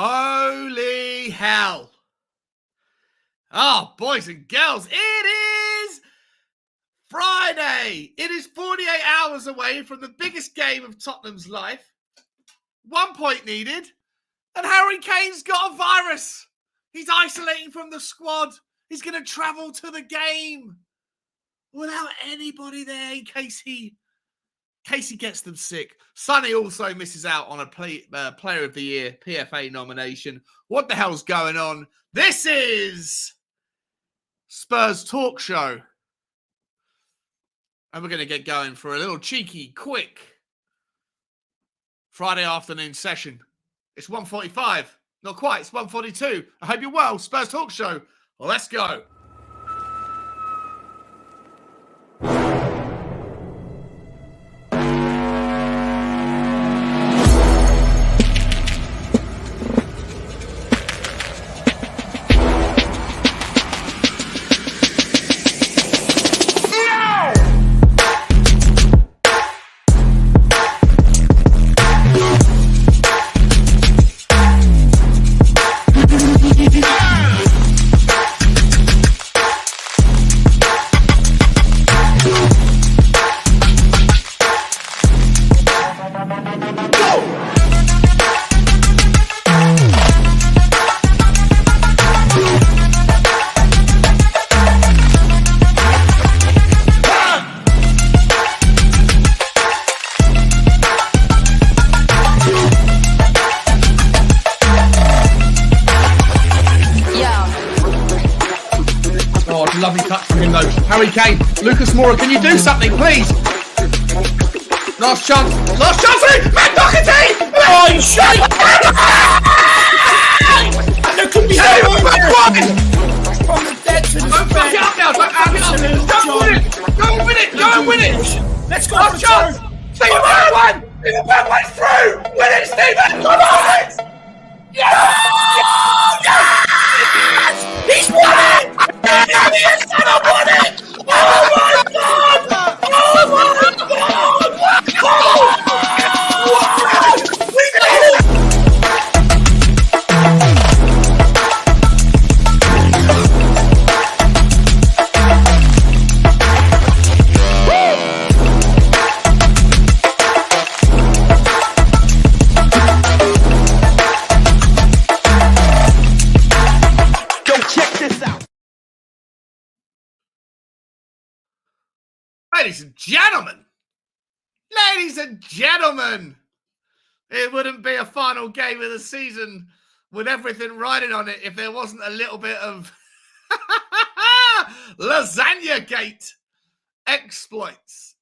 Holy hell. Oh, boys and girls, it is Friday. It is 48 hours away from the biggest game of Tottenham's life. 1 point needed. And Harry Kane's got a virus. He's isolating from the squad. He's going to travel to the game without anybody there in case he gets them sick. Sonny also misses out on a Player of the Year PFA nomination. What the hell's going on? This is Spurs Talk Show. And we're going to get going for a little cheeky, quick Friday afternoon session. It's 1:45. Not quite. It's 1:42. I hope you're well. Spurs Talk Show. Let's go. Lovely touch from him, though. Harry Kane, Lucas Moura, can you do something, please? Last chance. Last chance! Matt Doherty! Oh, you shite! There could be from the dead to the don't fuck it up now! Don't fuck it up! Go win it! Go win it! Go win it! Let's go! Last chance! Stephen Bergwijn! Stephen Bergwijn's through! Win it, Stephen! Come on! Yes! Yes! He's won it! He's gonna win it! Oh my God! Oh my God! Oh! We did it! Ladies and gentlemen, it wouddn't be a final game of the season with everything riding on it if there wasn't a little bit of lasagna gate exploits.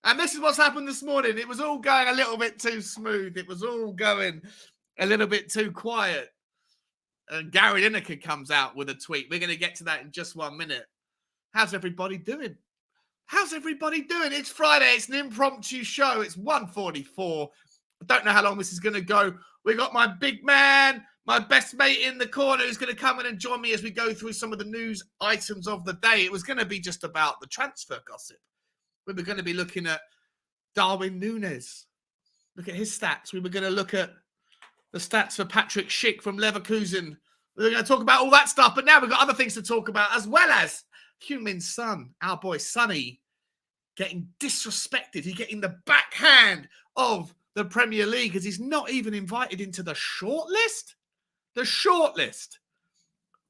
And this is what's happened this morning. It was all going a little bit too smooth. It was all going a little bit too quiet. And Gary Lineker comes out with a tweet. We're going to get to that in just 1 minute. How's everybody doing? How's everybody doing? It's Friday. It's an impromptu show. It's 1:44. I don't know how long this is going to go. We got my big man, my best mate in the corner who's going to come in and join me as we go through some of the news items of the day. It was going to be just about the transfer gossip. We were going to be looking at Darwin Núñez. Look at his stats. We were going to look at the stats for Patrick Schick from Leverkusen. We were going to talk about all that stuff. But now we've got other things to talk about, as well as Heung-min's son, our boy Sonny, getting disrespected. He's getting the backhand of the Premier League because he's not even invited into the shortlist. The shortlist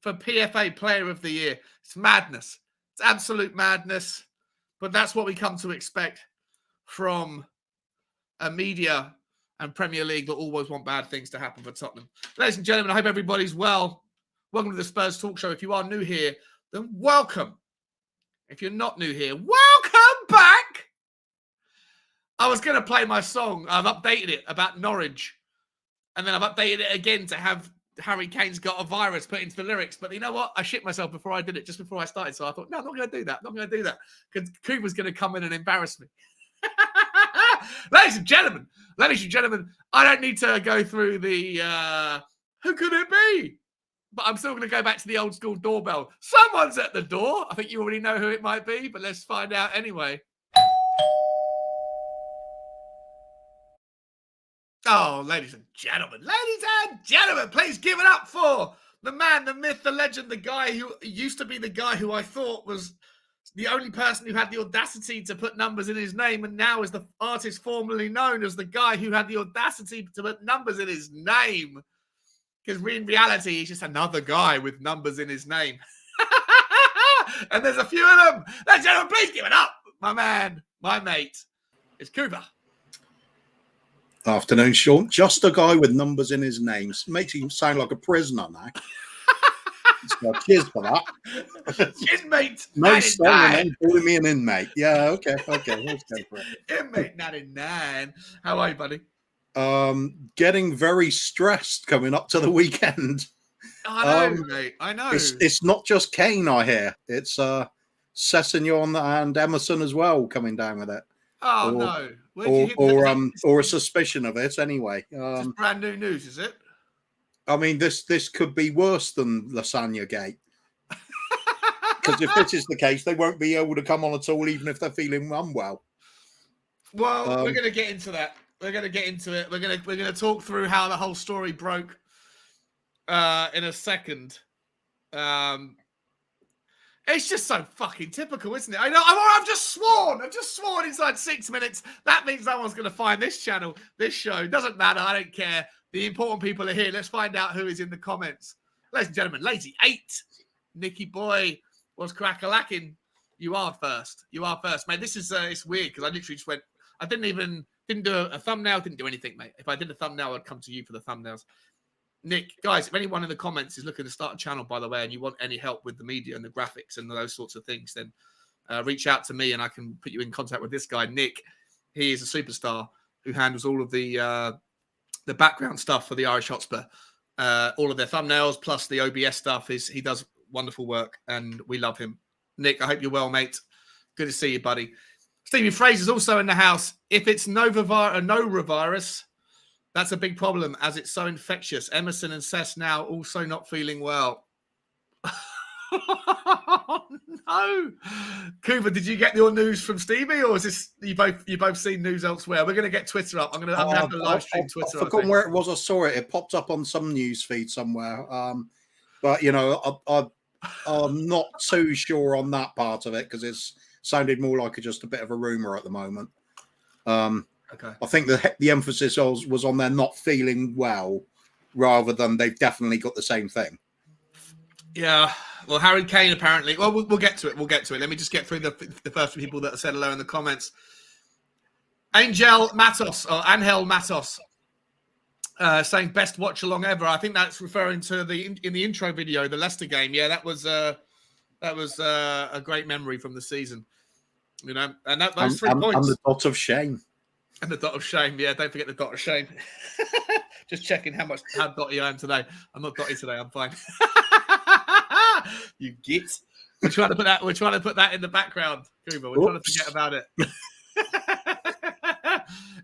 for PFA Player of the Year. It's madness. It's absolute madness. But that's what we come to expect from a media and Premier League that always want bad things to happen for Tottenham. Ladies and gentlemen, I hope everybody's well. Welcome to the Spurs Talk Show. If you are new here, then welcome. If you're not new here, welcome back. I was going to play my song. I've updated it about Norwich. And then I've updated it again to have Harry Kane's got a virus put into the lyrics. But you know what? I shit myself before I did it, just before I started. So I thought, no, I'm not going to do that. I'm not going to do that. Because Cooper's going to come in and embarrass me. Ladies and gentlemen, I don't need to go through the, who could it be? But I'm still going to go back to the old school doorbell. Someone's at the door. I think you already know who it might be, but let's find out anyway. Oh, ladies and gentlemen, please give it up for the man, the myth, the legend, the guy who used to be the guy who I thought was the only person who had the audacity to put numbers in his name, and now is the artist formerly known as the guy who had the audacity to put numbers in his name. Because in reality, he's just another guy with numbers in his name. And there's a few of them. Ladies and gentlemen, please give it up. My man, my mate, it's Cooper. Afternoon, Sean. Just a guy with numbers in his name. Makes him sound like a prisoner now. So cheers for that. Inmate. No song and calling me an inmate. Yeah, okay. Let's go for it. Inmate 99. How are you, buddy? Getting very stressed coming up to the weekend. I know, mate. I know. It's not just Kane, I hear. It's Sessegnon and Emerson as well coming down with it. Oh, no. Or a suspicion of it, anyway. It's brand new news, is it? I mean, this could be worse than Lasagna Gate. Because if this is the case, they won't be able to come on at all, even if they're feeling unwell. Well, we're going to get into that. We're going to get into it. We're going to talk through how the whole story broke in a second. It's just so fucking typical, isn't it? I know. I've just sworn inside 6 minutes. That means no one's going to find this channel, this show. Doesn't matter. I don't care. The important people are here. Let's find out who is in the comments. Ladies and gentlemen, Lazy 8, Nicky Boy, was crack-a-lacking. You are first, mate. This is it's weird because I literally just went. I didn't do a thumbnail. Didn't do anything, mate. If I did a thumbnail, I'd come to you for the thumbnails. Nick, guys, if anyone in the comments is looking to start a channel, by the way, and you want any help with the media and the graphics and those sorts of things, then reach out to me and I can put you in contact with this guy, Nick. He is a superstar who handles all of the background stuff for the Irish Hotspur. All of their thumbnails plus the OBS stuff. He does wonderful work and we love him. Nick, I hope you're well, mate. Good to see you, buddy. Stevie Fraser's also in the house. If it's norovirus, that's a big problem as it's so infectious. Emerson and Sess now also not feeling well. Oh, no. Cooper, did you get your news from Stevie, or is this you both seen news elsewhere? We're going to get Twitter up. I'm going to have to live stream Twitter. I've forgotten where it was. I saw it. It popped up on some news feed somewhere. But you know, I'm not too sure on that part of it because it's sounded more like just a bit of a rumor at the moment. Okay. I think the emphasis was on their not feeling well rather than they've definitely got the same thing. Yeah. Well, Harry Kane apparently. Well, we'll get to it. Let me just get through the first people that said hello in the comments. Angel Matos saying best watch along ever. I think that's referring to in the intro video, the Leicester game. Yeah, that was a great memory from the season. You know, and those 3 points. And the dot of shame. And the dot of shame. Yeah, don't forget the dot of shame. Just checking how dotty I am today. I'm not dotty today. I'm fine. You git. We're trying to put that in the background, Cooper. We're trying to forget about it.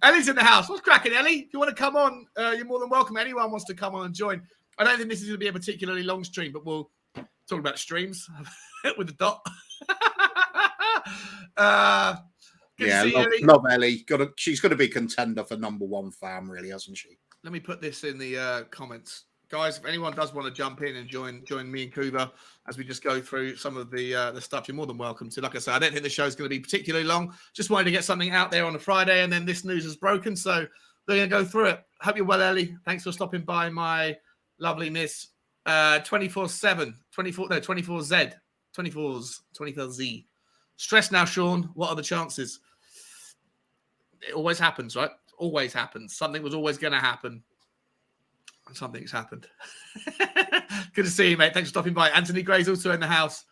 Ellie's in the house. What's cracking, Ellie? If you want to come on, you're more than welcome. Anyone wants to come on and join. I don't think this is going to be a particularly long stream, but we'll talk about streams with the dot. Love Ellie. She's got to be contender for #1 fam, really, hasn't she? Let me put this in the comments. Guys, if anyone does want to jump in and join me and Kuba as we just go through some of the stuff, you're more than welcome to. Like I said, I don't think the show's going to be particularly long. Just wanted to get something out there on a Friday, and then this news is broken, so we're going to go through it. Hope you're well, Ellie. Thanks for stopping by, my lovely miss. 24/7, 24Z, 24Z. Stress now, Sean. What are the chances? It always happens, right? It always happens. Something was always going to happen. Something's happened. Good to see you, mate. Thanks for stopping by. Anthony Gray's also in the house.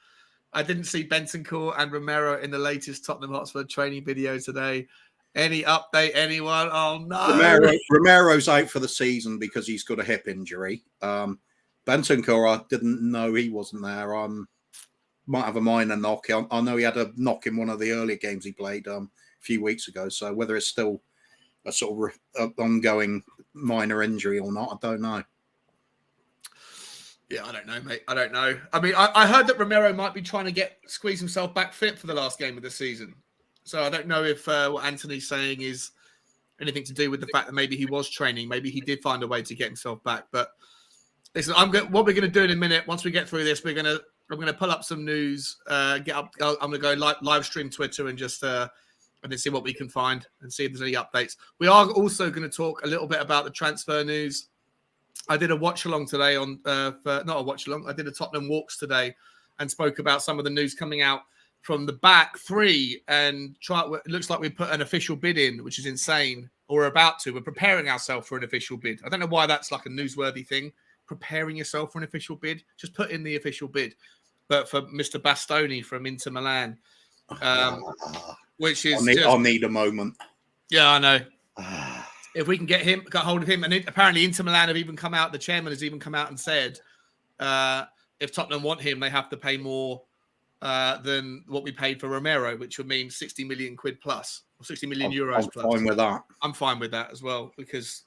I didn't see Bentancur and Romero in the latest Tottenham Hotspur training video today. Any update, anyone? Oh, no. Romero's out for the season because he's got a hip injury. Bentancur, I didn't know he wasn't there. Might have a minor knock. I know he had a knock in one of the earlier games he played a few weeks ago. So whether it's still a sort of ongoing minor injury or not, I don't know. Yeah, I don't know, mate. I don't know. I mean, I heard that Romero might be trying to squeeze himself back fit for the last game of the season. So I don't know if what Anthony's saying is anything to do with the fact that maybe he was training, maybe he did find a way to get himself back. But listen, what we're going to do in a minute, once we get through this, I'm going to pull up some news, I'm going to go live stream Twitter and just and then see what we can find and see if there's any updates. We are also going to talk a little bit about the transfer news. I did a watch along today not a watch along. I did a Tottenham Walks today and spoke about some of the news coming out from the back three, and it looks like we put an official bid in, which is insane. Or we're about to. We're preparing ourselves for an official bid. I don't know why that's like a newsworthy thing. Preparing yourself for an official bid. Just put in the official bid. But for Mr. Bastoni from Inter Milan, which is I'll need a moment. Yeah, I know. If we can get hold of him, and apparently Inter Milan have even come out. The chairman has even come out and said, if Tottenham want him, they have to pay more than what we paid for Romero, which would mean 60 million quid plus, or 60 million euros plus. I'm fine with that. I'm fine with that as well, because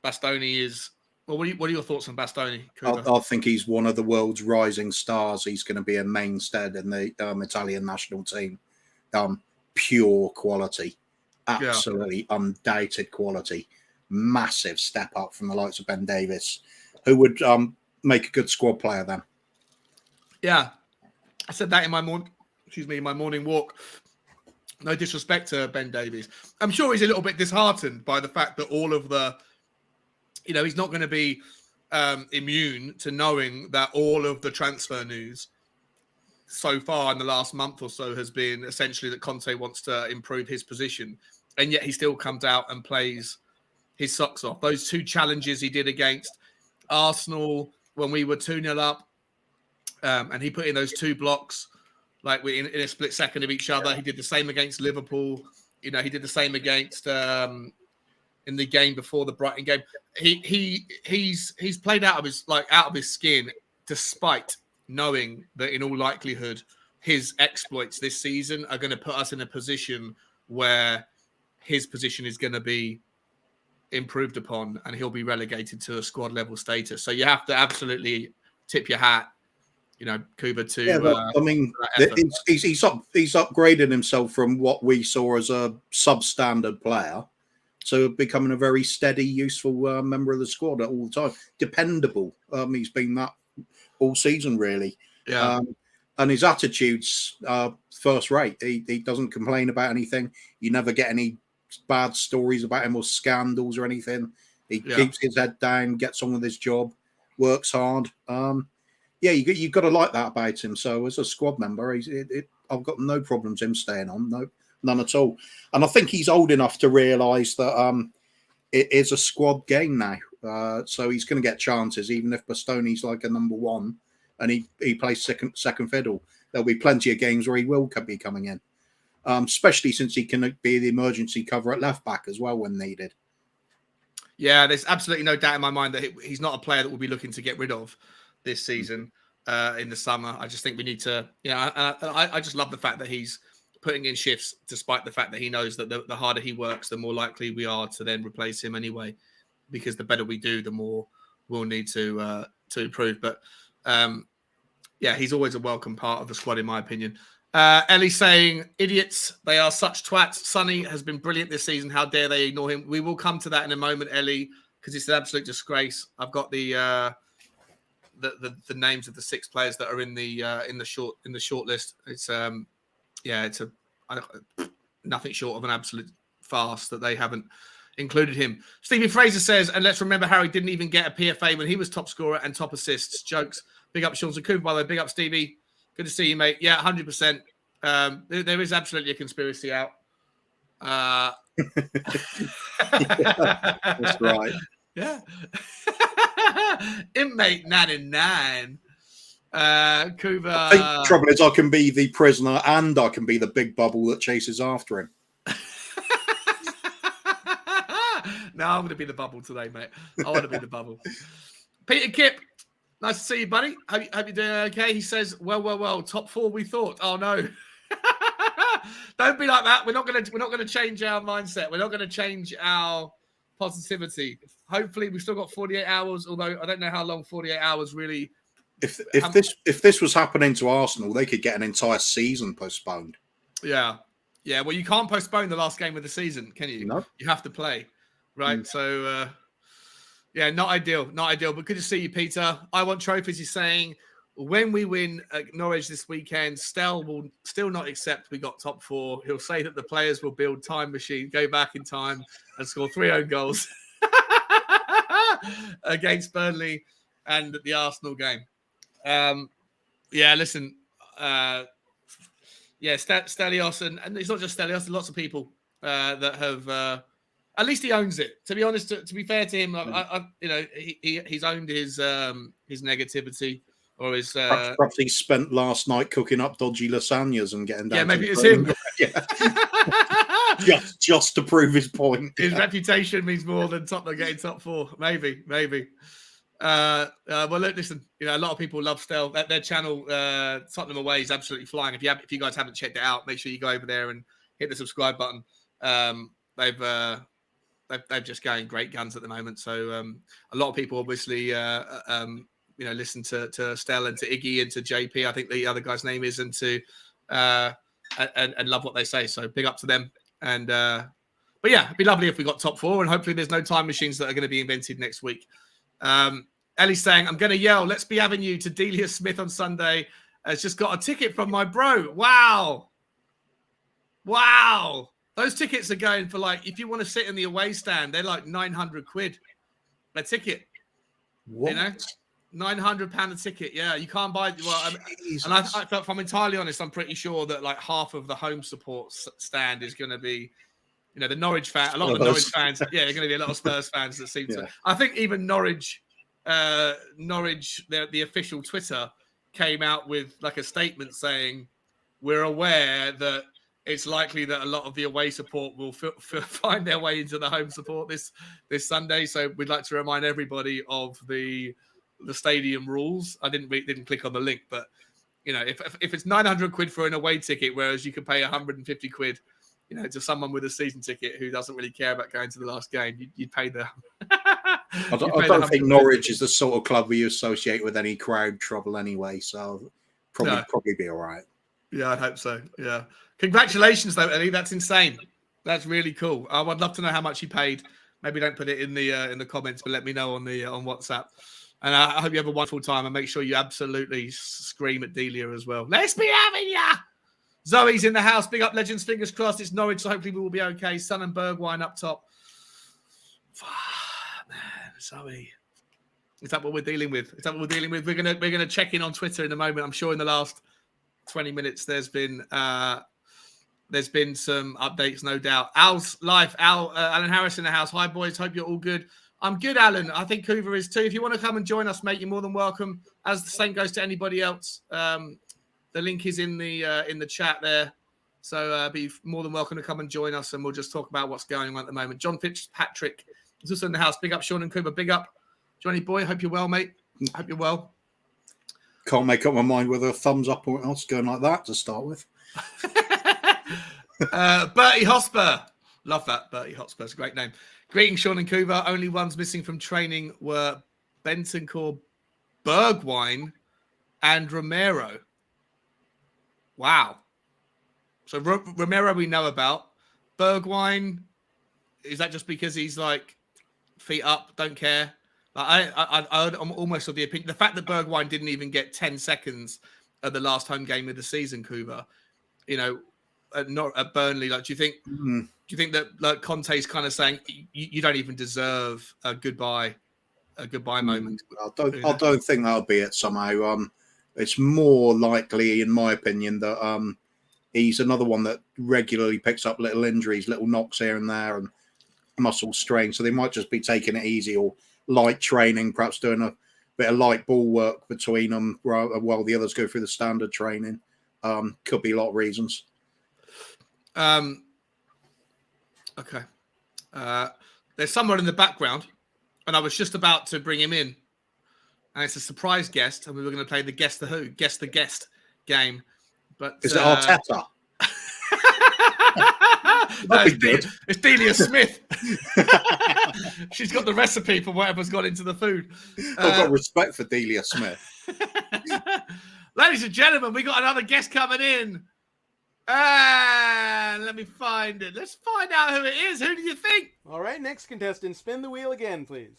Bastoni is. Well, what are your thoughts on Bastoni? I think he's one of the world's rising stars. He's going to be a mainstay in the Italian national team. Pure quality. Absolutely undoubted quality. Massive step up from the likes of Ben Davies, who would make a good squad player then. Yeah. I said that in my morning walk. No disrespect to Ben Davies. I'm sure he's a little bit disheartened by the fact that all of the, he's not going to be immune to knowing that all of the transfer news so far in the last month or so has been essentially that Conte wants to improve his position, and yet he still comes out and plays his socks off. Those two challenges he did against Arsenal when we were 2-0 up, and he put in those two blocks like we in a split second of each other. He did the same against Liverpool. He did the same against in the game before the Brighton game. He's played out of his skin, despite knowing that in all likelihood his exploits this season are going to put us in a position where his position is going to be improved upon and he'll be relegated to a squad level status. So you have to absolutely tip your hat, Kuba to. Yeah, he's upgraded himself from what we saw as a substandard player to becoming a very steady, useful member of the squad at all the time. Dependable. He's been that all season, really. Yeah. And his attitude's first rate. He doesn't complain about anything. You never get any bad stories about him or scandals or anything. He keeps his head down, gets on with his job, works hard. You've got to like that about him. So as a squad member, I've got no problems him staying on. No, none at all. And I think he's old enough to realise that it is a squad game now. So he's going to get chances, even if Bastoni's like a number one and he plays second fiddle. There'll be plenty of games where he will be coming in, especially since he can be the emergency cover at left back as well when needed. Yeah, there's absolutely no doubt in my mind that he's not a player that we'll be looking to get rid of this season in the summer. I just think we need to, I just love the fact that he's putting in shifts, despite the fact that he knows that the harder he works, the more likely we are to then replace him anyway. Because the better we do, the more we'll need to improve. But he's always a welcome part of the squad, in my opinion. Ellie saying, idiots, they are such twats. Sonny has been brilliant this season. How dare they ignore him? We will come to that in a moment, Ellie, because it's an absolute disgrace. I've got the names of the 6 players that are in the shortlist. It's nothing short of an absolute farce that they haven't included him. Stevie Fraser says, and let's remember Harry didn't even get a PFA when he was top scorer and top assists. Jokes. Big up Sean Zakuba, by the way. Big up Stevie. Good to see you, mate. Yeah, 100%. There is absolutely a conspiracy out. That's right. Yeah. Inmate 99. Kuba. I think the trouble is I can be the prisoner and I can be the big bubble that chases after him. No, I'm going to be the bubble today, mate. I want to be the bubble. Peter Kipp, nice to see you, buddy. Hope you're doing okay. He says, well, top 4 we thought. Oh no. Don't be like that. We're not going to change our mindset. We're not going to change our positivity. Hopefully we've still got 48 hours, although I don't know how long 48 hours really. If this was happening to Arsenal, they could get an entire season postponed. Yeah. Yeah, well, you can't postpone the last game of the season, can you? No. You have to play, right? So, yeah, not ideal, but good to see you, Peter. I want trophies. He's saying, when we win at Norwich this weekend, Stell will still not accept we got top 4. He'll say that the players will build time machine, go back in time and score 3 own goals against Burnley and the Arsenal game. Yeah, listen, yeah, Stelios, and it's not just Stelios, lots of people that have, at least he owns it. To be honest, to be fair to him, he's owned his negativity. Or his, perhaps he spent last night cooking up dodgy lasagnas and getting down. Yeah, maybe it's him. just to prove his point. His reputation means more than Tottenham getting top 4. Maybe. Well, look, listen. A lot of people love Stell. Their channel, Tottenham Away, is absolutely flying. If you guys haven't checked it out, make sure you go over there and hit the subscribe button. They've just going great guns at the moment. So a lot of people obviously. Listen to Stell and to Iggy and to JP, I think the other guy's name is, and to and love what they say. So big up to them. And but yeah, it'd be lovely if we got top 4, and hopefully there's no time machines that are going to be invented next week. Ellie's saying, I'm going to yell, let's be Avenue to Delia Smith on Sunday. Has just got a ticket from my bro. Wow. Those tickets are going for, like, if you want to sit in the away stand, they're like 900 quid a ticket. What? £900 a ticket. Yeah, you can't buy. Well, and if I'm entirely honest, I'm pretty sure that like half of the home support stand is going to be, the Norwich fan. A lot of the Norwich fans. Yeah, they're going to be a lot of Spurs fans that seem to. I think even Norwich, the official Twitter came out with like a statement saying, "We're aware that it's likely that a lot of the away support will find their way into the home support this Sunday. So we'd like to remind everybody of the stadium rules." I didn't click on the link, but if it's 900 quid for an away ticket, whereas you could pay 150 quid, to someone with a season ticket who doesn't really care about going to the last game, you'd pay the. I don't think Norwich is the sort of club we associate with any crowd trouble anyway, so probably be all right. Yeah, I'd hope so. Yeah, congratulations though, Ellie. That's insane. That's really cool. I would love to know how much he paid. Maybe don't put it in the comments, but let me know on WhatsApp. And I hope you have a wonderful time, and make sure you absolutely scream at Delia as well. Let's be having ya! Zoe's in the house. Big up, Legends. Fingers crossed. It's Norwich, so hopefully we will be okay. Sun and Bergwijn up top. Man, Zoe. Is that what we're dealing with? We're gonna check in on Twitter in a moment. I'm sure in the last 20 minutes there's been some updates, no doubt. Al's life. Alan Harris in the house. Hi boys, hope you're all good. I'm good, Alan. I think Hoover is too. If you want to come and join us, mate, you're more than welcome. As the same goes to anybody else. The link is in the chat there. So be more than welcome to come and join us, and we'll just talk about what's going on at the moment. John Fitzpatrick is also in the house. Big up, Sean and Cooper. Big up. Johnny boy, hope you're well, mate. Hope you're well. Can't make up my mind whether a thumbs up or else going like that to start with. Bertie Hotspur. Love that, Bertie Hotspur. It's a great name. Greetings, Sean and Cooper. Only ones missing from training were Bentancur, Bergwijn, and Romero. Wow. So Romero we know about. Bergwijn, is that just because he's like feet up, don't care? Like I'm almost of the opinion. The fact that Bergwijn didn't even get 10 seconds at the last home game of the season, Cooper, at Burnley, like, do you think that like Conte's kind of saying you don't even deserve a goodbye moment? I don't think that'll be it somehow. It's more likely, in my opinion, that he's another one that regularly picks up little injuries, little knocks here and there, and muscle strain. So they might just be taking it easy or light training, perhaps doing a bit of light ball work between them while the others go through the standard training. Could be a lot of reasons. Okay. There's someone in the background, and I was just about to bring him in, and it's a surprise guest, and we were going to play the Guess the Who, Guess the Guest game. But is it Arteta? No, it's Delia Smith. She's got the recipe for whatever's gone into the food. I've got respect for Delia Smith. Ladies and gentlemen, we got another guest coming in. And let me find it. Let's find out who it is. Who do you think? All right, next contestant, spin the wheel again, please.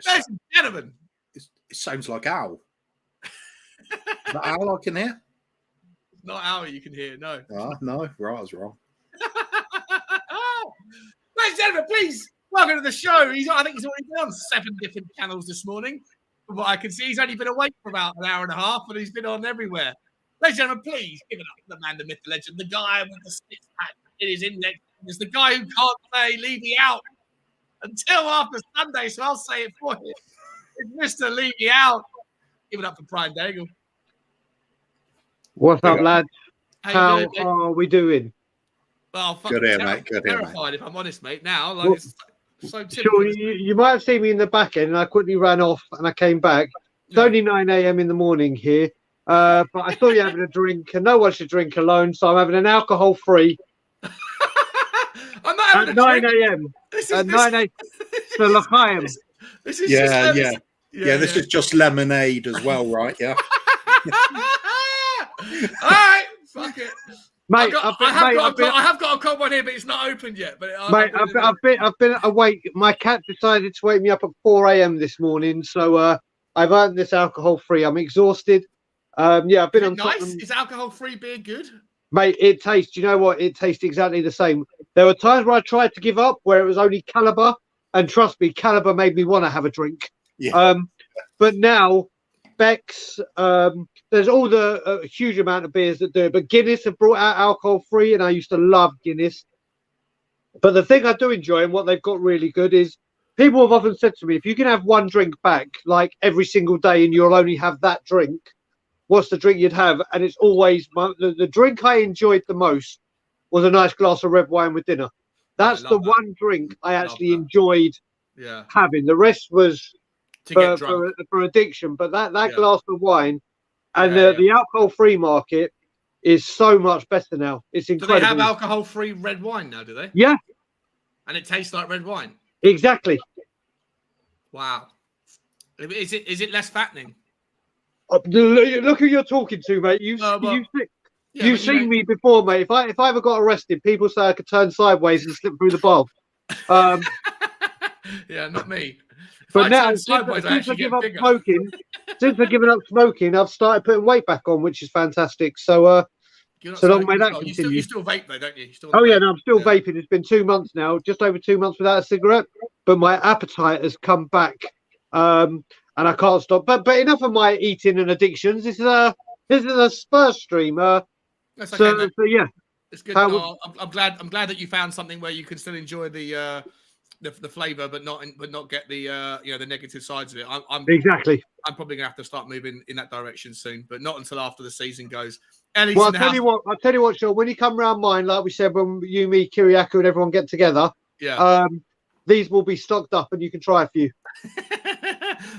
Ladies and gentlemen. It sounds like Al. That Al I can hear? Not Al you can hear, no. No, right, I was wrong. Ladies and gentlemen, please welcome to the show. I think he's already been on 7 different channels this morning. From what I can see, he's only been awake for about an hour and a half, and he's been on everywhere. Ladies and gentlemen, please give it up to the man, the myth, the legend, the guy with the six-pack in his index. It's the guy who can't say Levy out until after Sunday, so I'll say it for him. It's Mr. Levy out. Give it up for Brian Daigle. What's up, lads? How are we doing? Well, good here, mate. Good here, terrified, if I'm honest, mate. Now, like, Well, it's so typical. Sure, you might have seen me in the back end, and I quickly ran off, and I came back. It's only 9 a.m. in the morning here, but I saw you having a drink, and no one should drink alone, so I'm having an alcohol-free. I'm not having at 9 a a.m. At 9 a.m. So L'chaim. This is this is just lemonade as well, right? Yeah. All right, fuck it. Mate, I have got a cold one here, but it's not opened yet. But I've been awake. My cat decided to wake me up at 4 a.m. this morning, so I've earned this alcohol-free. I'm exhausted. I've been on nice. Tottenham. Is alcohol-free beer good? Mate, it tastes. You know what? It tastes exactly the same. There were times where I tried to give up, where it was only Caliber, and trust me, Caliber made me want to have a drink. Yeah. But now, Beck's. There's all the huge amount of beers that do it, but Guinness have brought out alcohol-free, and I used to love Guinness. But the thing I do enjoy and what they've got really good is people have often said to me, if you can have one drink back, like every single day, and you'll only have that drink, what's the drink you'd have? And it's always the drink I enjoyed the most was a nice glass of red wine with dinner. That's the one drink I actually enjoyed having. The rest was for addiction, but that glass of wine. And the alcohol-free market is so much better now. It's incredible. Do they have alcohol-free red wine now, do they? Yeah. And it tastes like red wine? Exactly. Wow. Is it less fattening? Look who you're talking to, mate. You've seen me before, mate. If I ever got arrested, people say I could turn sideways and slip through the bar. Yeah, not me. But now, since I've given up smoking, I've started putting weight back on, which is fantastic. So, long may that continue. You still vape, though, don't you? I'm still vaping. It's been 2 months now, just over 2 months without a cigarette. But my appetite has come back, and I can't stop. But enough of my eating and addictions. This is a Spurs stream. That's okay, so yeah, it's good. I'm glad that you found something where you can still enjoy the flavor, but not get the the negative sides of it. Exactly. I'm probably gonna have to start moving in that direction soon, but not until after the season goes. Well, I'll tell you what, Sean. When you come round mine, like we said, when you, me, Kiriakou, and everyone get together, these will be stocked up, and you can try a few.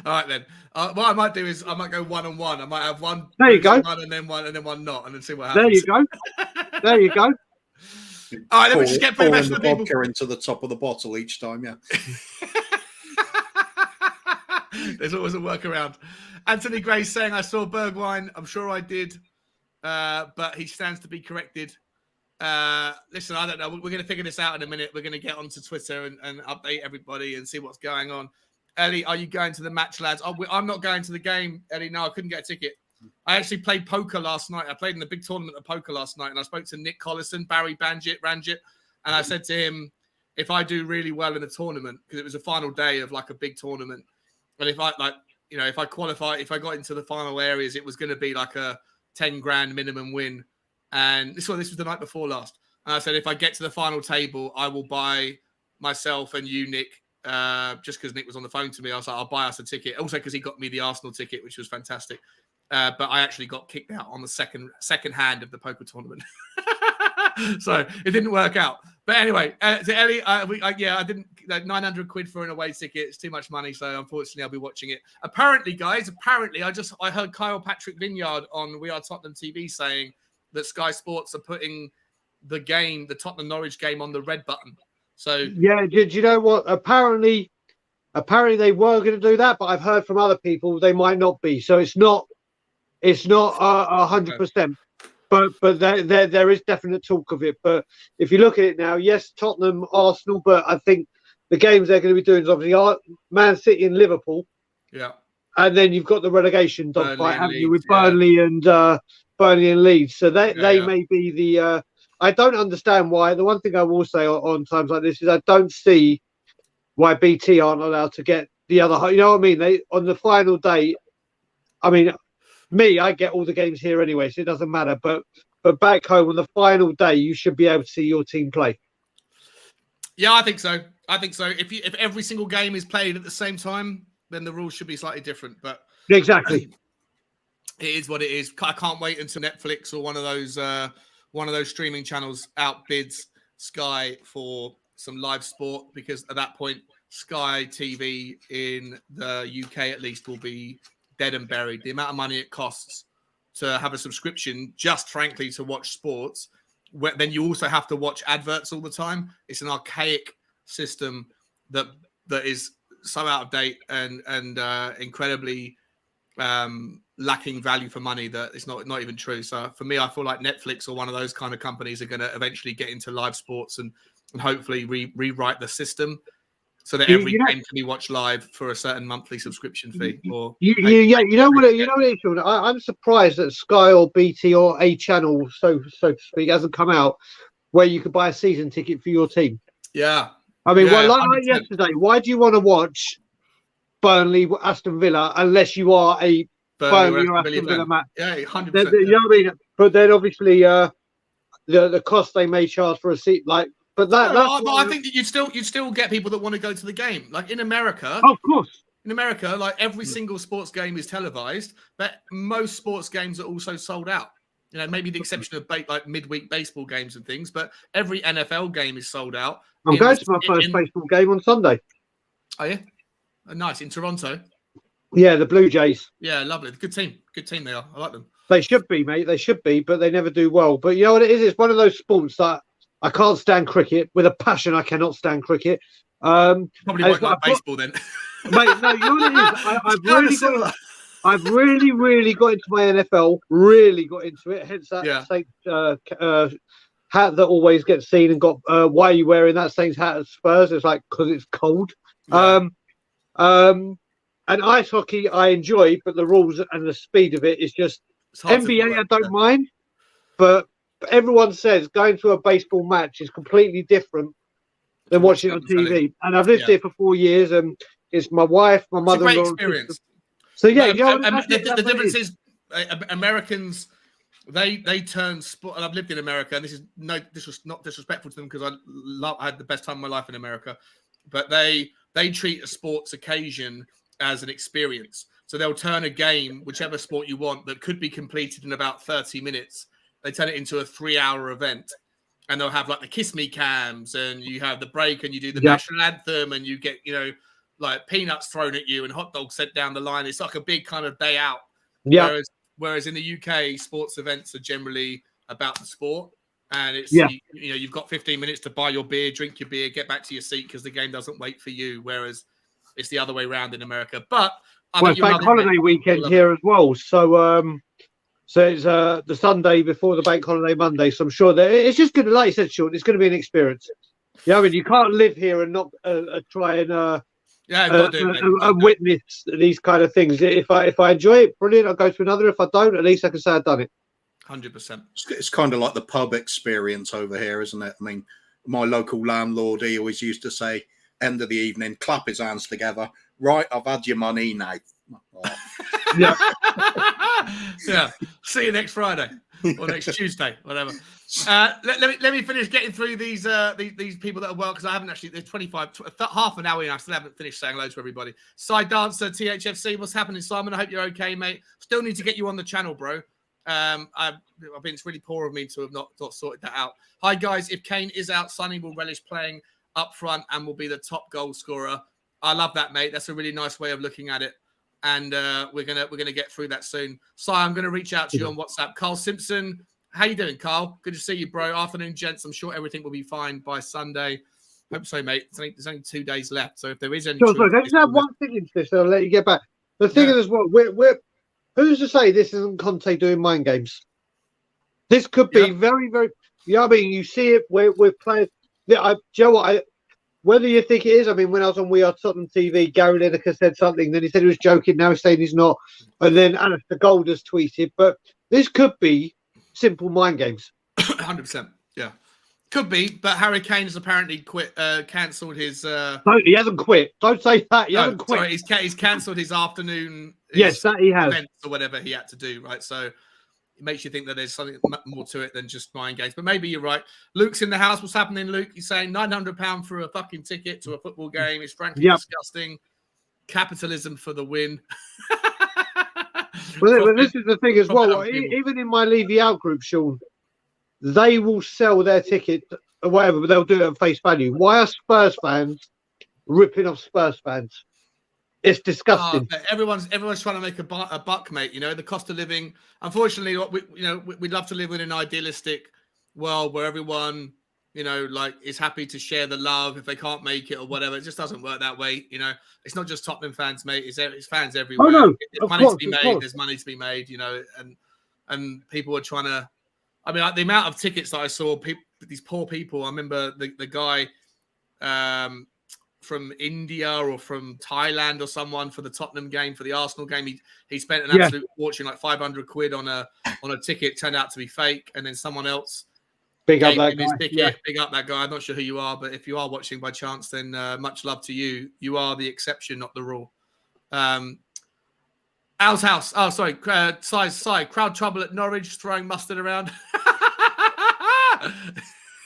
All right then. What I might do is I might go 1-on-1. I might have one. There you go. One and then one not, and then see what happens. There you go. There you go. All right, then we just get through the rest of the people. Vodka into the top of the bottle each time, yeah. There's always a workaround. Anthony Gray saying, I saw Bergwijn. I'm sure I did, but he stands to be corrected. Listen, I don't know. We're going to figure this out in a minute. We're going to get onto Twitter and update everybody and see what's going on. Ellie, are you going to the match, lads? I'm not going to the game, Ellie. No, I couldn't get a ticket. I actually played poker last night. I played in the big tournament of poker last night, and I spoke to Nick Collison, Barry Ranjit, and I said to him, if I do really well in the tournament, because it was a final day of like a big tournament, and if I qualify, if I got into the final areas, it was going to be like a 10 grand minimum win. And this was the night before last. And I said, if I get to the final table, I will buy myself and you, Nick, just because Nick was on the phone to me. I was like, I'll buy us a ticket. Also because he got me the Arsenal ticket, which was fantastic. But I actually got kicked out on the second hand of the poker tournament. So it didn't work out. But anyway, to Ellie, I didn't, like 900 quid for an away ticket. It's too much money. So unfortunately, I'll be watching it. Apparently, guys, I heard Kyle Patrick Vineyard on We Are Tottenham TV saying that Sky Sports are putting the game, the Tottenham Norwich game, on the red button. So yeah, do you know what? Apparently they were going to do that, but I've heard from other people they might not be. So it's not 100%. But there is definite talk of it. But if you look at it now, yes, Tottenham, Arsenal, but I think the games they're going to be doing is obviously Man City and Liverpool. Yeah. And then you've got the relegation dogfight, haven't you, with yeah. Burnley and Leeds. So they yeah. may be the. I don't understand why. The one thing I will say on times like this is I don't see why BT aren't allowed to get the other. You know what I mean? They on the final day. I mean, I get all the games here anyway, so it doesn't matter. But back home on the final day, you should be able to see your team play. Yeah, I think so. If every single game is played at the same time, then the rules should be slightly different. But exactly, it is what it is. I can't wait until Netflix or one of those streaming channels outbids Sky for some live sport, because at that point, Sky TV in the UK at least will be dead and buried. The amount of money it costs to have a subscription, just frankly to watch sports, then you also have to watch adverts all the time. It's an archaic system that is so out of date and incredibly lacking value for money that it's not even true. So for me, I feel like Netflix or one of those kind of companies are going to eventually get into live sports and hopefully rewrite the system so that every game can be watched live for a certain monthly subscription fee. You know what it is, Sean? I'm surprised that Sky or BT or a channel, so to speak, hasn't come out where you could buy a season ticket for your team. Yeah. I mean, like yesterday, why do you want to watch Burnley, Aston Villa, unless you are a Burnley or Aston Villa match? Yeah, 100%. You know what I mean? But then obviously the cost they may charge for a seat, like. But I think that you'd still get people that want to go to the game. Like in America, of course. In America, like every single sports game is televised, but most sports games are also sold out. You know, maybe the exception of like midweek baseball games and things, but every NFL game is sold out. I'm going to my first baseball game on Sunday. Oh yeah, nice, in Toronto. Yeah, the Blue Jays. Yeah, lovely. Good team they are. I like them. They should be, mate. They should be, but they never do well. But you know what it is? It's one of those sports that. I can't stand cricket. With a passion, I cannot stand cricket. Probably won't like baseball then. Mate, no, you know what it is? I've really got into my NFL. Really got into it. Hence that Saints hat that always gets seen and got. Why are you wearing that Saints hat at Spurs? It's like because it's cold. Yeah. And ice hockey I enjoy, but the rules and the speed of it is just NBA. I don't mind, but. Everyone says going to a baseball match is completely different than watching it on TV. And I've lived here for 4 years, and it's my wife, my mother-in-law. It's a great experience. So yeah, the difference is Americans they turn sport. And I've lived in America, and this is not disrespectful to them because I had the best time of my life in America, but they treat a sports occasion as an experience. So they'll turn a game, whichever sport you want, that could be completed in about 30 minutes. They turn it into a 3-hour event, and they'll have like the kiss me cams, and you have the break, and you do the national anthem, and you get, like peanuts thrown at you and hot dogs sent down the line. It's like a big kind of day out. Yeah. Whereas in the UK, sports events are generally about the sport, and it's you've got 15 minutes to buy your beer, drink your beer, get back to your seat because the game doesn't wait for you. Whereas it's the other way around in America. But it's bank holiday weekend here as well, so. So it's the Sunday before the bank holiday Monday. So I'm sure that it's just good. Like you said, Sean, it's going to be an experience. Yeah, I mean, you can't live here and not try and witness these kind of things. If I enjoy it, brilliant. I'll go to another. If I don't, at least I can say I've done it. 100%. It's kind of like the pub experience over here, isn't it? I mean, my local landlord, he always used to say, end of the evening, clap his hands together. Right, I've had your money now. Oh. Yeah. Yeah. See you next Friday or next Tuesday, whatever. Let me finish getting through these people that are well, because I haven't actually. There's half an hour in. I still haven't finished saying hello to everybody. Side Dancer, THFC, what's happening, Simon? I hope you're okay, mate. Still need to get you on the channel, bro. It's really poor of me to have not sorted that out. Hi guys, if Kane is out, Sonny will relish playing up front and will be the top goal scorer. I love that, mate. That's a really nice way of looking at it. And we're gonna get through that soon. Si, I'm gonna reach out to you on WhatsApp. Carl Simpson, How you doing, Carl? Good to see you, bro. Afternoon, gents. I'm sure everything will be fine by Sunday. Hope so, mate. There's only 2 days left, so if there is any Sorry, truth, can I just have one thing into this? I'll let you get back. The thing is, well, who's to say this isn't Conte doing mind games? This could be very, very. Yeah, I mean, you see it with players. Yeah, do you know what? Whether you think it is, I mean, when I was on We Are Tottenham TV, Gary Lineker said something. Then he said he was joking. Now he's saying he's not. And then Alistair Gold has tweeted. But this could be simple mind games. 100%. Yeah. Could be, but Harry Kane has apparently cancelled his. No, he hasn't quit. Don't say that. He hasn't quit. Sorry, he's cancelled his afternoon. Yes, that he has. Events or whatever he had to do, right? So it makes you think that there's something more to it than just mind games. But maybe you're right. Luke's in the house. What's happening, Luke? He's saying £900 for a fucking ticket to a football game. It's frankly disgusting. Capitalism for the win. Well, this is the thing as well. Even in my Leave You Out group, Sean, they will sell their ticket or whatever, but they'll do it at face value. Why are Spurs fans ripping off Spurs fans? It's disgusting. Everyone's trying to make a buck, mate. You know, the cost of living. Unfortunately, we'd love to live in an idealistic world where everyone, you know, like is happy to share the love if they can't make it or whatever. It just doesn't work that way. You know, it's not just Tottenham fans, mate. It's fans everywhere. Oh, no. There's money to be made. There's money to be made. You know, and people are trying to. I mean, like the amount of tickets that I saw, these poor people. I remember the guy from India or from Thailand or someone for the Tottenham game, for the Arsenal game. He spent an absolute fortune, like 500 quid on a ticket. Turned out to be fake, and then someone else big up that guy. Big up that guy. I'm not sure who you are, but if you are watching by chance, then much love to you. You are the exception, not the rule. Al's house. Oh, sorry. Side. Crowd trouble at Norwich, throwing mustard around.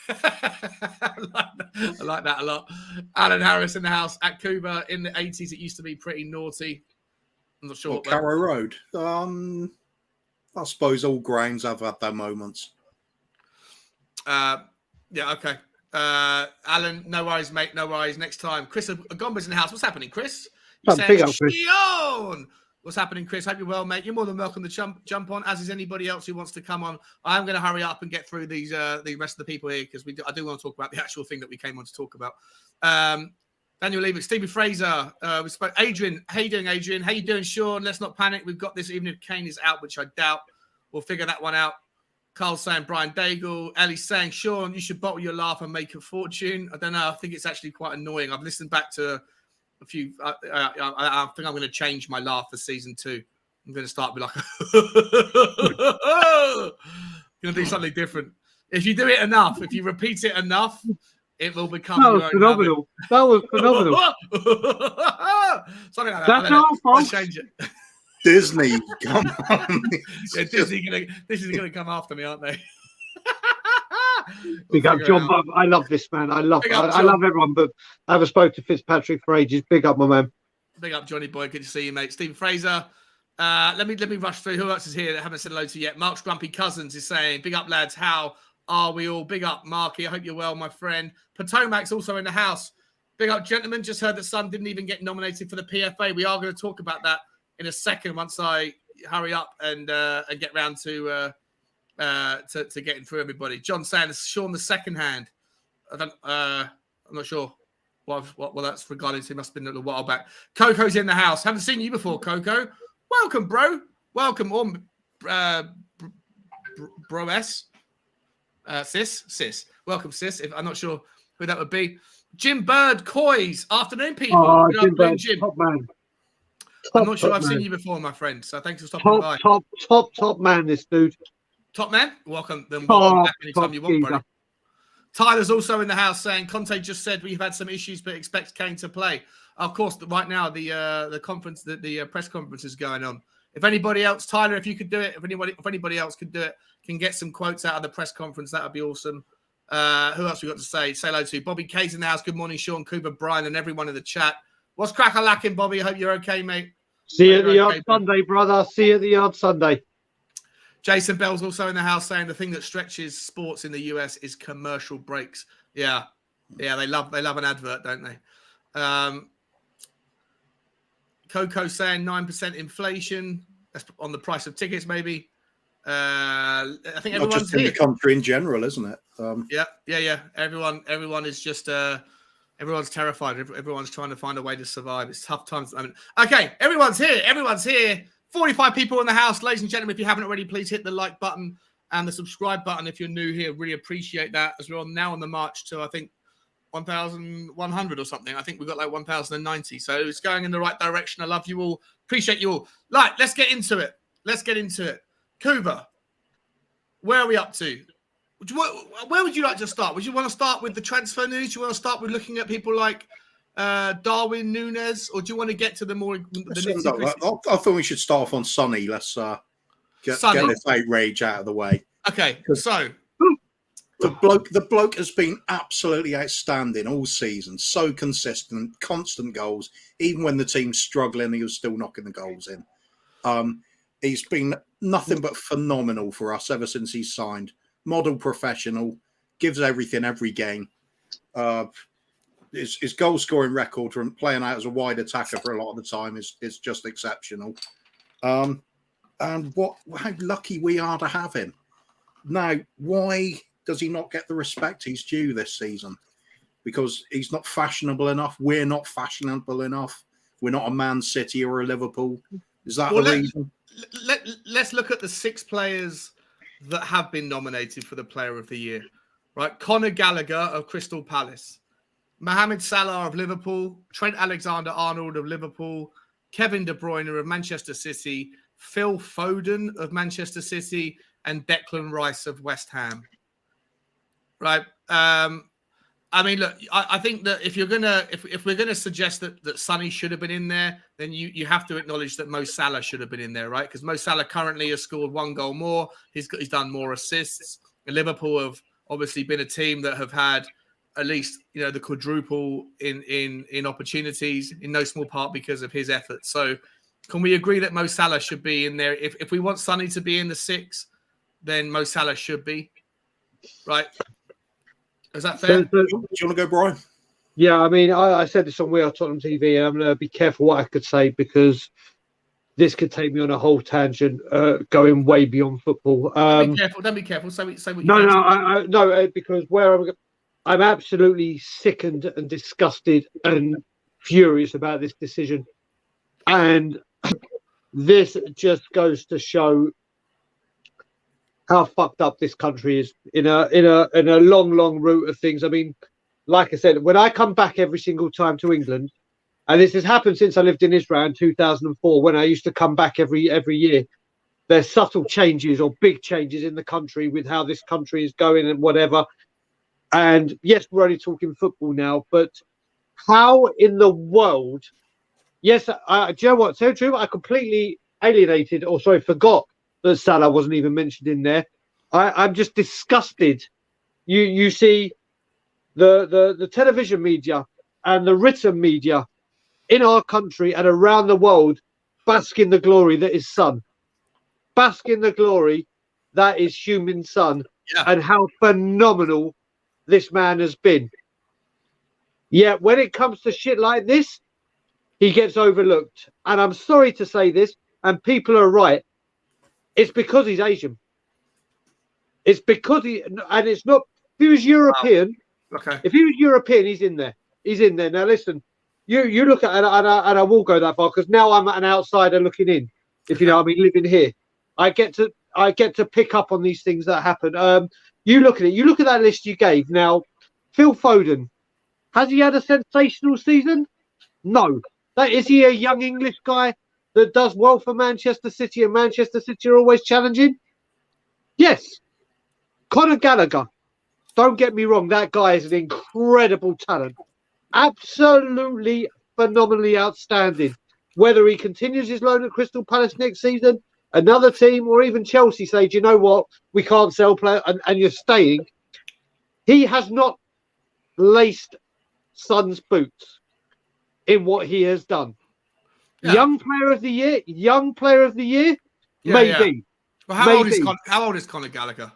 I like that a lot. Alan Harris in the house. At Cuba in the 80s, it used to be pretty naughty. I'm not sure. Carrow Road. I suppose all grounds have had their moments. Yeah, okay. Alan, no worries, mate. No worries. Next time. Chris Agomba's in the house. What's happening, Chris? You're saying, Shion! What's happening, Chris? Hope you're well, mate. You're more than welcome to jump on, as is anybody else who wants to come on. I am going to hurry up and get through the rest of the people here because I do want to talk about the actual thing that we came on to talk about. Daniel Levy, Stevie Fraser, we spoke. Adrian, how you doing, Adrian? How you doing, Sean? Let's not panic. We've got this, even if Kane is out, which I doubt. We'll figure that one out. Carl saying Brian Daigle. Ellie's saying, Sean, you should bottle your laugh and make a fortune. I don't know. I think it's actually quite annoying. I've listened back to a few. I think I'm going to change my laugh for season 2. I'm going to start with like, going to do something different. If you do it enough, if you repeat it enough, it will become. That was phenomenal. That was phenomenal. Something like that. That's all, folks. Change it. Disney, come on. Yeah, Disney is gonna come after me, aren't they? Big up John. I love this man. I love everyone, but I haven't spoke to Fitzpatrick for ages. Big up, my man. Big up, Johnny boy. Good to see you, mate. Stephen Fraser. Let me rush through. Who else is here that I haven't said hello to yet? Mark's Grumpy Cousins is saying, "Big up, lads. How are we all? Big up, Marky. I hope you're well, my friend." Potomac's also in the house. Big up, gentlemen. Just heard that Son didn't even get nominated for the PFA. We are going to talk about that in a second once I hurry up and get round to getting through everybody. John saying Sean the second hand. I'm not sure what that's regarding to. It must have been a little while back. Coco's in the house. Haven't seen you before, Coco. Welcome, bro. Welcome, bro S. Sis. Welcome, sis. I'm not sure who that would be. Jim Bird Coys. Afternoon, people. Oh, Good Jim afternoon, Bird, Jim. top man. I'm not sure I've seen you before, my friend. So thanks for stopping by. Top man, this dude. Top man? Welcome. Then welcome back anytime you want, geezer. buddy. Tyler's also in the house saying, Conte just said we've had some issues, but expects Kane to play. Of course, right now, the conference, the press conference is going on. If anybody else, Tyler, if you could do it, if anybody else could do it, can get some quotes out of the press conference, that would be awesome. Who else we got to say? Say hello to Bobby K's in the house. Good morning, Sean, Cooper, Brian, and everyone in the chat. What's crack-a-lacking, Bobby? I hope you're okay, mate. See you at the yard Sunday, brother. See you at the yard Sunday. Jason Bell's also in the house saying the thing that stretches sports in the US is commercial breaks. Yeah, they love an advert, don't they? Coco saying 9% inflation. That's on the price of tickets, maybe. I think Not everyone's just in here. the country in general, isn't it? Yeah. Everyone is just everyone's terrified. Everyone's trying to find a way to survive. It's tough times. Okay, everyone's here. 45 people in the house, ladies and gentlemen. If you haven't already, please hit the like button and the subscribe button if you're new here. Really appreciate that, as we're now on the march to, I think, 1,100 or something. I think we've got like 1,090. So it's going in the right direction. I love you all. Appreciate you all. Let's get into it. Kuba, where are we up to? Where would you like to start? Would you want to start with the transfer news? Do you want to start with looking at people like Darwin Núñez, or do you want to get to the more? I thought we should start off on Sonny. Let's get this outrage out of the way. Okay, so the bloke has been absolutely outstanding all season. So consistent, constant goals. Even when the team's struggling, he was still knocking the goals in. He's been nothing but phenomenal for us ever since he's signed. Model professional, gives everything every game. His goal scoring record from playing out as a wide attacker for a lot of the time is just exceptional. And how lucky we are to have him. Now, why does he not get the respect he's due this season? Because he's not fashionable enough. We're not fashionable enough. We're not a Man City or a Liverpool. Is that the reason? Let's look at the 6 players that have been nominated for the Player of the Year. Right, Conor Gallagher of Crystal Palace, Mohamed Salah of Liverpool, Trent Alexander-Arnold of Liverpool, Kevin De Bruyne of Manchester City, Phil Foden of Manchester City, and Declan Rice of West Ham. Right. Look, I think that if we're gonna suggest that Sonny should have been in there, then you have to acknowledge that Mo Salah should have been in there, right? Because Mo Salah currently has scored 1 goal more. He's done more assists. And Liverpool have obviously been a team that have had at least the quadruple in opportunities, in no small part because of his efforts. So, can we agree that Mo Salah should be in there? If we want Sonny to be in the 6, then Mo Salah should be, right? Is that fair? Do you want to go, Brian? Yeah, I said this on We Are Tottenham TV, and I'm going to be careful what I could say because this could take me on a whole tangent, going way beyond football. Don't be careful. Say what you No, because I'm absolutely sickened and disgusted and furious about this decision, and this just goes to show how fucked up this country is in a long route of things. Like I said, when I come back every single time to England, and this has happened since I lived in Israel in 2004, when I used to come back every year, there's subtle changes or big changes in the country with how this country is going and whatever. And yes, we're only talking football now, but how in the world? Yes, do you know what? So true. I completely forgot that Salah wasn't even mentioned in there. I'm just disgusted. You see the television media and the written media in our country and around the world bask in the glory that is Son. Bask in the glory that is Heung-min Son, and how phenomenal this man has been. Yet when it comes to shit like this, he gets overlooked. And I'm sorry to say this, and people are right. It's because he's Asian. It's because and it's not. If he was European, okay. If he was European, he's in there. He's in there. Now listen, you look at, and I will go that far because now I'm an outsider looking in. If you know, living here, I get to pick up on these things that happen. You look at it. You look at that list you gave. Now, Phil Foden, has he had a sensational season? No. Is he a young English guy that does well for Manchester City, and Manchester City are always challenging? Yes. Conor Gallagher, don't get me wrong, that guy is an incredible talent. Absolutely phenomenally outstanding. Whether he continues his loan at Crystal Palace next season, another team, or even Chelsea say, do you know what, we can't sell players and you're staying. He has not laced Son's boots in what he has done. Yeah. Young player of the year, maybe. Well, how old is Conor Gallagher?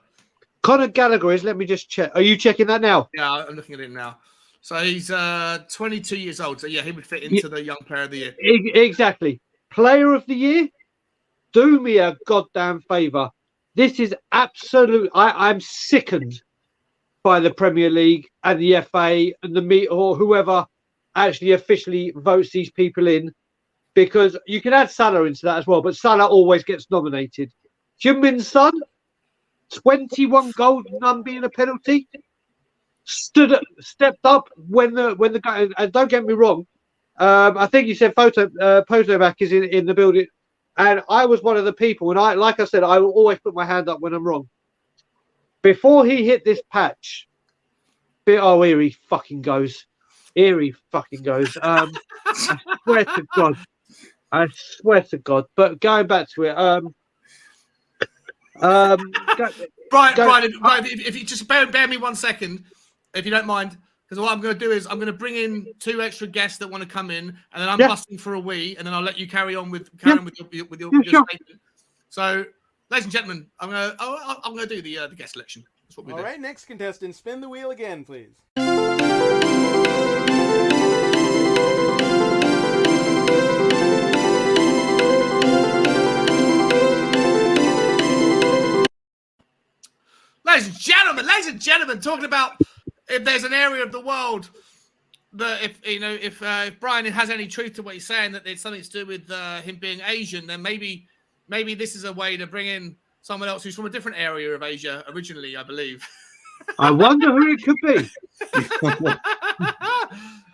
Conor Gallagher is, let me just check. Are you checking that now? Yeah, I'm looking at it now. So he's 22 years old. So yeah, he would fit into the young player of the year. Exactly. Player of the year, do me a goddamn favour. This is absolute. I'm sickened by the Premier League and the FA and the meet or whoever actually officially votes these people in, because you can add Salah into that as well, but Salah always gets nominated. Heung-min's son, 21 goals, none being a penalty, stepped up when the guy. And don't get me wrong, I think you said Potoback is in the building, and I was one of the people. And like I said, I will always put my hand up when I'm wrong. Before he hit this patch, oh, here he fucking goes. Here he fucking goes. I swear to God. I swear to God. But going back to it, Brian, if you just bear me 1 second, if you don't mind, because what I'm going to do is I'm going to bring in 2 extra guests that want to come in, and then I'm busting for a wee, and then I'll let you carry on with your statement. So, ladies and gentlemen, I'm going to do the guest selection. That's what we do. All right, next contestant, spin the wheel again, please. Ladies and gentlemen, talking about if there's an area of the world that if Brian has any truth to what he's saying, that it's something to do with him being Asian, then maybe this is a way to bring in someone else who's from a different area of Asia originally, I believe. I wonder who it could be.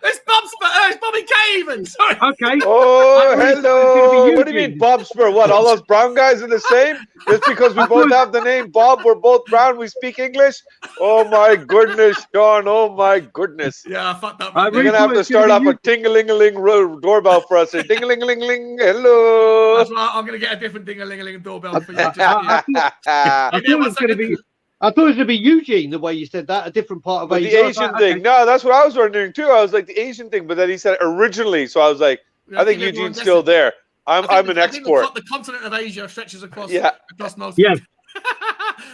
It's Bobby Caven. Sorry. Okay. Oh, hello. What do you mean, Bob Spur? What, all us brown guys are the same? Just because we both have the name Bob, we're both brown, we speak English? Oh, my goodness, Sean. Oh, my goodness. Yeah, I fucked up. You're going to have to start off a ting-a-ling-a-ling doorbell for us. Ding-a-ling-a-ling-ling. Hello. That's right. I'm going to get a different ding-a-ling-a-ling doorbell for you. I thought it was going to be Eugene, the way you said that, a different part of Asia. The Asian thing. Okay. No, that's what I was wondering too. I was like, the Asian thing, but then he said originally. So I was like, I think Eugene's still there. I'm an export. The continent of Asia stretches across most. Yes.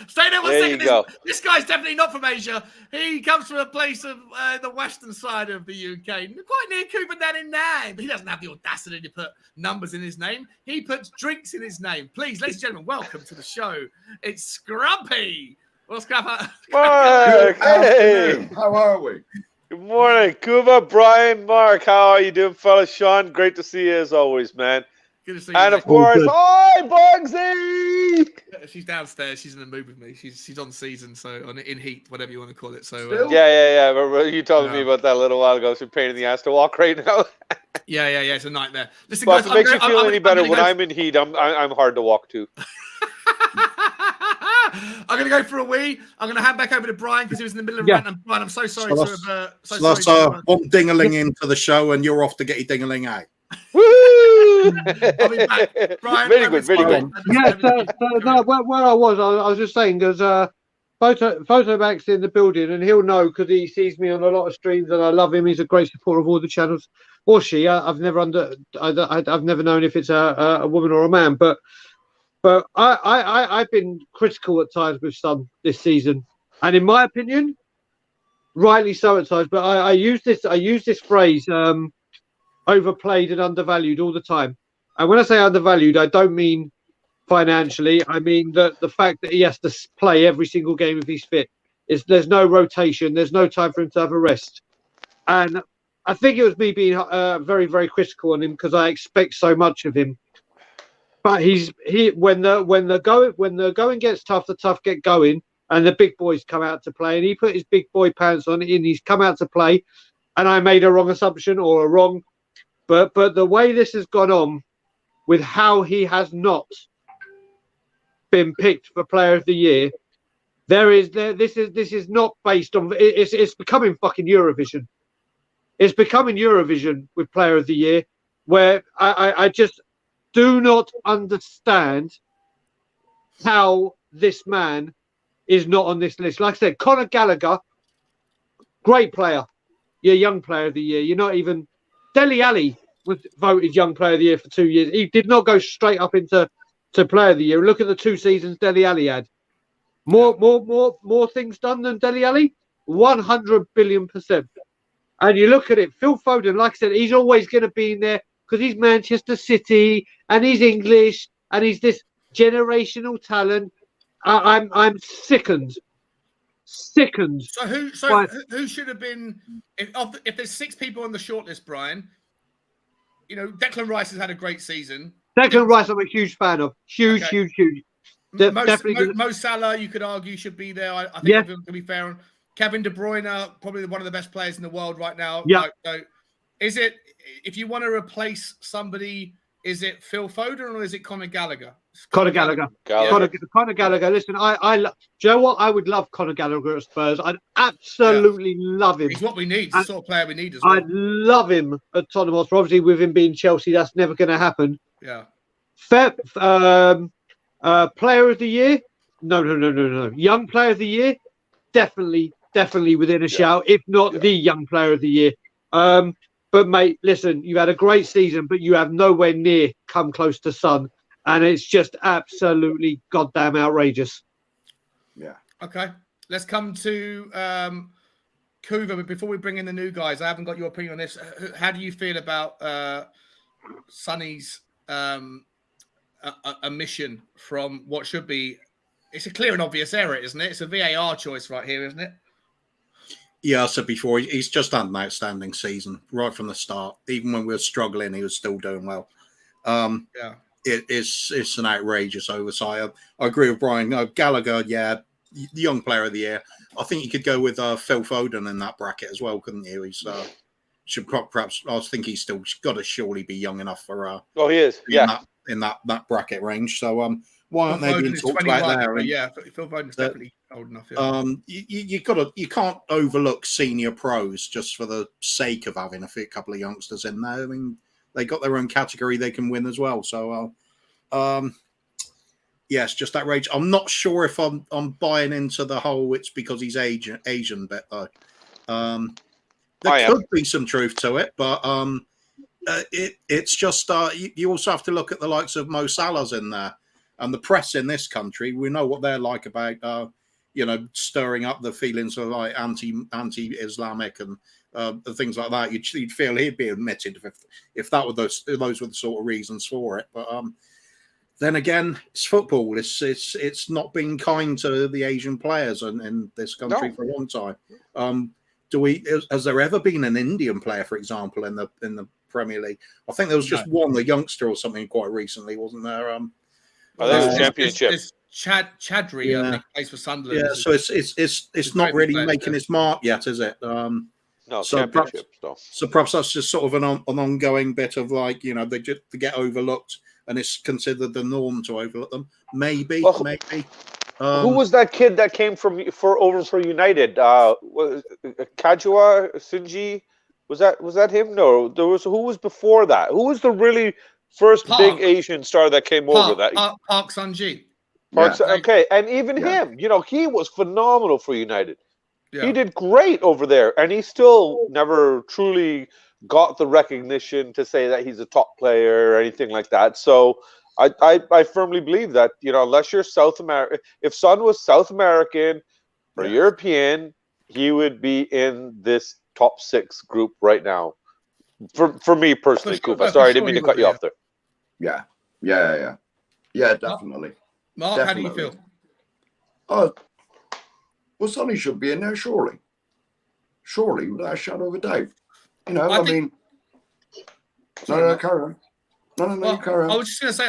Stay there 1 second. You go. This guy's definitely not from Asia. He comes from a place of the western side of the UK, quite near Copenhagen in name. But he doesn't have the audacity to put numbers in his name. He puts drinks in his name. Please, ladies and gentlemen, welcome to the show. It's Scrumpy. What's going on? Mark, hey. How are we? Good morning, Kuba, Brian, Mark. How are you doing, fella? Sean, great to see you as always, man. Good to see you. And of course, hi, Bugsy. She's downstairs. She's in the mood with me. She's on season, so in heat, whatever you want to call it. So yeah. You told me about that a little while ago. It's a pain in the ass to walk right now. Yeah. It's a nightmare. Listen, but guys, if it makes you feel any better, when I'm in heat, I'm hard to walk to. I'm going to go for a wee. I'm going to hand back over to Brian because he was in the middle of a rant. And Brian, I'm so sorry one ding-a-ling into the show and you're off to get your ding-a-ling out. Woo! I'll be back. Brian, very good. Yes, where I was just saying, there's Photoback's in the building and he'll know because he sees me on a lot of streams and I love him. He's a great supporter of all the channels. Or she. I've never known if it's a woman or a man, but I've been critical at times with some this season, and in my opinion, rightly so at times. But I use this phrase, overplayed and undervalued all the time. And when I say undervalued, I don't mean financially. I mean the fact that he has to play every single game if he's fit. There's no rotation. There's no time for him to have a rest. And I think it was me being very, very critical on him because I expect so much of him. But when the going gets tough, the tough get going, and the big boys come out to play. And he put his big boy pants on, and he's come out to play. And I made a wrong assumption or a wrong, but the way this has gone on, with how he has not been picked for Player of the Year, this is not based on. It's becoming fucking Eurovision. It's becoming Eurovision with Player of the Year, where I just do not understand how this man is not on this list. Like I said, Conor Gallagher, great player. You're young player of the year. You're not even... Dele Alli was voted young player of the year for 2 years. He did not go straight up into player of the year. Look at the 2 seasons Dele Alli had. More things done than Dele Alli? 100 billion%. And you look at it, Phil Foden, like I said, he's always going to be in there because he's Manchester City and he's English and he's this generational talent. I'm sickened. Sickened. So who should have been if there's 6 people on the shortlist, Brian? You know, Declan Rice has had a great season. Declan Rice, I'm a huge fan of. Huge. Definitely. Mo Salah, you could argue, should be there. I think Yeah. to be fair. Kevin De Bruyne, probably one of the best players in the world right now. Yeah. So is it, if you want to replace somebody, is it Phil Foden or is it Conor Gallagher? Conor Gallagher. Conor Gallagher. Listen, do you know what? I would love Conor Gallagher at Spurs. I'd absolutely love him. He's what we need. He's the sort of player we need as well. I'd love him at Tottenham Hotspur. Obviously, with him being Chelsea, that's never going to happen. Yeah. Player of the year? No. Young player of the year? Definitely within a shout, if not the young player of the year. But mate, listen, you've had a great season, but you have nowhere near come close to Son, and it's just absolutely goddamn outrageous. Yeah. Okay, let's come to Kuva. But before we bring in the new guys, I haven't got your opinion on this. How do you feel about Sonny's omission from what should be? It's a clear and obvious error, isn't it? It's a VAR choice right here, isn't it? Yeah, I said before, he's just had an outstanding season right from the start. Even when we were struggling, he was still doing well. It's an outrageous oversight. I agree with Brian. Gallagher, the young player of the year. I think you could go with Phil Foden in that bracket as well, couldn't you? He's should perhaps. I think he's still got to surely be young enough for. He is. In that bracket range. So why aren't they being talked about there? Phil Foden's definitely old enough. You can't overlook senior pros just for the sake of having a couple of youngsters in there. I mean, they got their own category they can win as well. So it's just outrageous. I'm not sure if I'm buying into the whole it's because he's Asian bit though. There could be some truth to it, but it's just you also have to look at the likes of Mo Salah's in there. And the press in this country, we know what they're like about, stirring up the feelings of like anti-Islamic and things like that. You'd feel he'd be admitted if that were those were the sort of reasons for it. But then again, it's football. It's not been kind to the Asian players in this country for a long time. Has there ever been an Indian player, for example, in the Premier League? I think there was just one, the youngster or something, quite recently, wasn't there? There's a championship. It's Chadri, I think, plays for Sunderland. Yeah, so it's not really making its mark yet, is it? No, so championship perhaps, so perhaps that's just sort of an ongoing bit of like, they get overlooked and it's considered the norm to overlook them. Maybe. Who was that kid that came over for United? Kajua Sinji? Was that him? No, who was before that? Who was the really first big Asian star that came over? Park Sun-ji. Okay, and even him, he was phenomenal for United. Yeah. He did great over there, and he still never truly got the recognition to say that he's a top player or anything like that. So I firmly believe that, unless you're South American, if Son was South American or European, he would be in this top 6 group right now. For me personally, Kufa. Sorry, I didn't mean to cut you off there. Yeah, definitely. Mark, definitely. How do you feel? Well, Sonny should be in there, surely, without a shadow of a doubt. I mean, no, carry on. No, carry on. I was just going to say,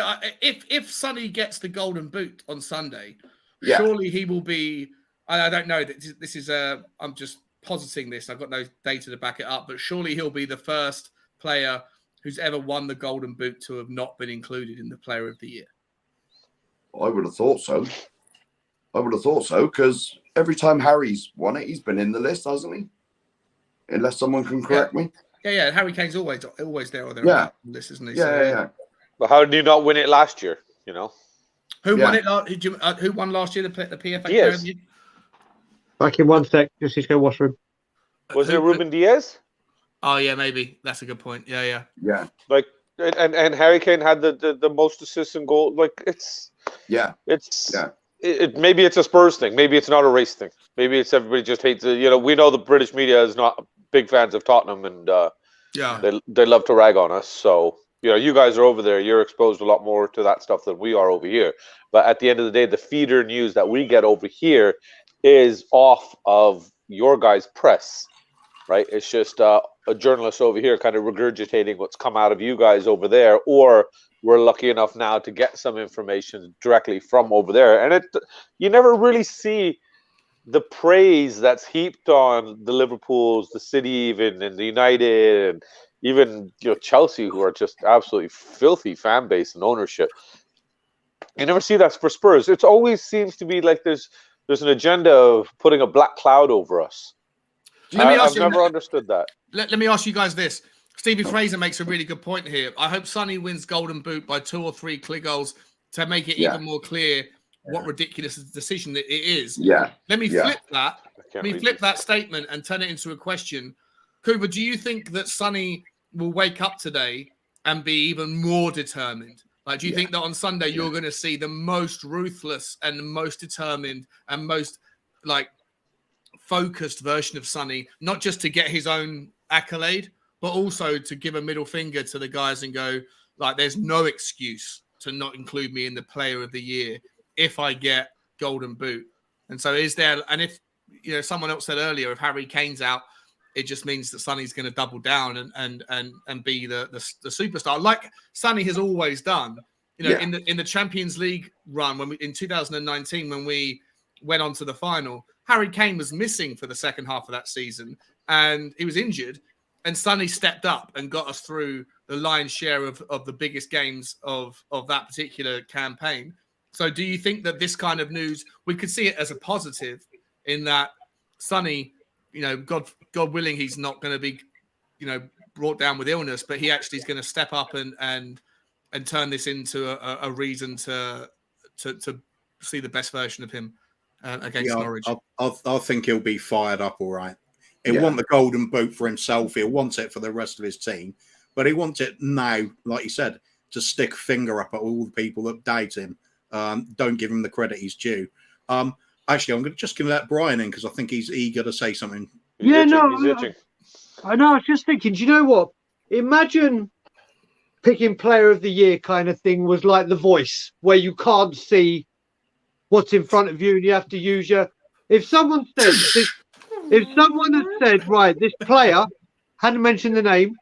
if Sonny gets the golden boot on Sunday, surely he will be. I don't know. This is I'm just positing this. I've got no data to back it up, but surely he'll be the first player who's ever won the golden boot to have not been included in the Player of the Year. I would have thought so. Because every time Harry's won it, he's been in the list, hasn't he? Unless someone can correct me. Yeah. Harry Kane's always there or there on the list, isn't he? Yeah. But how did you not win it last year? Who won it? Who won last year? The PFA. Yes. Back in 1 sec. Just to go washroom. Was it Ruben Diaz? Oh yeah, maybe that's a good point. Yeah. Like, and Harry Kane had the most assists and goal. Like maybe it's a Spurs thing. Maybe it's not a race thing. Maybe it's everybody just hates it. We know the British media is not big fans of Tottenham, and they love to rag on us. So you guys are over there. You're exposed a lot more to that stuff than we are over here. But at the end of the day, the feeder news that we get over here is off of your guys' press, right? It's just a journalist over here kind of regurgitating what's come out of you guys over there, or we're lucky enough now to get some information directly from over there. And you never really see the praise that's heaped on the Liverpools, the City, even, and the United, and even Chelsea, who are just absolutely filthy fan base and ownership. You never see that for Spurs. It always seems to be like there's an agenda of putting a black cloud over us. I've never understood that. Let me ask you guys this. Stevie Fraser makes a really good point here. I hope Sonny wins Golden Boot by 2 or 3 clear goals to make it even more clear what ridiculous decision it is. Yeah. Let me flip that. Let me flip that statement and turn it into a question. Cooper, do you think that Sonny will wake up today and be even more determined? Like, do you think that on Sunday you're going to see the most ruthless and the most determined and most focused version of Sonny, not just to get his own accolade, but also to give a middle finger to the guys and go, like, there's no excuse to not include me in the Player of the Year if I get Golden Boot. And so is there, and if, someone else said earlier, if Harry Kane's out, it just means that Sonny's going to double down and be the superstar, like Sonny has always done. In the Champions League run in 2019, when we went on to the final, Harry Kane was missing for the second half of that season, and he was injured. And Sonny stepped up and got us through the lion's share of the biggest games of that particular campaign. So, do you think that this kind of news, we could see it as a positive, in that Sonny, God willing, he's not going to be, brought down with illness, but he actually is going to step up and turn this into a reason to see the best version of him against Norwich? I think he'll be fired up all right. He'll want the Golden Boot for himself. He'll want it for the rest of his team. But he wants it now, like you said, to stick a finger up at all the people that doubt him. Don't give him the credit he's due. Actually, I'm going to just give that Brian in because I think he's eager to say something. He's itching. I know. I was just thinking, do you know what? Imagine picking Player of the Year kind of thing was like The Voice, where you can't see what's in front of you and you have to use your... If someone said this... If someone had said, right, this player, hadn't mentioned the name,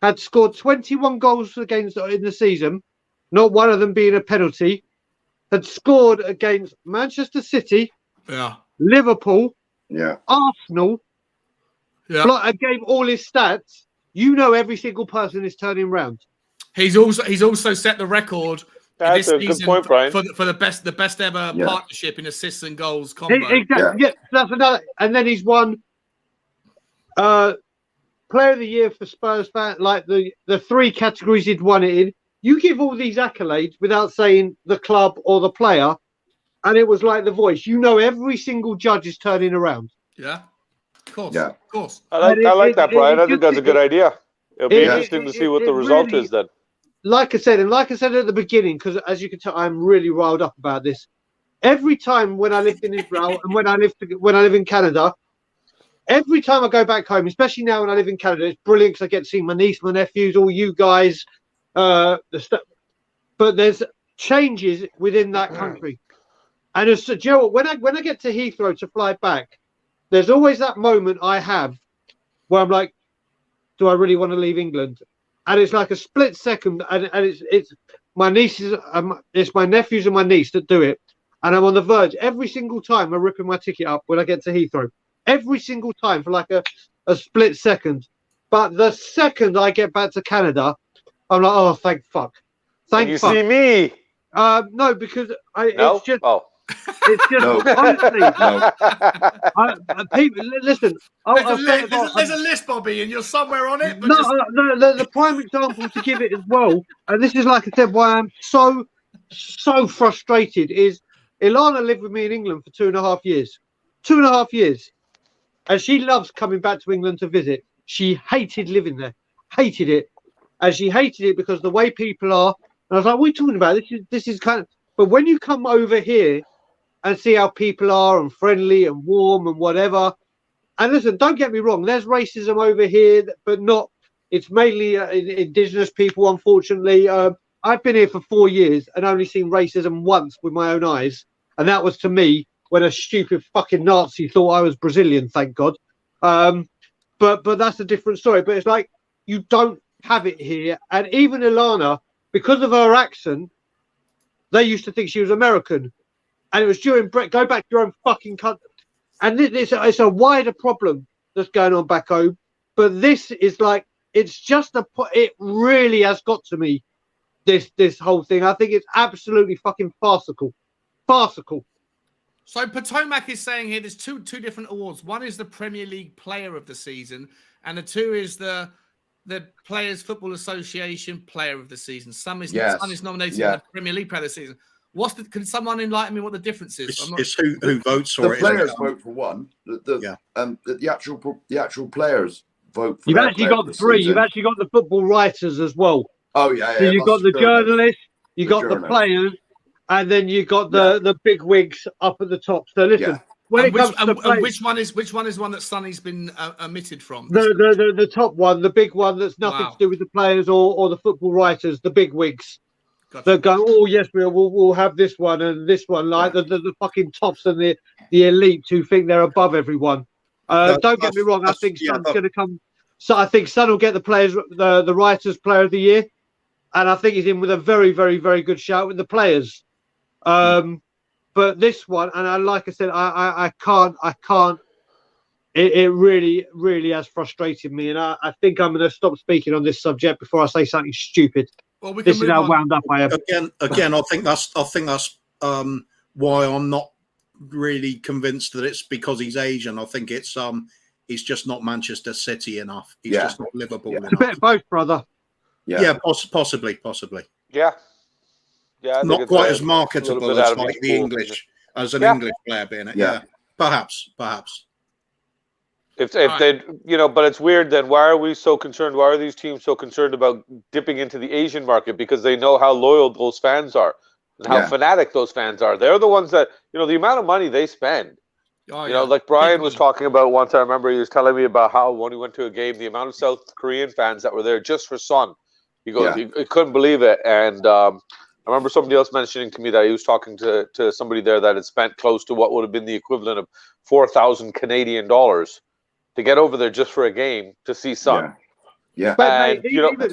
had scored 21 goals against in the season, not one of them being a penalty, had scored against Manchester City, Liverpool, Arsenal, I gave all his stats, every single person is turning round. He's also set the record That's a good point, Brian. For the best ever partnership in assists and goals combo. Exactly. Yeah, that's another. And then he's won Player of the Year for Spurs fan. Like the 3 categories he'd won it in. You give all these accolades without saying the club or the player, and it was like The Voice. Every single judge is turning around. Yeah, of course. Yeah, of course. I like that, Brian. I think that's a good idea. It'll be interesting to see what the result is then. Like I said at the beginning, because as you can tell, I'm really riled up about this. Every time when I lived in Israel and when I live in Canada, every time I go back home, especially now when I live in Canada, it's brilliant because I get to see my niece, my nephews, all you guys. But there's changes within that country, and as Joe, when I get to Heathrow to fly back, there's always that moment I have where I'm like, do I really want to leave England? And it's like a split second, and it's my nieces, it's my nephews and my niece that do it, and I'm on the verge every single time. I'm ripping my ticket up when I get to Heathrow, every single time for like a split second. But the second I get back to Canada, I'm like, oh, thank fuck, thank fuck. You see me? No, because it's just. Oh. It's just honestly. People, listen. There's a list, Bobby, and you're somewhere on it. But the prime example to give it as well, and this is like I said, why I'm so frustrated is Ilana lived with me in England for 2.5 years. 2.5 years, and she loves coming back to England to visit. She hated living there, hated it, and she hated it because the way people are. And I was like, "What are you talking about? This is kind of." But when you come over here and see how people are and friendly and warm and whatever, and listen, don't get me wrong, there's racism over here, but not It's mainly indigenous people, unfortunately. I've been here for 4 years and only seen racism once with my own eyes, and that was to me when a stupid fucking Nazi thought I was Brazilian. Thank God. But that's a different story. But it's like you don't have it here, and even Ilana, because of her accent, they used to think she was American, and it was during Brexit. Go back to your own fucking country, and it's a wider problem that's going on back home. But this is like it's just it really has got to me. This whole thing, I think it's absolutely fucking farcical. So Potomac is saying here there's two different awards. One is the Premier League Player of the Season, and the two is the Players Football Association Player of the Season. Some is nominated for the Premier League Player of the Season. Can someone enlighten me what the difference is? It's who votes for it. The players vote for one. The actual players vote for. You've actually got three. You've actually got the football writers as well. Oh yeah. So you've got the journalists, you got the players, and then you got the big wigs up at the top. So listen, when it comes to which one is one that Sonny's been omitted from? The top one, the big one that's nothing to do with the players or the football writers, the big wigs. Gotcha. That go, oh yes, we'll have this one and this one, like the fucking tops and the elites who think they're above everyone. Don't get me wrong, I think Son's going to come. So I think Son will get the writers' Player of the Year. And I think he's in with a very, very, very good shout with the players. But this one, and like I said, I can't. It really, really has frustrated me, and I think I'm going to stop speaking on this subject before I say something stupid. Well, this is how wound up I am. Again, I think that's why I'm not really convinced that it's because he's Asian. I think it's he's just not Manchester City enough. He's just not Liverpool enough. It's a bit of both, brother. Yeah, possibly. Yeah. Not quite as marketable as like the English, as an English player being it. Yeah. Perhaps. If they, but it's weird then. Why are we so concerned? Why are these teams so concerned about dipping into the Asian market? Because they know how loyal those fans are and how fanatic those fans are. They're the ones that, the amount of money they spend. Like Brian was talking about once. I remember he was telling me about how when he went to a game, the amount of South Korean fans that were there just for Son. He goes, he couldn't believe it. And I remember somebody else mentioning to me that he was talking to somebody there that had spent close to what would have been the equivalent of 4,000 Canadian dollars to get over there just for a game to see Son. Yeah. And,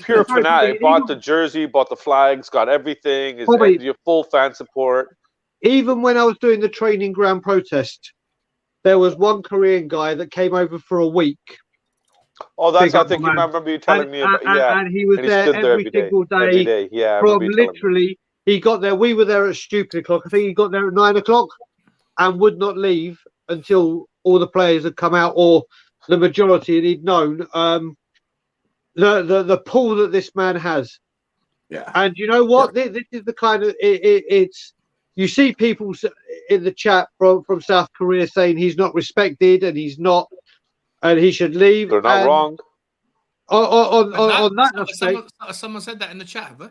pure fanatic. Bought the jersey, bought the flags, got everything. Your full fan support. Even when I was doing the training ground protest, there was one Korean guy that came over for a week. Oh, that's I think I remember you telling me about. And he was there every single day. Every day. Yeah, from literally, he got there. We were there at stupid o'clock. I think he got there at 9 o'clock, and would not leave until all the players had come out, or the majority, and he'd known the pull that this man has. Yeah. And you know what? This is the kind of it's. You see people in the chat from South Korea saying he's not respected and he's not. And he should leave. They're not wrong. On that aspect, someone said that in the chat, have they?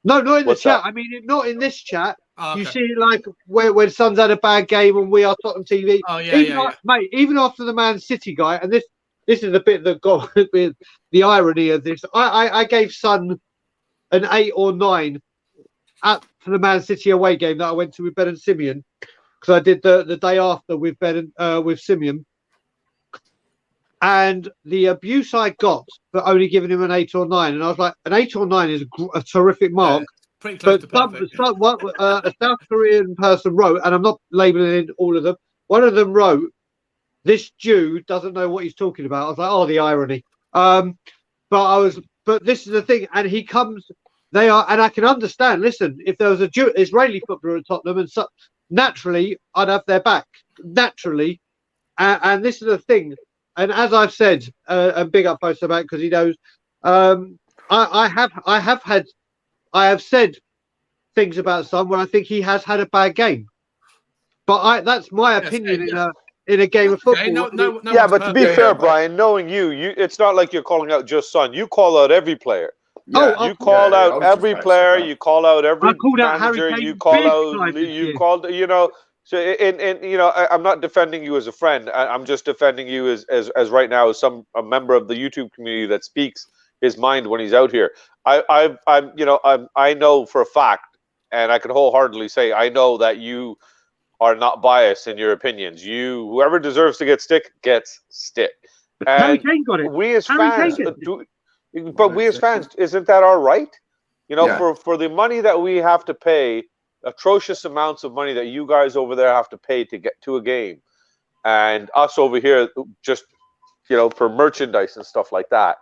No, not in the chat. I mean, not in this chat. Oh, okay. You see, like when Son's had a bad game and we are Tottenham TV. Oh yeah, mate. Even after the Man City guy, and this is the bit that got with the irony of this. I gave Son an 8 or 9 for the Man City away game that I went to with Ben and Simeon, because I did the day after with Ben and with Simeon. And the abuse I got for only giving him an 8 or 9, and I was like, an 8 or 9 is a terrific mark. Pretty close but a South Korean person wrote, and I'm not labeling all of them. One of them wrote, "This Jew doesn't know what he's talking about." I was like, "Oh, the irony." But this is the thing, and he comes. They are, and I can understand. Listen, if there was a Israeli footballer at Tottenham, and so, naturally, I'd have their back. Naturally, and this is the thing. And as I've said, and big up post about because he knows, I have said things about Son where I think he has had a bad game, but that's my opinion in a game of football. But to be fair, Brian, knowing you, it's not like you're calling out just Son. You call out every player. You call out every player. You call out every manager. You call out. So, I'm not defending you as a friend. I'm just defending you as right now as a member of the YouTube community that speaks his mind when he's out here. I know for a fact, and I can wholeheartedly say, I know that you are not biased in your opinions. Whoever deserves to get stick gets stick. Harry And Kane got it. we as Harry fans, Kane got but we as fans, isn't that our right? You know, Yeah. for the money that we have to pay, atrocious amounts of money that you guys over there have to pay to get to a game, and us over here just, you know, for merchandise and stuff like that,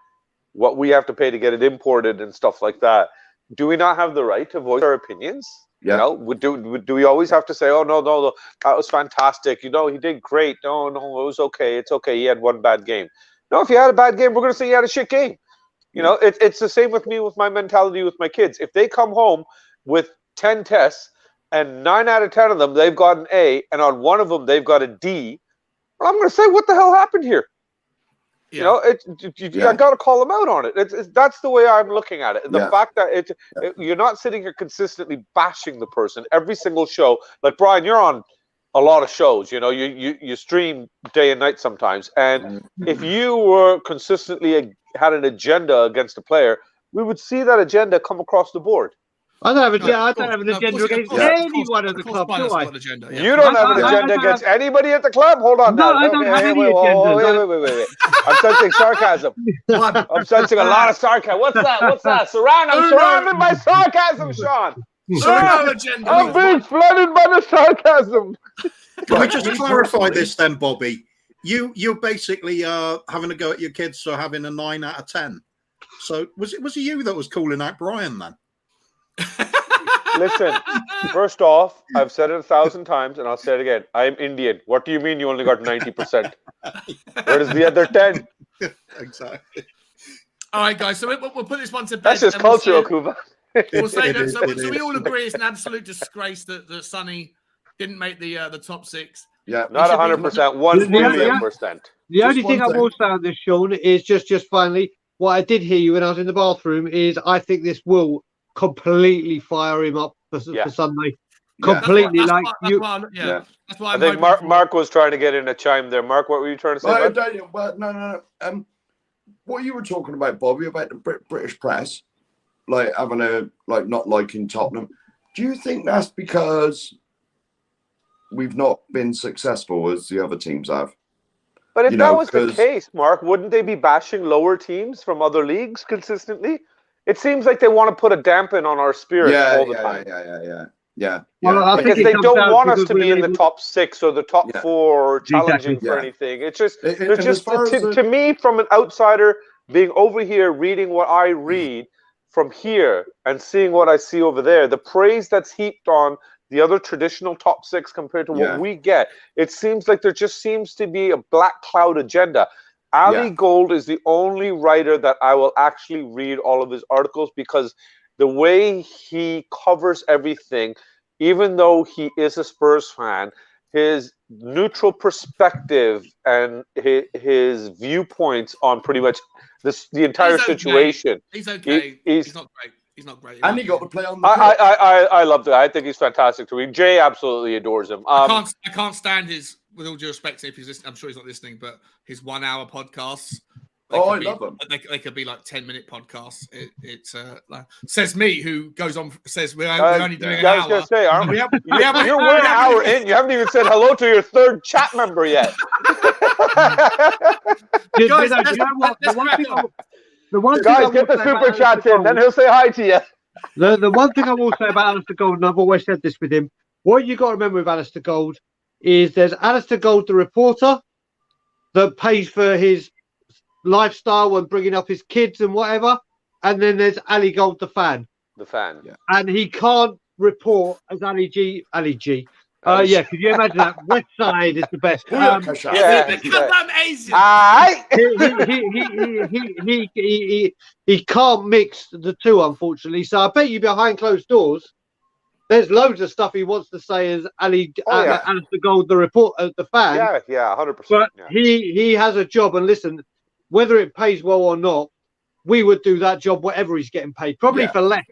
what we have to pay to get it imported and stuff like that. Do we not have the right to voice our opinions? Yeah. You know, do we always have to say, oh, no, that was fantastic. You know, he did great. No, it was okay. It's okay. He had one bad game. No, if he had a bad game, we're going to say he had a shit game. You know, it's the same with me, with my mentality with my kids. If they come home with 10 tests and 9 out of 10 of them, they've got an A, and on one of them, they've got a D, well, I'm going to say, what the hell happened here? Yeah. You know, I got to call them out on it. That's the way I'm looking at it. The fact that you're not sitting here consistently bashing the person every single show. Like, Brian, you're on a lot of shows. You know, you stream day and night sometimes. And if you were consistently had an agenda against a player, we would see that agenda come across the board. I don't have an agenda against anyone at the club, do I? You don't have an agenda against anybody at the club? Hold on now. I don't have any agenda. Wait. I'm sensing sarcasm. I'm sensing a lot of sarcasm. What's that? I'm surrounded by sarcasm, Sean. I'm being flooded by the sarcasm. Can we just clarify this then, Bobby? You're basically having a go at your kids for having a 9 out of 10. So was it you that was calling out Brian then? Listen, first off, I've said it 1,000 times, and I'll say it again. I'm Indian. What do you mean you only got 90%? Where is the other 10? Exactly. All right, guys. So we'll put this one to bed. That's just cultural, Kuba. We'll say that. So we all agree it's an absolute disgrace that Sonny didn't make the top 6. Yeah, not 100%. 1 million%. The only thing I will say on this, Sean, is just finally, what I did hear you when I was in the bathroom is I think this will completely fire him up for Sunday. Completely, that's why I think Mark was trying to get in a chime there. Mark, what were you trying to say? No. What you were talking about, Bobby, about the British press, like having not liking Tottenham. Do you think that's because we've not been successful as the other teams have? But if that was the case, Mark, wouldn't they be bashing lower teams from other leagues consistently? It seems like they want to put a dampen on our spirit all the time. Yeah. Well, because they don't want us to be in the top 6 or the top 4 or challenging for anything. It's just, to me, from an outsider, being over here reading what I read from here and seeing what I see over there, the praise that's heaped on the other traditional top 6 compared to what we get, it seems like there just seems to be a black cloud agenda. Ali Gold is the only writer that I will actually read all of his articles, because the way he covers everything, even though he is a Spurs fan, his neutral perspective and his viewpoints on pretty much the entire situation. He's okay. He's not great. He's not great. And he got to play on the I love that. I think he's fantastic to read. Jay absolutely adores him. I can't stand his, with all due respect, if he's listening, I'm sure he's not listening, but his 1 hour podcasts. I love them. They could be like 10-minute podcasts. It's says me, who goes on, says we're only doing an hour. I was going to say, you're 1 hour in. You haven't even said hello to your 3rd chat member yet. Guys, Guys, get the super chats in, then he'll say hi to you. The one thing I will say about Alistair Gold, and I've always said this with him, what you got to remember with Alistair Gold is there's Alistair Gold, the reporter, that pays for his lifestyle and bringing up his kids and whatever, and then there's Ali Gold, the fan. The fan, and he can't report as Ali G. Could you imagine that? West Side is the best. He can't mix the two, unfortunately. So I bet you behind closed doors, there's loads of stuff he wants to say as Alistair Gold, the fan. Yeah, 100%. But he has a job, and listen, whether it pays well or not, we would do that job whatever he's getting paid, probably for less,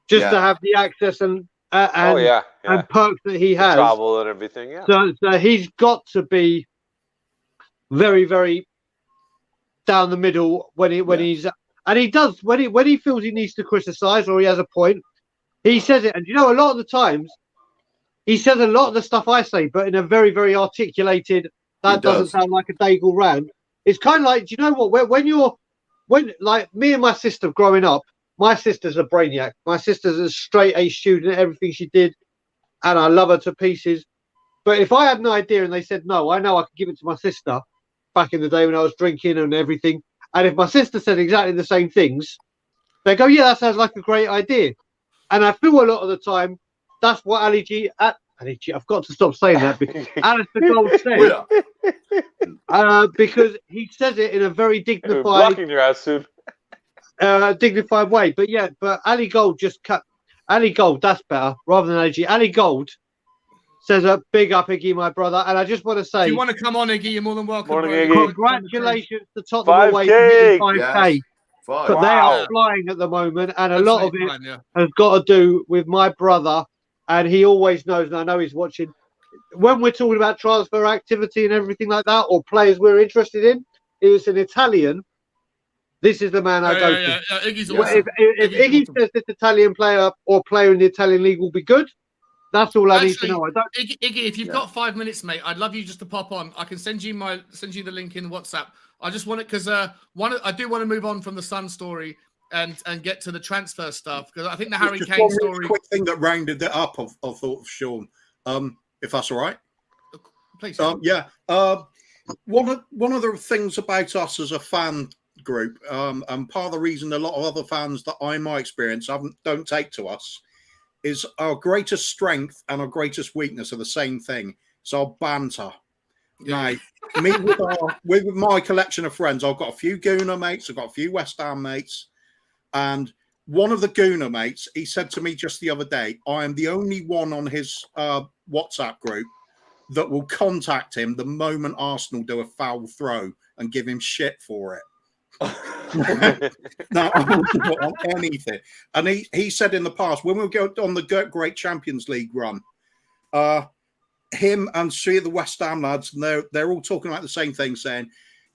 just to have the access and perks that he has, travel and everything. So he's got to be very, very down the middle when he's And he does when he feels he needs to criticise or he has a point, he says it. And you know, a lot of the times he says a lot of the stuff I say, but in a very, very articulated. That doesn't sound like a Daigle rant. It's kind of like, do you know what? When like me and my sister growing up, my sister's a brainiac. My sister's a straight A student at everything she did, and I love her to pieces. But if I had an idea and they said no, I know I could give it to my sister back in the day when I was drinking and everything. And if my sister said exactly the same things, they go, yeah, that sounds like a great idea. And I feel a lot of the time that's what Ali G, I've got to stop saying that because Alistair Gold said, because he says it in a very dignified, blocking your ass soon. Dignified way. But yeah, but Ali Gold just cut. Ali Gold, that's better rather than Ali G. Ali Gold says a big up, Iggy, my brother. And I just want to say, if you want to come on, Iggy, you're more than welcome. Morning, Iggy. Congratulations to Tottenham away for hitting 5K. Yes. But they are flying at the moment, and a lot of it has got to do with my brother. And he always knows, and I know he's watching. When we're talking about transfer activity and everything like that, or players we're interested in, if it's an Italian, this is the man I go to. Iggy's awesome. If Iggy says this Italian player or player in the Italian league will be good, that's all I need to know. Iggy, if you've got 5 minutes, mate, I'd love you just to pop on. I can send you the link in WhatsApp. I just want it because I do want to move on from the Sun story and get to the transfer stuff because I think the Harry Kane story. Quick thing that rounded it up, I thought of Sean. If that's all right. Please. Yeah. One of the things about us as a fan group, and part of the reason a lot of other fans that I might experience don't take to us, is our greatest strength and our greatest weakness are the same thing. It's our banter. Yeah. Now, me with my collection of friends, I've got a few Gooner mates, I've got a few West Ham mates, and one of the Gooner mates, he said to me just the other day, I am the only one on his WhatsApp group that will contact him the moment Arsenal do a foul throw and give him shit for it. Not on anything. And he said in the past, when we go on the great Champions League run, him and three of the West Ham lads, and they're all talking about the same thing, saying,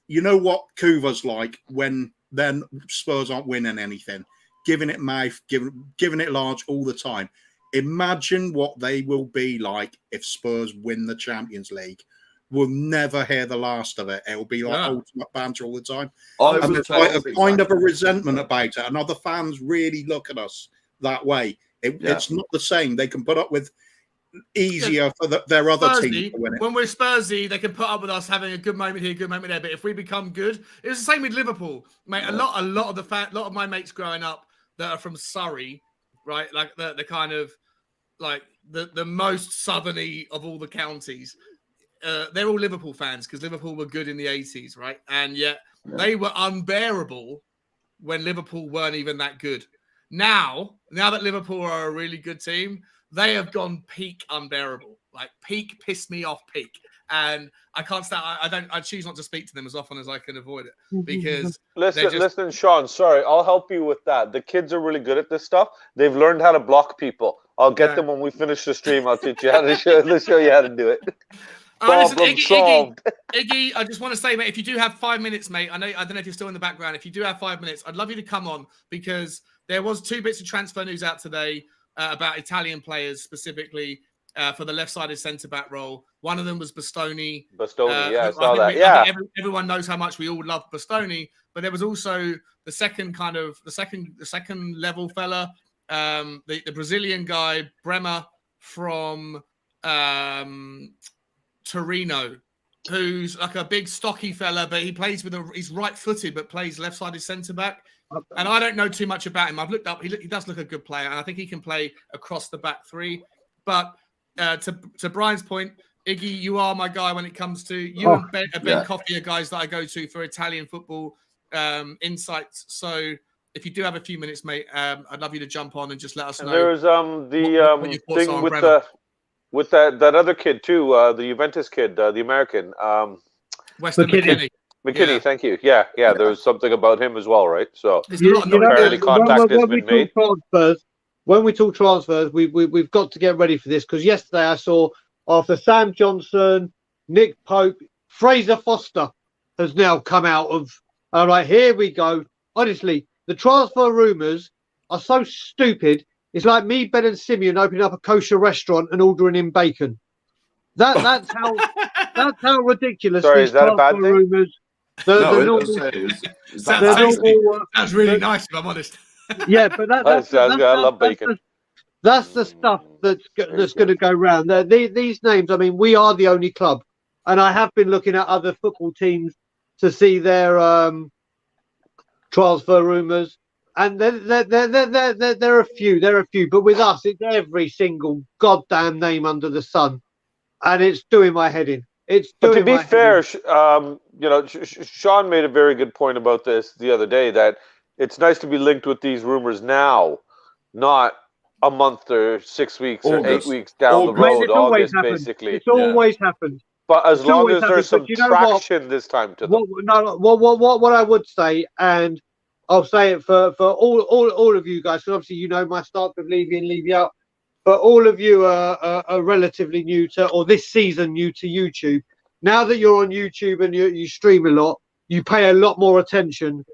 you know what Kuva's like when then Spurs aren't winning anything, giving it mouth, giving it large all the time. Imagine what they will be like if Spurs win the Champions League. We'll never hear the last of it. It'll be like ultimate banter all the time. And there's like a kind of a resentment about it. And other fans really look at us that way. It's not the same. They can put up with easier for their other team to win it. When we're Spursy, they can put up with us having a good moment here, good moment there. But if we become good, it's the same with Liverpool, mate. A lot of my mates growing up that are from Surrey, right? Like the kind of like the most southerny of all the counties. They're all Liverpool fans because Liverpool were good in the 80s, right? And yet they were unbearable when Liverpool weren't even that good. Now that Liverpool are a really good team, they have gone peak unbearable. Like peak pissed me off peak. And I can't stand. I choose not to speak to them as often as I can avoid it because listen, Sean. Sorry, I'll help you with that. The kids are really good at this stuff. They've learned how to block people. I'll get them when we finish the stream. I'll teach you how to show you how to do it. Listen, Iggy, I just want to say, mate, if you do have 5 minutes, mate, I don't know if you're still in the background. If you do have 5 minutes, I'd love you to come on because there was 2 bits of transfer news out today about Italian players specifically for the left-sided centre-back role. One of them was Bastoni. I saw that. Yeah, everyone knows how much we all love Bastoni, but there was also the second level fella, the Brazilian guy Bremer from Torino, who's like a big stocky fella, but he plays he's right-footed, but plays left-sided centre-back. And I don't know too much about him. I've looked up. He does look a good player, and I think he can play across the back three. But to Brian's point, Iggy, you are my guy when it comes to you and Ben Coffey are guys that I go to for Italian football insights. So if you do have a few minutes, mate, I'd love you to jump on and just let us know. There's the thing with that other kid too, the Juventus kid, the American, Weston McKennie. McKinney, thank you. Yeah. There was something about him as well, right? So apparently contact has been made. When we talk transfers, we've got to get ready for this because yesterday I saw after Sam Johnson, Nick Pope, Fraser Foster has now come out of. All right, here we go. Honestly, the transfer rumours are so stupid. It's like me, Ben, and Simeon opening up a kosher restaurant and ordering in bacon. That's how ridiculous Sorry, these is that a transfer bad thing? rumours. Sounds tasty. Sounds really nice, if I'm honest. Yeah, but I love bacon. That's the stuff that's going to go round. These names, I mean, we are the only club, and I have been looking at other football teams to see their transfer rumours, and there are a few, but with us, it's every single goddamn name under the sun, and it's doing my head in. But to be fair, Sean made a very good point about this the other day, that it's nice to be linked with these rumors now, not a month or 6 weeks or 8 weeks down the road. August, basically. It's always happened. But as long as there's some traction this time to them. What I would say, and I'll say it for all of you guys, because obviously you know my start with Levy and Levy out, but all of you are relatively new to, or this season new to YouTube. Now that you're on YouTube and you stream a lot, you pay a lot more attention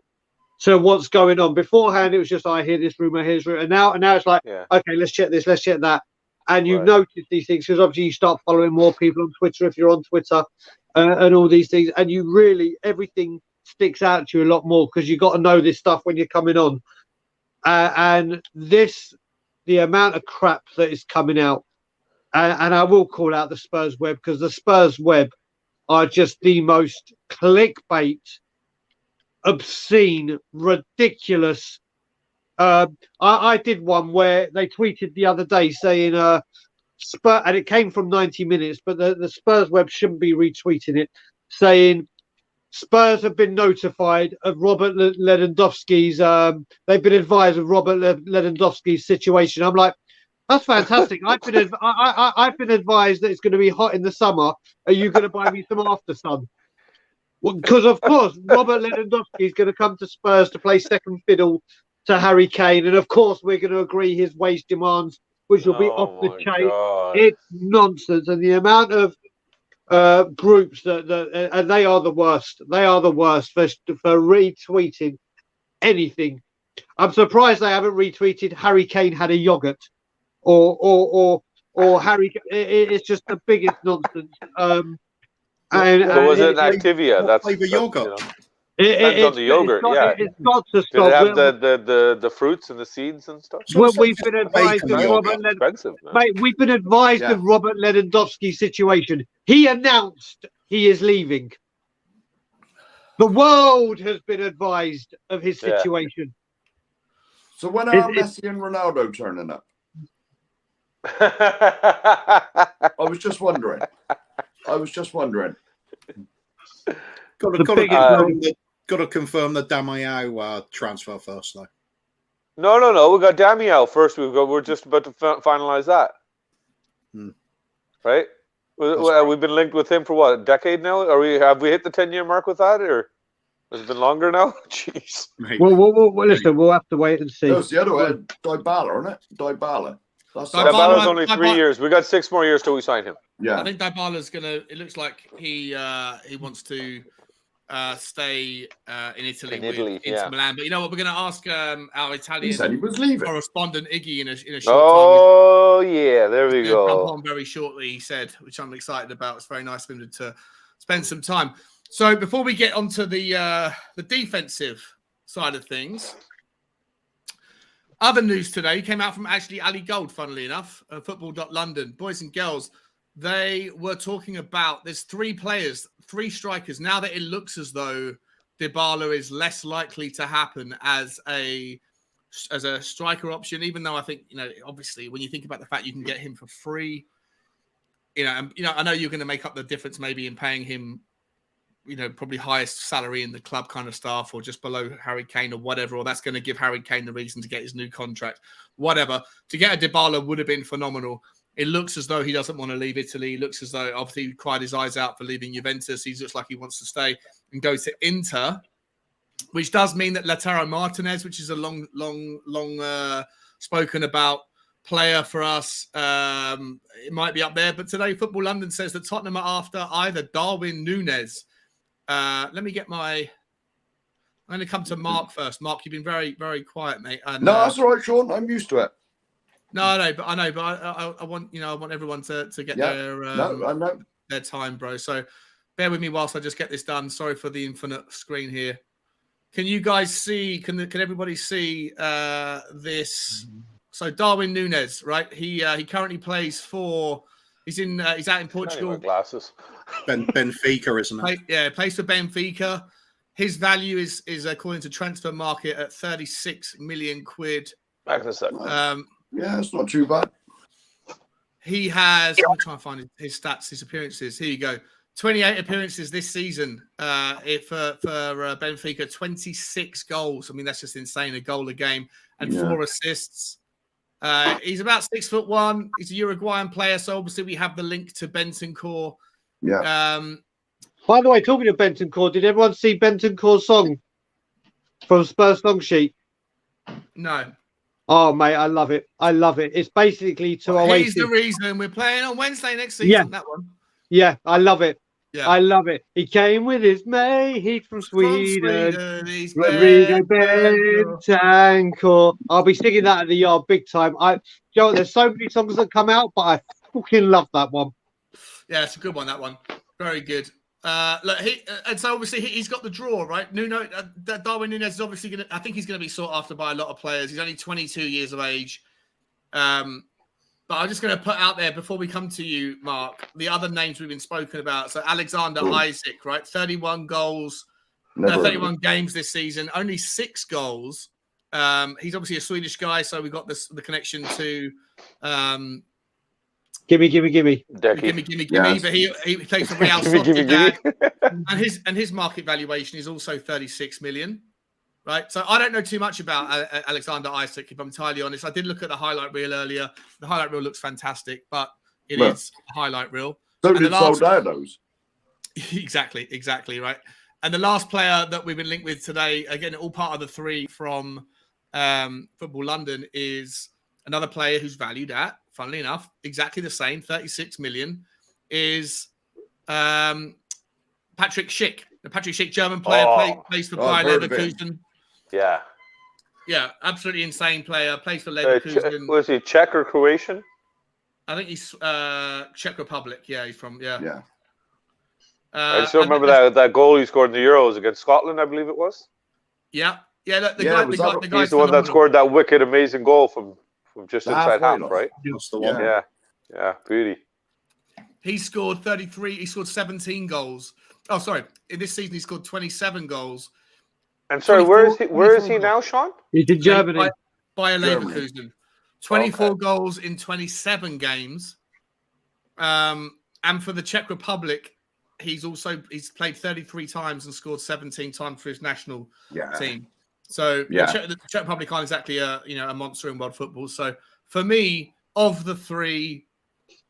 to what's going on. Beforehand, it was just, I hear this rumor, here's rumor, and now it's like, okay, let's check this, let's check that, and you notice these things because obviously you start following more people on Twitter if you're on Twitter, and all these things, and you really, everything sticks out to you a lot more because you got to know this stuff when you're coming on, and the amount of crap that is coming out, and I will call out the Spurs web, because the Spurs web are just the most clickbait, obscene, ridiculous. I did one where they tweeted the other day saying Spurs, and it came from 90 Minutes, but the Spurs web shouldn't be retweeting it, saying Spurs have been notified of Robert Lewandowski's. They've been advised of Robert Lewandowski's situation. I'm like, that's fantastic. I've been advised that it's going to be hot in the summer. Are you going to buy me some After Sun? Because of course Robert Lewandowski is going to come to Spurs to play second fiddle to Harry Kane, and of course we're going to agree his wage demands, which will be off the chain. It's nonsense, and the amount of groups that and they are the worst. They are the worst for retweeting anything. I'm surprised they haven't retweeted Harry Kane had a yogurt, or Harry. It's just the biggest nonsense. And was it Activia? That's flavor yogurt. Depends on the yogurt. It's got to stop. Did it have the fruits and the seeds and stuff? Well, we've been advised of we've been advised of Robert Lewandowski's situation. He announced he is leaving. The world has been advised of his situation. So when are Messi and Ronaldo turning up? I was just wondering. Got to confirm the Damiao transfer first, though. No. We got Damiao first. We're just about to finalize that. Right? We've been linked with him for what, a decade now? Have we hit the 10-year mark with that, or has it been longer now? Jeez. Well, listen, we'll have to wait and see. No, it's the other way. Dybala, isn't it? Dybala. Dybala's only 3 years. We got 6 more years till we sign him. Yeah, I think Dybala's gonna. It looks like he wants to stay in Italy with Inter Milan. But you know what? We're going to ask our Italian correspondent Iggy in a short time. Oh yeah, there we go. Jump on very shortly, he said, which I'm excited about. It's very nice of him to spend some time. So before we get onto the defensive side of things, other news today came out from actually Ali Gold, funnily enough, football.london. Boys and girls, they were talking about there's 3 players, 3 strikers. Now that it looks as though Dybala is less likely to happen as a striker option, even though I think, obviously when you think about the fact you can get him for free, I know you're going to make up the difference maybe in paying him, probably highest salary in the club kind of stuff, or just below Harry Kane or whatever, or that's going to give Harry Kane the reason to get his new contract, whatever. To get a Dybala would have been phenomenal. It looks as though he doesn't want to leave Italy. It looks as though obviously he cried his eyes out for leaving Juventus. He looks like he wants to stay and go to Inter, which does mean that Lautaro Martinez, which is a long spoken about player for us, it might be up there. But today, Football London says that Tottenham are after either Darwin Núñez. Let me get my I'm going to come to Mark first. Mark, you've been very, very quiet, mate. And, No, that's all right, Sean. I'm used to it. No, I know, but I want I want everyone to get their time, bro. So bear with me whilst I just get this done. Sorry for the infinite screen here. Can you guys see? Can everybody see this? So Darwin Núñez, right? He currently plays for. He's out in Portugal. Glasses. Benfica, isn't it? Plays for Benfica. His value is according to Transfer Market at 36 million quid. Back in a second. Yeah, it's not too bad. He has. Let me try and find his stats, his appearances. Here you go. 28 appearances this season for Benfica. 26 goals. I mean, that's just insane. A goal a game and 4 assists. He's about 6'1". He's a Uruguayan player, so obviously we have the link to Bentancur. Yeah. By the way, talking of Bentancur, did everyone see Bentancur's song from Spurs Song Sheet? No. Oh, mate, I love it. I love it. It's basically to Oasis. He's the reason we're playing on Wednesday next season. That one. Yeah, I love it. Yeah. I love it. He came with his mate. He's from Sweden. He's Rodrigo Bentancur. I'll be singing that at the yard big time. Joe, there's so many songs that come out, but I fucking love that one. Yeah, it's a good one. That one, very good. Look, and so obviously he's got the draw, right? Darwin Núñez is obviously going to. I think he's going to be sought after by a lot of players. He's only 22 years of age. But I'm just going to put out there before we come to you, Mark, the other names we've been spoken about. So Alexander Isak, right? 31 goals, 31 games this season, only 6 goals. He's obviously a Swedish guy, so we've got the connection to Gimme. Gimme. Yes. But he plays for Real Sociedad, and his market valuation is also 36 million. Right, so I don't know too much about Alexander Isak, if I'm entirely honest. I did look at the highlight reel earlier. The highlight reel looks fantastic, but it is a highlight reel. So did Soldados. Exactly, right. And the last player that we've been linked with today, again, all part of the 3 from Football London, is another player who's valued at, funnily enough, exactly the same, 36 million, is Patrick Schick. The Patrick Schick, German player, plays for Bayer Leverkusen. Yeah, absolutely insane player. Plays for Leverkusen. Was he Czech or Croatian? I think he's Czech Republic. Yeah, he's from Yeah. I still remember that goal he scored in the Euros against Scotland, I believe it was. Yeah. Look, the guy. He's the one that scored that wicked, amazing goal from just inside half, right? That's the one. Yeah, beauty. He scored 33. He scored 17 goals. Oh, sorry. In this season, he scored 27 goals. And sorry, where is he now, Sean? He's in Germany. Bayer Leverkusen. 24 goals in 27 games. And for the Czech Republic, he's played 33 times and scored 17 times for his national team. So the Czech Republic aren't exactly a monster in world football. So for me, of the 3,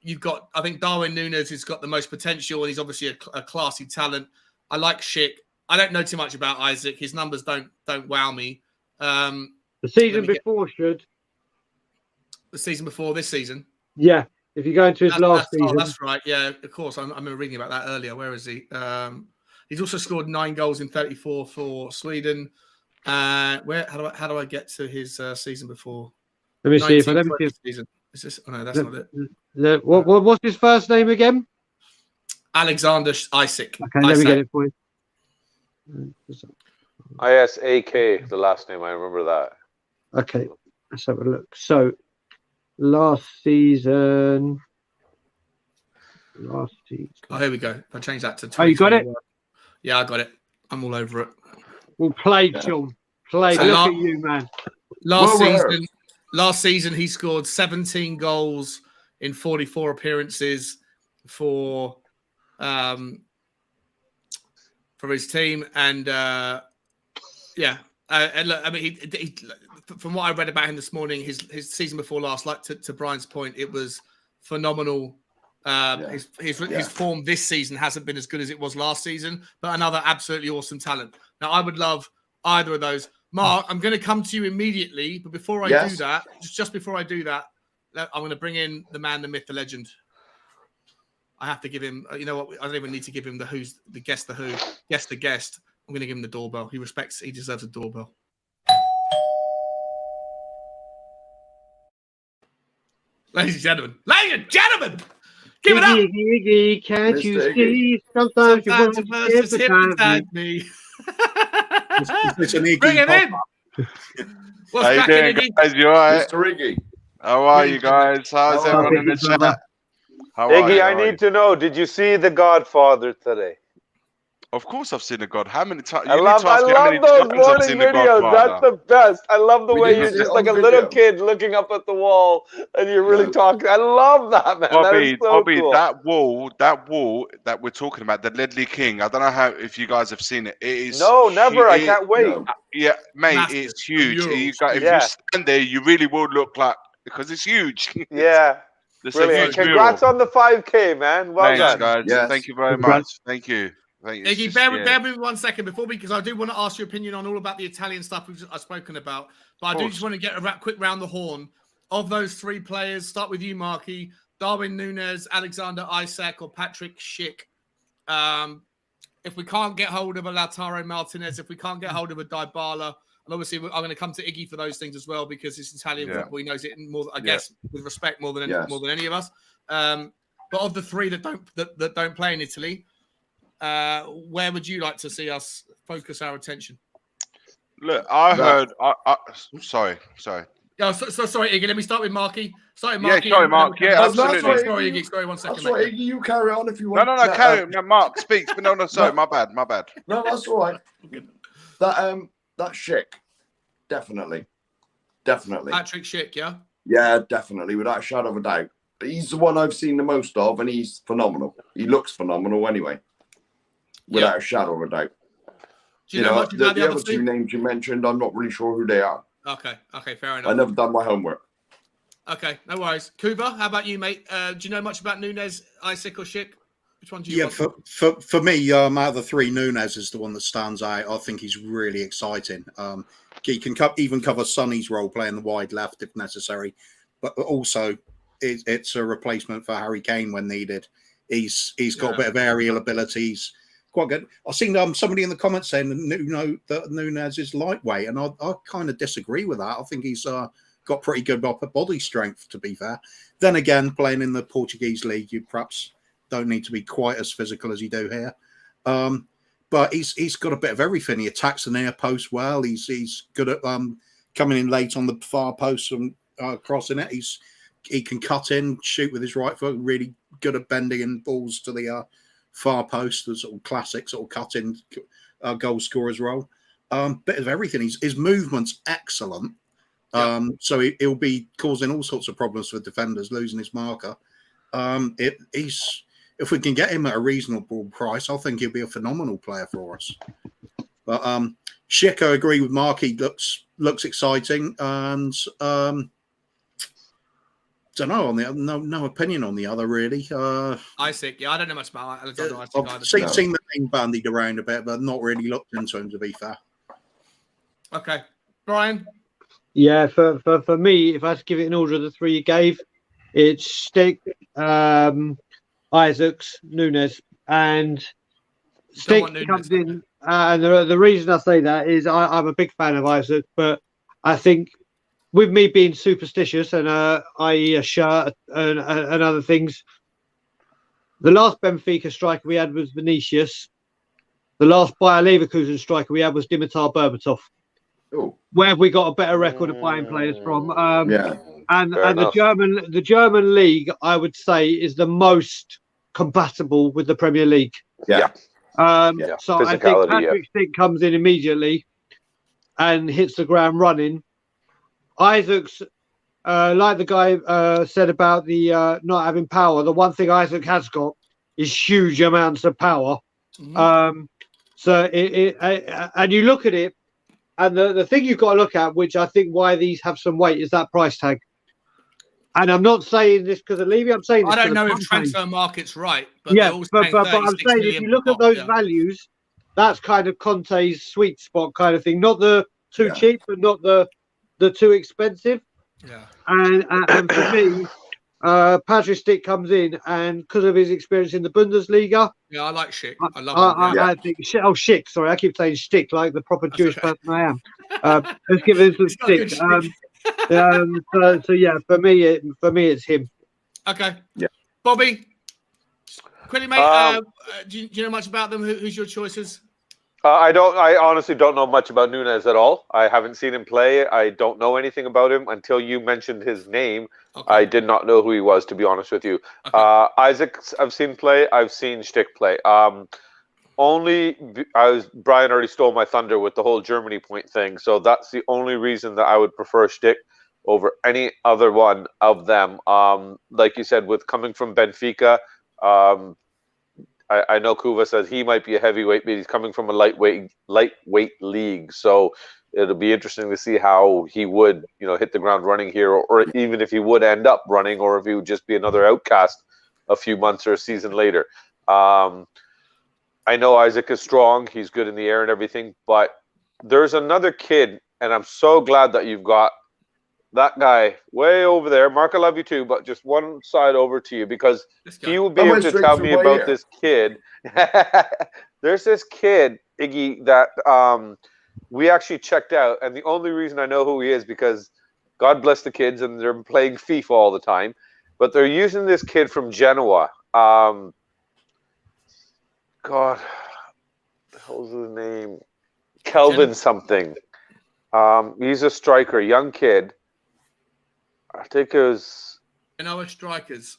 you've got, I think Darwin Núñez has got the most potential, and he's obviously a classy talent. I like Schick. I don't know too much about Isak. His numbers don't wow me. The season before should. The season before this season. Yeah, if you go into his last season. That's right. Yeah, of course. I remember reading about that earlier. Where is he? He's also scored 9 goals in 34 for Sweden. How do I get to his season before? Let me see. Season. Is this? Oh no, that's not it. What's his first name again? Alexander Isak. Okay, let me get it for you. Isak, the last name. I remember that. Okay, let's have a look. So, last season. Oh, here we go. If I change that to 20. Oh, you got it? Yeah, I got it. I'm all over it. Well played, Sean. Played. So look at you, man. Last season, he scored 17 goals in 44 appearances for his team, and look, I mean, he from what I read about him this morning, his season before last, like to Brian's point, it was phenomenal. His form this season hasn't been as good as it was last season, but another absolutely awesome talent. Now, I would love either of those. Mark, I'm going to come to you immediately, but before I do that, just before I do that, I'm going to bring in the man, the myth, the legend. I have to give him, you know what? I don't even need to give him the guest. I'm going to give him the doorbell. He deserves a doorbell. Ladies and gentlemen, give it up. Iggy, can't Mr. you Iggy. see? Sometimes you want to Sometimes hypnotize me. It's an Iggy Bring it pop-up. in. What's How you cracking, doing, Iggy? guys? You alright? Mr. Iggy. How are Really you guys? How's How are everyone in you, the brother? chat? How are you? you? How How are are you? you? To know, did you see The Godfather today? Of course, I've seen The God. How many times? I love those morning videos. That's the best. I love the We way didn't you're see it just on like a video. little kid looking up at the wall and you're really Yeah. talking. I love that, man. That is so Bobby, cool. that wall that we're talking about, the Ledley King. I don't know if you guys have seen it. It is No, never. I can't wait. No. Yeah, mate, Massive. it's huge. Murals. If Yeah. you stand there, you really will look like, because it's huge. Yeah. It's a Brilliant. huge Congrats mural. on the 5K, man. Well Thanks, done. guys. Yes. Thank you very Congrats. much. Thank you. It's Iggy, just- bear yeah. with me 1 second because I do want to ask your opinion on all about the Italian stuff I've spoken about. But I do course. just want to get a quick round the horn of those 3 players. Start with you, Marky. Darwin Núñez, Alexander Isak, or Patrick Schick. If we can't get hold of a Lautaro Martinez, if we can't get hold of a Dybala, and obviously I'm going to come to Iggy for those things as well because it's Italian Yeah. football. He knows it more, I Yeah. guess, with respect more than Yes. any of us. But of the 3 that don't play in Italy, where would you like to see us focus our attention? Look, I That- heard. Sorry. Yeah, so sorry, Iggy. Let me start with Marky. Yeah, sorry, Mark. Yeah, That's absolutely. right. Sorry, Iggy. Sorry, 1 second. That's right, mate. Iggy. You carry on if you No, want. carry on. No, Mark speaks, but no, sorry, my bad. No, that's all right. That Schick, definitely. Patrick Schick, yeah? Yeah, definitely, without a shadow of a doubt. He's the one I've seen the most of, and he's phenomenal. He looks phenomenal anyway, without a shadow of a doubt. Do you know much about the the other other 2 2? names you mentioned, I'm not really sure who they are. Okay, fair I enough. never done my homework. Okay, no worries. Kuba, how about you, mate? Do you know much about Núñez, Isak, or Schick? Which one do you want? For me, out of the 3, Núñez is the one that stands out. I think he's really exciting. He can even cover Sonny's role, playing the wide left if necessary, but also it's a replacement for Harry Kane when needed. He's got a bit of aerial abilities, quite good. I've seen somebody in the comments saying that Núñez is lightweight, and I kind of disagree with that. I think he's got pretty good upper body strength, to be fair. Then again, playing in the Portuguese league, you perhaps don't need to be quite as physical as you do here. But he's got a bit of everything. He attacks the near post well. He's good at coming in late on the far post and crossing it. He can cut in, shoot with his right foot. Really good at bending in balls to the far post. The sort of classic sort of cut-in goal scorer's role. Bit of everything. His movement's excellent. So he'll be causing all sorts of problems for defenders, losing his marker. If we can get him at a reasonable price, I think he'll be a phenomenal player for us. But Schick, I agree with Mark. He looks exciting, and don't know on the no opinion on the other really. Isak, yeah, I don't know much about Alexander Isak I've either. seen the name bandied around a bit, but not really looked into him, to be fair. Okay, Brian. Yeah, for me, if I had to give it in order of the 3 you gave, it's Stick, Isaacs, Núñez, and Stick want Núñez, comes in. And the reason I say that is I'm a big fan of Isaac, but I think with me being superstitious and i.e. a shirt and other things, the last Benfica striker we had was Vinicius. The last Bayer Leverkusen striker we had was Dimitar Berbatov. Oh, Where have we got a better record of buying players from? yeah. And Fair enough. the German league, I would say, is the most compatible with the Premier League. Yeah. So I think Physicality, Patrick Stick comes in immediately and hits the ground running. Isaac's, like the guy said about the not having power, the one thing Isaac has got is huge amounts of power. Mm-hmm. And you look at it, and the thing you've got to look at, which I think why these have some weight, is that price tag. And I'm not saying this because of Levy. I'm saying this I don't know if Conte. transfer market's right, but Yeah, they're all but saying I'm 36 saying if million you look per at those pop, values, that's kind of Conte's sweet spot kind of thing. Not the too cheap, but not the too expensive. Yeah. And for me, Patrick Schick comes in, and because of his experience in the Bundesliga, Yeah, I like Schick. I love him. I think Schick. Sorry, I keep saying Stick like the proper That's Jewish okay. person I am. Let's give it some He's got good Stick. Schick. So yeah, for me, it's him. Okay. Yeah. Bobby, quickly, mate. Do you know much about them? Who's your choices? I honestly don't know much about Nunes at all. I haven't seen him play. I don't know anything about him until you mentioned his name. Okay. I did not know who he was, to be honest with you. Okay. Isaac, I've seen play. I've seen Stick play. Brian already stole my thunder with the whole Germany point thing. So that's the only reason that I would prefer Stick over any other one of them. Like you said, with coming from Benfica, I know Kuva says he might be a heavyweight, but he's coming from a lightweight league. So it'll be interesting to see how he would, hit the ground running here, or even if he would end up running, or if he would just be another outcast a few months or a season later. I know Isaac is strong. He's good in the air and everything, but there's another kid, and I'm so glad that you've got that guy way over there. Mark, I love you too, but just one side over to you, because he will be able to tell me about this kid. There's this kid, Iggy, that we actually checked out, and the only reason I know who he is because God bless the kids, and they're playing FIFA all the time, but they're using this kid from Genoa. God, what the hell's his name? Kelvin something. He's a striker, young kid. I think it was Genoa strikers.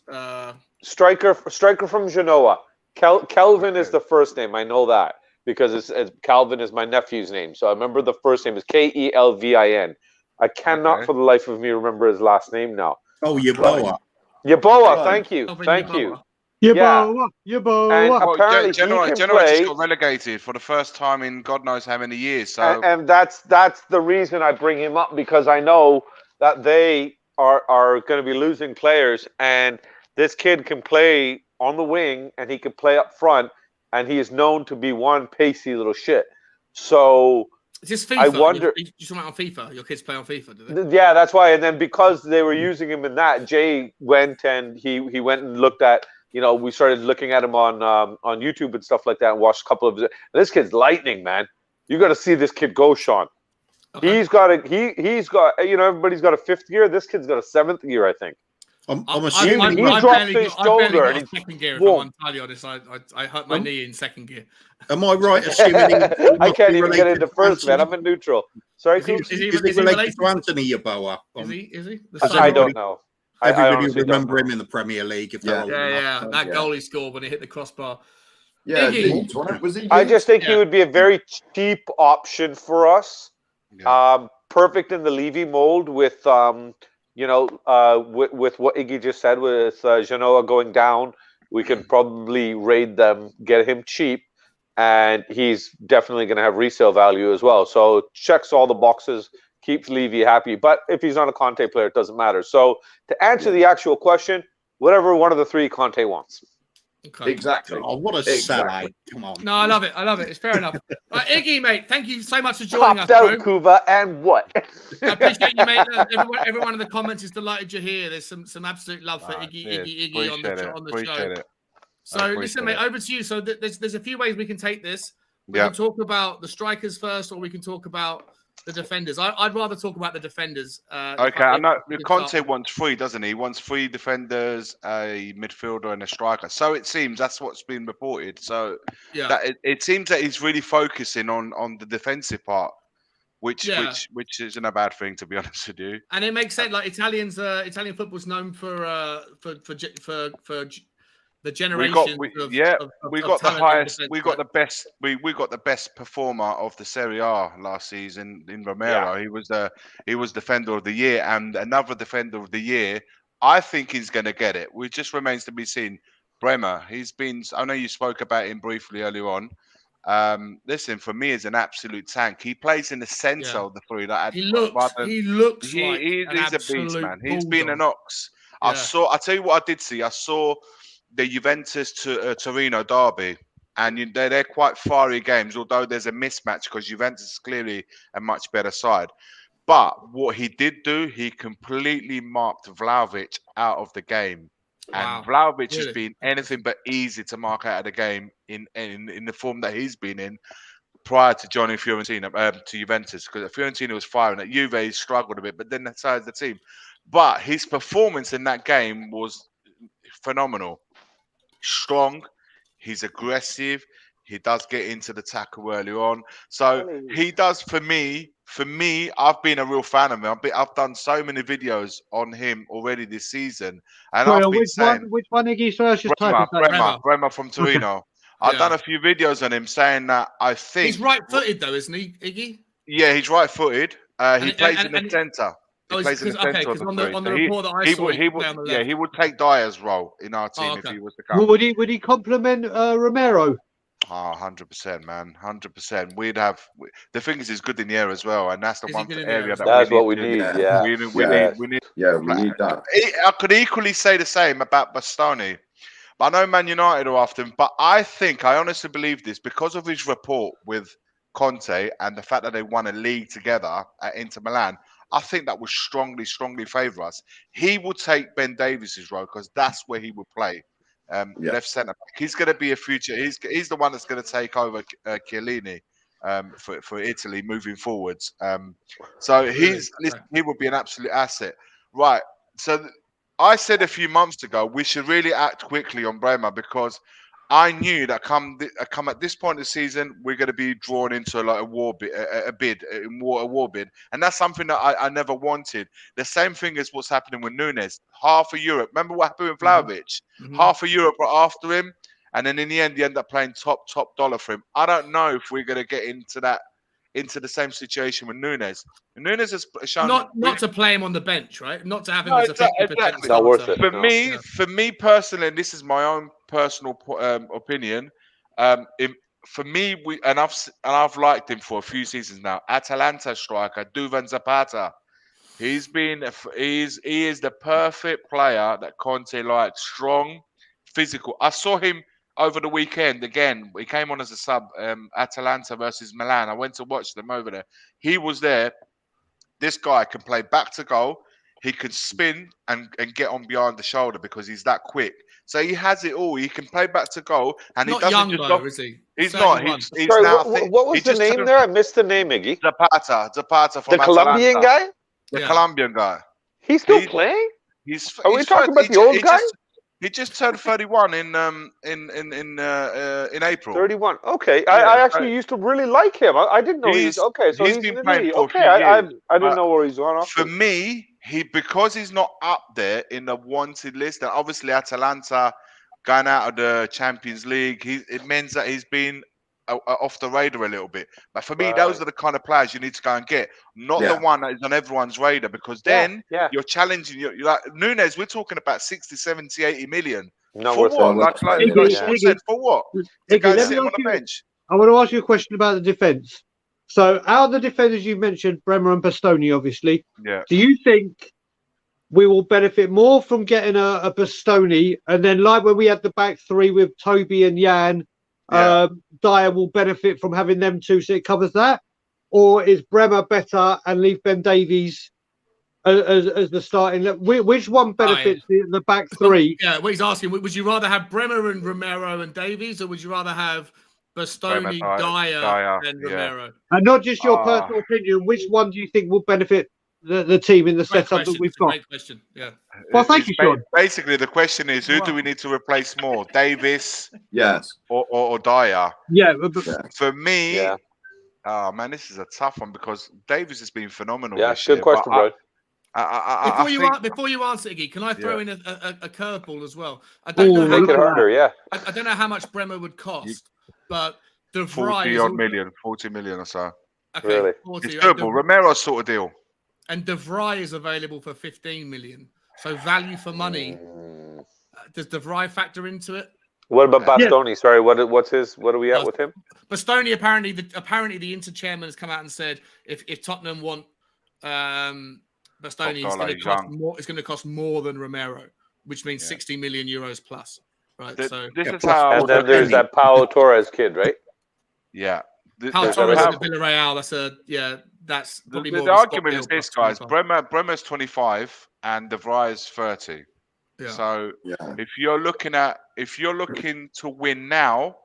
Striker from Genoa. Kelvin is the first name. I know that because it's Calvin is my nephew's name. So I remember the first name is Kelvin. I cannot for the life of me remember his last name now. Oh, Yeboah. Yeboah, thank you. Yeboah. And apparently Genoa he can just play. got relegated for the first time in God knows how many years. So And that's the reason I bring him up, because I know that they are going to be losing players, and this kid can play on the wing and he can play up front, and he is known to be one pacey little shit. So Is this FIFA? I wonder. You talking about on FIFA? Your kids play on FIFA, do they? Yeah, that's why. And then because they were using him in that, Jay went and he went and looked at. We started looking at him on YouTube and stuff like that, and watched a couple of. And this kid's lightning, man. You got to see this kid go, Sean. Okay. He's got everybody's got a fifth gear. This kid's got a seventh gear, I think. I'm assuming he drops his shoulder and he's second gear. If I'm entirely honest, I hurt my knee in second gear. Am I right assuming I can't even get into first, man. I'm in neutral. Sorry, is he related to Anthony Yeboah? Is he? I don't know. Everybody will remember him in the Premier League. If that goal he scored when he hit the crossbar. Yeah, was he? I just think he would be a very cheap option for us. Yeah. Perfect in the Levy mold with with what Iggy just said, with Genoa going down, we could probably raid them, get him cheap, and he's definitely going to have resale value as well. So checks all the boxes, keeps Levy happy. But if he's not a Conte player, it doesn't matter. So to answer the actual question, whatever one of the three Conte wants. Okay. Exactly. Oh, what a sally. Come on. No, I love it. It's fair enough. Iggy, mate, thank you so much for joining us, bro. Kuva, and what? I appreciate you, mate. Everyone in the comments is delighted you're here. There's some absolute love for Iggy on the show. So listen, mate, over to you. So there's a few ways we can take this. We can talk about the strikers first, or we can talk about the defenders. I'd rather talk about the defenders. Okay, I know Conte wants three, doesn't he? He wants three defenders, a midfielder, and a striker. So it seems that's what's been reported. So it seems that he's really focusing on the defensive part, which isn't a bad thing, to be honest with you. And it makes sense. Like Italian football's known for the generation. We got the best performer of the Serie A last season in Romero. Yeah. He was defender of the year, and another defender of the year. I think he's going to get it. It just remains to be seen. Bremer, I know you spoke about him briefly earlier on. Listen, for me, is an absolute tank. He plays in the center of the three. He looks like he's a beast, man. He's been an ox. Yeah. I tell you what I did see. I saw the Juventus to Torino derby, and they're quite fiery games, although there's a mismatch because Juventus is clearly a much better side. But what he did do, he completely marked Vlahovic out of the game. Wow. And Vlahovic has Really? been anything but easy to mark out of the game in the form that he's been in prior to joining Fiorentina, to Juventus, because Fiorentina was firing at Juve, he struggled a bit, but then that's the team. But his performance in that game was phenomenal. Strong, he's aggressive, he does get into the tackle early on. So he does, for me, I've been a real fan of him. I've done so many videos on him already this season. And Sorry, I've been saying, which one, Iggy? Sorry, I was just typing. Bremer from Torino. I've done a few videos on him saying that I think... He's right-footed though, isn't he, Iggy? Yeah, he's right-footed. He plays in the centre. He plays in the centre because on the report that I saw, he would take Dyer's role in our team if he was to come. Well, would he complement Romero? Oh, 100%, man, 100%. We'd have the thing is, he's good in the air as well, and that's the one area that's what we need. Yeah, we need. Yeah, we need that. I could equally say the same about Bastoni. I know Man United are after him, but I honestly believe this because of his rapport with Conte and the fact that they won a league together at Inter Milan. I think that would strongly favour us. He will take Ben Davies's role because that's where he will play, left centre back. He's going to be a future. He's the one that's going to take over Chiellini for Italy moving forwards. So he will be an absolute asset, right? So I said a few months ago we should really act quickly on Bremer because I knew that come at this point of the season we're going to be drawn into like a war bid, and that's something that I never wanted. The same thing as what's happening with Nunes. Half of Europe, remember what happened with Vlahovic? Half of Europe are after him, and then in the end, you end up playing top dollar for him. I don't know if we're going to get into the same situation with Nunes. Nunes has shown not to play him on the bench, right? Not to have him as a exactly. Not worth it. For me personally, and this is my own personal opinion. For me, I've liked him for a few seasons now. Atalanta striker Duvan Zapata. He is the perfect player that Conte likes. Strong, physical. I saw him over the weekend again. He came on as a sub. Atalanta versus Milan. I went to watch them over there. He was there. This guy can play back to goal. He can spin and get on behind the shoulder because he's that quick. So he has it all. He can play back to goal, and not he doesn't young just though, is he? He's not. He's Sorry, now. what was the name there? I missed the name, Iggy. Zapata from the Colombian Atalanta. guy. The Colombian guy. He's still playing. Are we talking about the old guy? He just turned 31 in April. 31. Okay, Yeah, I actually used to really like him. I didn't know he's okay. So he's been in playing the for a okay. few years. I didn't know where he's gone off. For me, because he's not up there in the wanted list, and obviously Atalanta going out of the Champions League, it means that he's been off the radar a little bit. But for me, those are the kind of players you need to go and get, not the one that is on everyone's radar, because then you're challenging. You're like Nunes, we're talking about 60, 70, 80 million. Not for worth what? it. Like Sean said, for what? To go and sit him on the bench. I want to ask you a question about the defence. So, out of the defenders you mentioned, Bremer and Bastoni, obviously, do you think we will benefit more from getting a Bastoni, and then like when we had the back three with Toby and Jan, Dyer will benefit from having them two, so it covers that? Or is Bremer better and leave Ben Davies as the starting? Which one benefits the back three? Yeah, what he's asking, would you rather have Bremer and Romero and Davies, or would you rather have Bastoni, Dyer and Romero? And not just your personal opinion, which one do you think will benefit the team in the setup that we've got? Great question. Yeah. Well, thank you, Sean. Basically, the question is, who do we need to replace more, Davies, or Dyer? Yeah. For me, oh man, this is a tough one because Davies has been phenomenal. Yeah, this good year, question, bro. Before you answer, Iggy, can I throw in a curveball as well? I don't know. Make it harder, I don't know how much Bremer would cost, but De Vrij 40 million or so. Okay, really? 40. It's doable. Romero sort of deal. And De Vrij is available for 15 million. So value for money. Does De Vrij factor into it? What about Bastoni? Sorry, what are we at with him? Bastoni, apparently the Inter chairman has come out and said if Tottenham want Bastoni, it's going to cost more than Romero, which means 60 million euros plus. Right. This is how. And then there's that Pau Torres kid, right? Yeah. Pau Torres at Villarreal. That's probably more. The argument is this, guys. Bremer's 25 and De Vrij is 30. Yeah. So if you're looking to win now,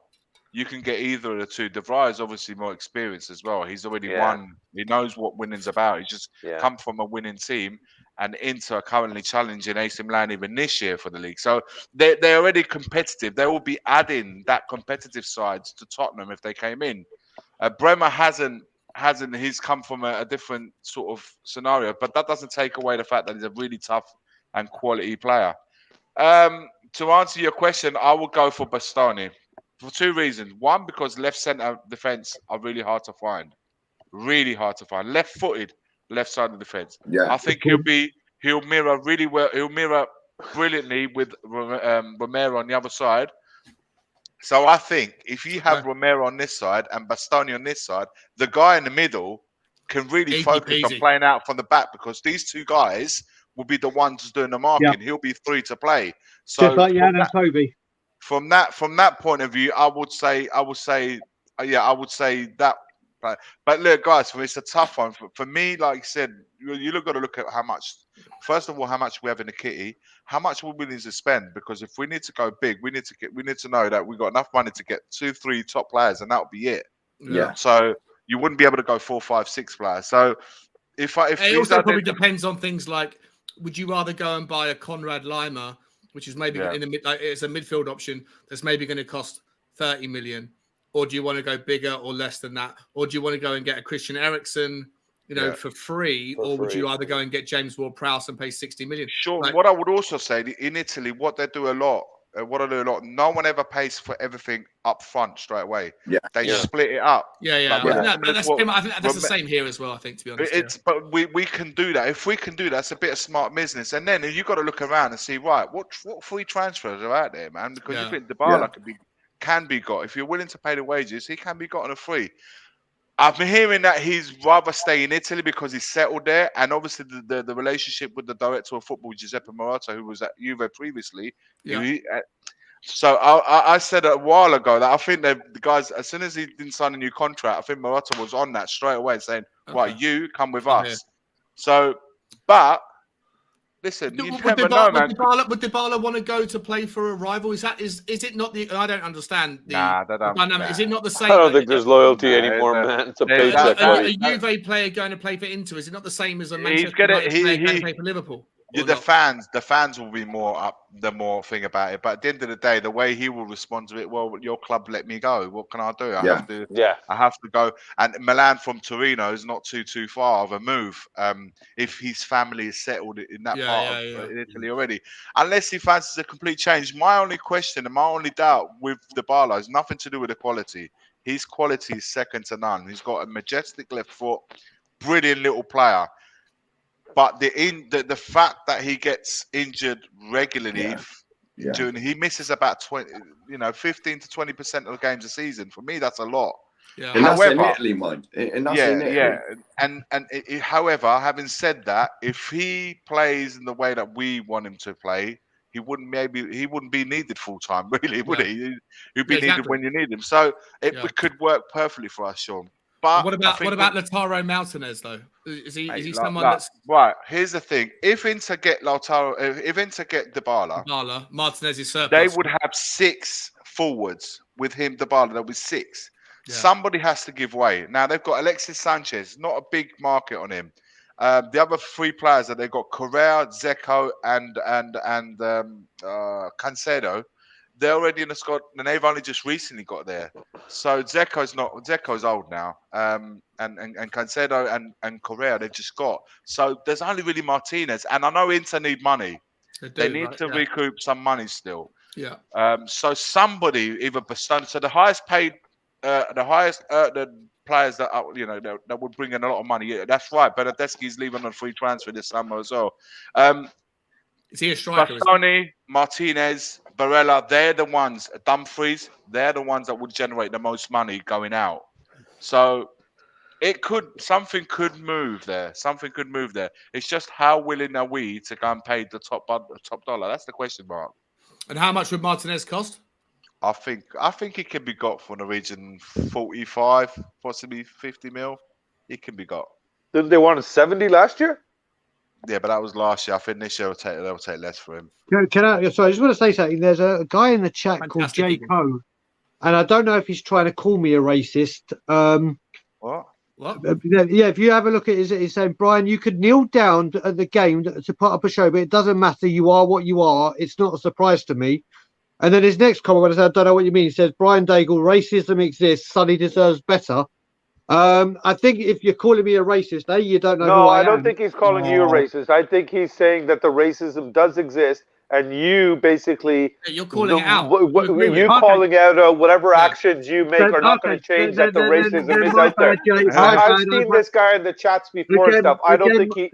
you can get either of the two. De Vrij is obviously more experienced as well. He's already won. He knows what winning's about. He's just come from a winning team, and Inter are currently challenging AC Milan even this year for the league. So they're already competitive. They will be adding that competitive side to Tottenham if they came in. Bremer hasn't. He's come from a different sort of scenario, but that doesn't take away the fact that he's a really tough and quality player. To answer your question, I will go for Bastoni for two reasons. One, because left centre defence are really hard to find. Left-footed, left side of defence. Yeah. I think he'll mirror really well. He'll mirror brilliantly with Romero on the other side. So I think if you have Romero on this side and Bastoni on this side, the guy in the middle can really focus on playing out from the back, because these two guys will be the ones doing the marking. Yeah. He'll be free to play. So just like Jan and Toby. From that point of view, I would say that. But look, guys, it's a tough one for me. Like I said, got to look at how much. First of all, how much we have in the kitty, how much we're willing to spend. Because if we need to go big, we need to know that we've got enough money to get 2-3 top players, and that'll be it. Yeah. So you wouldn't be able to go 4, 5, 6 players. So if it also probably depends on things like, would you rather go and buy a Conrad Lima, which is maybe in the it's a midfield option that's maybe going to cost 30 million, or do you want to go bigger or less than that, or do you want to go and get a Christian Eriksen, for free, or would you either go and get James Ward-Prowse and pay 60 million? Sure. What I would also say, in Italy, what they do a lot, no one ever pays for everything up front straight away. Yeah, they split it up. I think that's the same here as well. I think, to be honest, but we can do that. If we can do that, it's a bit of smart business. And then you got to look around and see, right, what free transfers are out there, man? Because you think Dybala can be got. If you're willing to pay the wages, he can be got on a free. I've been hearing that he's rather stay in Italy because he's settled there, and obviously the relationship with the director of football, Giuseppe Moratta, who was at Juve previously. So I said a while ago that I think the guys, as soon as he didn't sign a new contract, I think Moratta was on that straight away, saying, "Right, you come with us." So, but listen, you never know, man. Would Dybala want to go to play for a rival? Is it not the? I don't understand the dynamic. Is it not the same? I don't think there's loyalty anymore, man. It's a paycheck. A Juve player going to play for Inter, is it not the same as a Manchester United player going to play for Liverpool? The fans will be the more thing about it. But at the end of the day, the way he will respond to it, well, your club let me go. What can I do? I have to go. And Milan from Torino is not too far of a move. If his family is settled in that part of Italy already, unless he fancies a complete change. My only question and my only doubt with Dybala is nothing to do with the quality. His quality is second to none. He's got a majestic left foot, brilliant little player. But the fact that he gets injured regularly, he misses about 15 to 20% of the games a season. For me, that's a lot. Yeah. And that's in Italy, mind. However, having said that, if he plays in the way that we want him to play, he wouldn't be needed full time, really, would he? He'd be needed when you need him. So it could work perfectly for us, Sean. But what about Lautaro Martinez though? Is he someone that's right? Here's the thing: if Inter get Dybala, Martinez is surplus. They would have 6 forwards with him. Dybala, there'll be 6. Yeah. Somebody has to give way. Now they've got Alexis Sanchez, not a big market on him. The other 3 players that they've got: Correa, Dzeko, and Cancedo. They're already in the squad, and they've only just recently got there. So Zeko's old now, and Cancedo and Correa they've just got. So there's only really Martinez, and I know Inter need money. They need to recoup some money still. Yeah. So somebody, either Bastoni, so the highest paid, the players that are, that would bring in a lot of money. Yeah, that's right. Bernardeschi's leaving on free transfer this summer as well. Is he a striker? Bastoni, Martinez, Barella, they're the ones. Dumfries, they're the ones that would generate the most money going out. So something could move there. It's just how willing are we to go and pay the top dollar? That's the question mark. And how much would Martinez cost? I think it can be got for the region 45, possibly 50 mil. It can be got. Didn't they want 70 last year? Yeah, but that was last year. I think this year they'll take less for him. Can I? So I just want to say something. There's a guy in the chat called Fantastic Jay again. Coe, and I don't know if he's trying to call me a racist. What? What? Yeah, if you have a look at it, he's saying, Brian, you could kneel down at the game to put up a show, but it doesn't matter. You are what you are. It's not a surprise to me. And then his next comment, when I said, I don't know what you mean, he says, Brian Daigle, racism exists. Sonny deserves better. I think if you're calling me a racist, you don't know who I am. No, I don't think he's calling you a racist. I think he's saying that the racism does exist, and you basically You're calling it out. You calling out whatever actions you make are not going to change that the racism is out there. I've seen this guy in the chats before and stuff. I don't think he.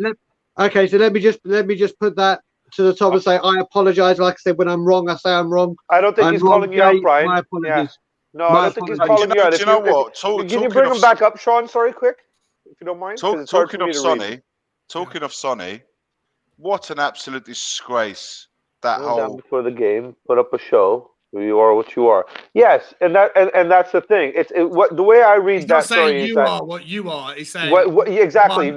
Okay, so let me just put that to the top and say I apologize. Like I said, when I'm wrong, I say I'm wrong. I don't think he's calling you out, Brian. My apologies. No, I don't think he's calling you out. Do you know what? Can you bring him back up, Sean? Sorry, quick, if you don't mind. Talking of Sonny, what an absolute disgrace that whole. Down before the game, put up a show. You are what you are. Yes, and that's the thing. The way I read that story is that are what you are. He's saying exactly.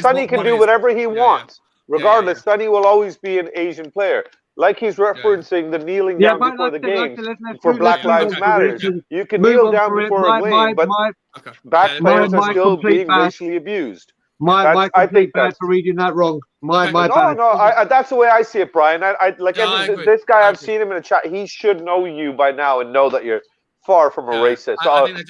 Sonny can do whatever he wants. Regardless, Sonny will always be an Asian player. Like he's referencing the kneeling down before the game for Black Lives Matter. You can kneel down before a game, but back players are still being racially abused. My complete bad for reading that wrong. My bad. No, that's the way I see it, Brian. This guy, I've seen him in the chat. He should know you by now and know that you're far from a racist.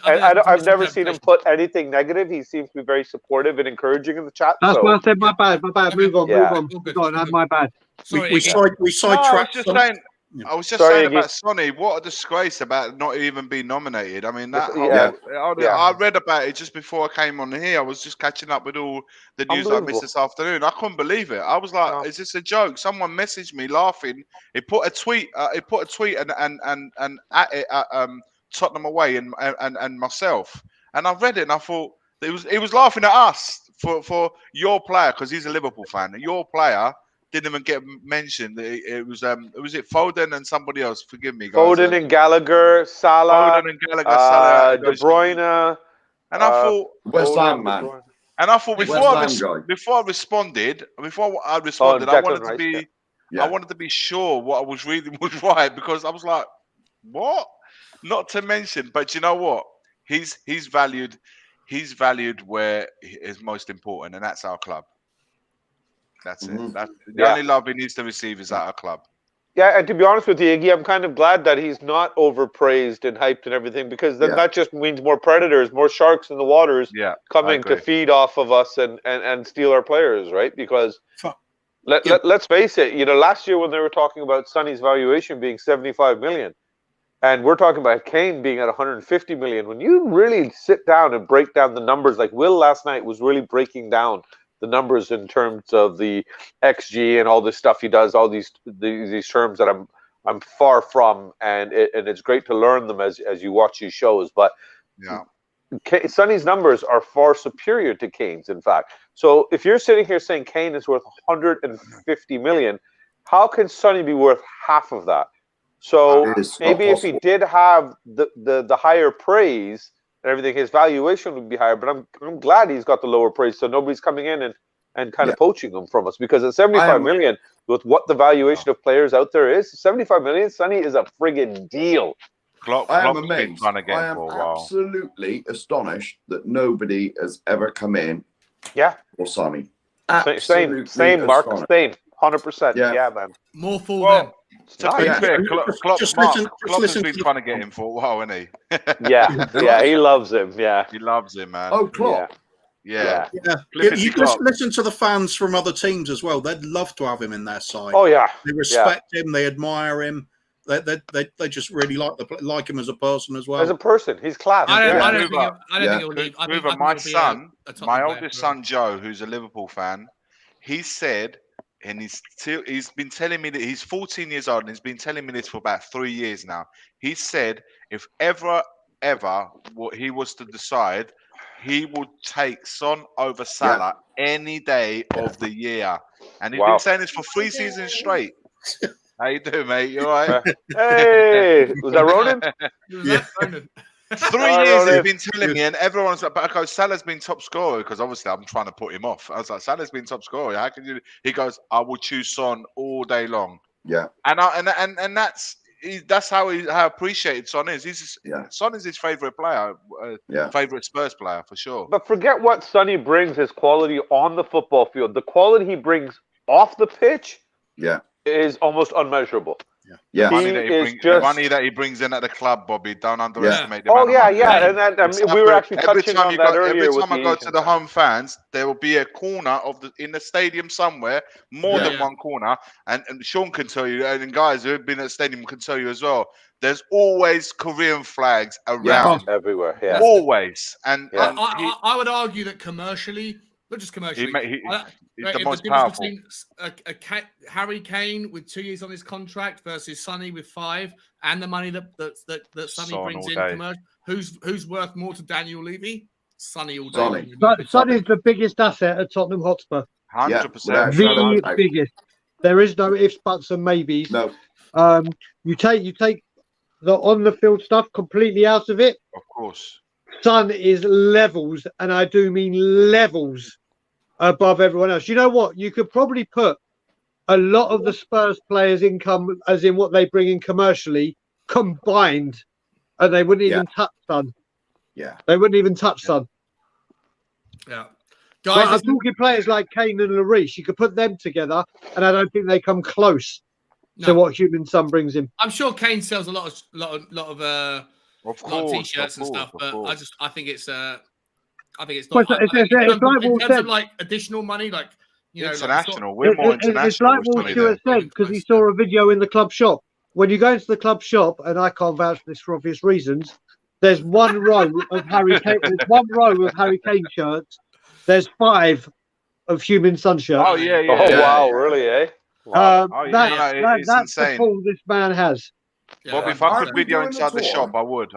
I've never seen him put anything negative. He seems to be very supportive and encouraging in the chat. That's what I said. My bad. Move on. My bad. We sidetracked. I was just saying about Sonny. What a disgrace about not even being nominated. I mean, I read about it just before I came on here. I was just catching up with all the news I missed this afternoon. I couldn't believe it. I was like, "Is this a joke?" Someone messaged me laughing. He put a tweet. And at it at Tottenham away and myself. And I read it and I thought he was laughing at us for your player because he's a Liverpool fan. Your player didn't even get mentioned. It was Foden and somebody else. Forgive me, guys. Foden and Gallagher, Salah, De Bruyne, and I thought West Ham man. And I thought before I responded, I wanted to be sure what I was reading was right because I was like, what? Not to mention, but you know what? He's valued where is most important, and that's our club. That's it. That's the only love he needs to receive is at our club. Yeah, and to be honest with you, Iggy, I'm kind of glad that he's not overpraised and hyped and everything because then that just means more predators, more sharks in the waters coming to feed off of us and steal our players, right? Because let's face it, last year when they were talking about Sonny's valuation being 75 million, and we're talking about Kane being at 150 million, when you really sit down and break down the numbers, like Will last night was really breaking down the numbers in terms of the XG and all this stuff he does, all these terms that I'm far from, and it's great to learn them as you watch these shows. But Sonny's numbers are far superior to Kane's, in fact. So if you're sitting here saying Kane is worth 150 million, how can Sonny be worth half of that? So maybe if he did have the higher praise and everything, his valuation would be higher. But I'm glad he's got the lower praise, so nobody's coming in and kind of poaching them from us. Because at 75 million, with what the valuation of players out there is, 75 million, Sonny is a friggin' deal. I am amazed. I am absolutely astonished that nobody has ever come in. For Sonny. Same, Mark. Same. 100%. Yeah, man. More for them. To be fair, Klopp has been trying to get him for a while, hasn't he? He loves him. Yeah, he loves him, man. Oh, Klopp. Yeah. You just listen to the fans from other teams as well. They'd love to have him in their side. Oh yeah, they respect him. They admire him. They just really like him as a person as well. As a person, he's class. I don't think he'll leave. My oldest son Joe, who's a Liverpool fan, he said. And he's been telling me that he's 14 years old and he's been telling me this for about 3 years now. He said if ever what he was to decide, he would take Son over Salah any day of the year. And he's been saying this for 3 seasons straight. How you doing, mate? You all right? Hey, was that Ronan? Yeah. Ronan. 3 All right, years he's Ronan. been telling me, and everyone's like, but I go, Salah's been top scorer, because obviously I'm trying to put him off. I was like, Salah's been top scorer. How can you? He goes, I will choose Son all day long. Yeah. And that's how appreciated Son is. Son is his favourite player, favourite Spurs player for sure. But forget what Sonny brings, his quality on the football field. The quality he brings off the pitch is almost unmeasurable. Yeah. The money that he brings in at the club, Bobby, don't underestimate the Oh, amount of money. and we were actually touching on that earlier. Every time I go to the home fans, there will be a corner in the stadium somewhere, more than one corner. And Sean can tell you, and guys who have been at the stadium can tell you as well. There's always Korean flags around everywhere. Yeah, always. And I would argue that commercially, not just commercially, he's the most powerful. Between Harry Kane with 2 years on his contract versus Sonny with 5, and the money that Sonny brings in commercial, who's worth more to Daniel Levy? Sonny all day. Sonny is the biggest asset at Tottenham Hotspur. 100%. The biggest. There is no ifs, buts, and maybes. No. You take the on the field stuff completely out of it. Of course. Son is levels, and I do mean levels, above everyone else. You know what? You could probably put a lot of the Spurs players' income, as in what they bring in commercially, combined, and they wouldn't even touch Son. Yeah. They wouldn't even touch Son. Yeah. Guys, I'm talking players like Kane and Lloris. You could put them together, and I don't think they come close to what Heung-min Son brings in. I'm sure Kane sells a lot of t-shirts and stuff, but I think it's not. In terms of like additional money, like international. We're more international. It's like what Stuart said, because he saw a video in the club shop. When you go into the club shop, and I can't vouch for this for obvious reasons, there's one row of Harry Kane shirts. There's 5 of Heung-min Son shirts. Oh yeah. Wow, really? Wow. That's the pull this man has. Yeah. Bobby, if I could video inside the shop, I would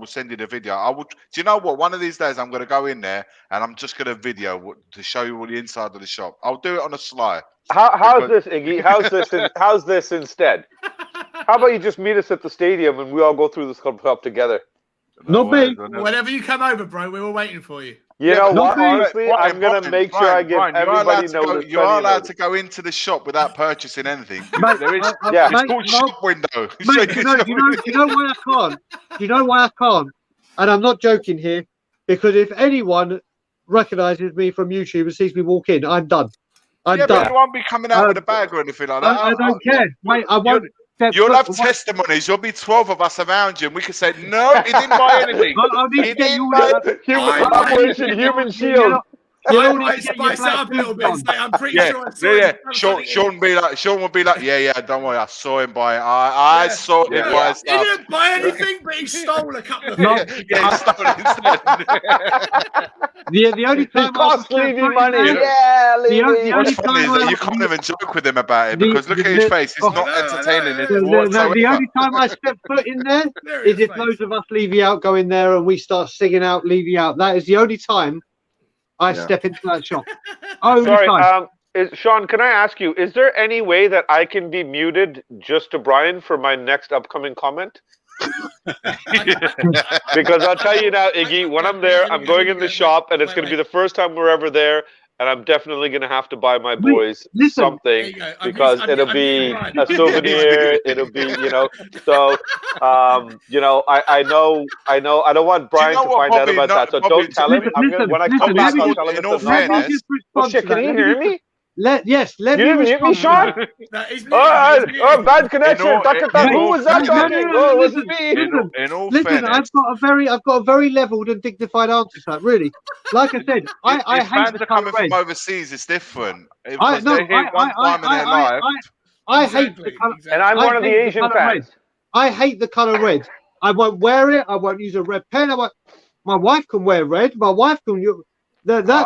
send you the video. I would. Do you know what? One of these days, I'm going to go in there and I'm just going to video to show you all the inside of the shop. I'll do it on a sly. How's this, Iggy? How's this instead? How about you just meet us at the stadium and we all go through this club shop together? Not me. Whenever you come over, bro, we're all waiting for you. You know what? Honestly, I'm going to make sure I give everybody notice. You are allowed to go into the shop without purchasing anything. It's called shop window. Mate, you know why I can't? You know why I can't? And I'm not joking here, because if anyone recognises me from YouTube and sees me walk in, I'm done. I'm done. But you won't be coming out with a bag or anything like that. I don't care. Mate, I won't. You'll have testimonies. There'll be 12 of us around you, and we can say, no, he didn't buy anything. He didn't buy Operation Human Shield. Spice it up a little bit. I'm pretty sure. Sean will be like, don't worry, I saw him buy it. I saw him buy stuff. He didn't buy anything, but he stole a couple of things. He stole it instead. The only time cost Levy money. Levy. What's funny is that you can't even joke with him about it, because look at his face. He's not entertaining it whatsoever. The only time I step foot in there is if loads of us Levy out go in there and we start singing out Levy out. That is the only time I step into that shop. Sorry, Sean, can I ask you, is there any way that I can be muted just to Brian for my next upcoming comment? Because I'll tell you now, Iggy, when I'm there, I'm going in the shop, and it's going to be the first time we're ever there, and I'm definitely going to have to buy my boys something, because it'll be a souvenir. It'll be, so, I know, I don't want Brian to find out about that. So don't tell him. When I come back, I'll tell him it's a fairness. Oh shit, can you hear me? Let me mute me, Sean? Bad connection. Who was that talking? Oh, it wasn't me. Listen, I've got a very leveled and dignified answer to that. Really, like I said, I hate the colour red. Coming from overseas, it's different. I hate the colour, and I'm one of the Asian fans. I hate the colour red. I won't wear it. I won't use a red pen. My wife can wear red. My wife can. That's the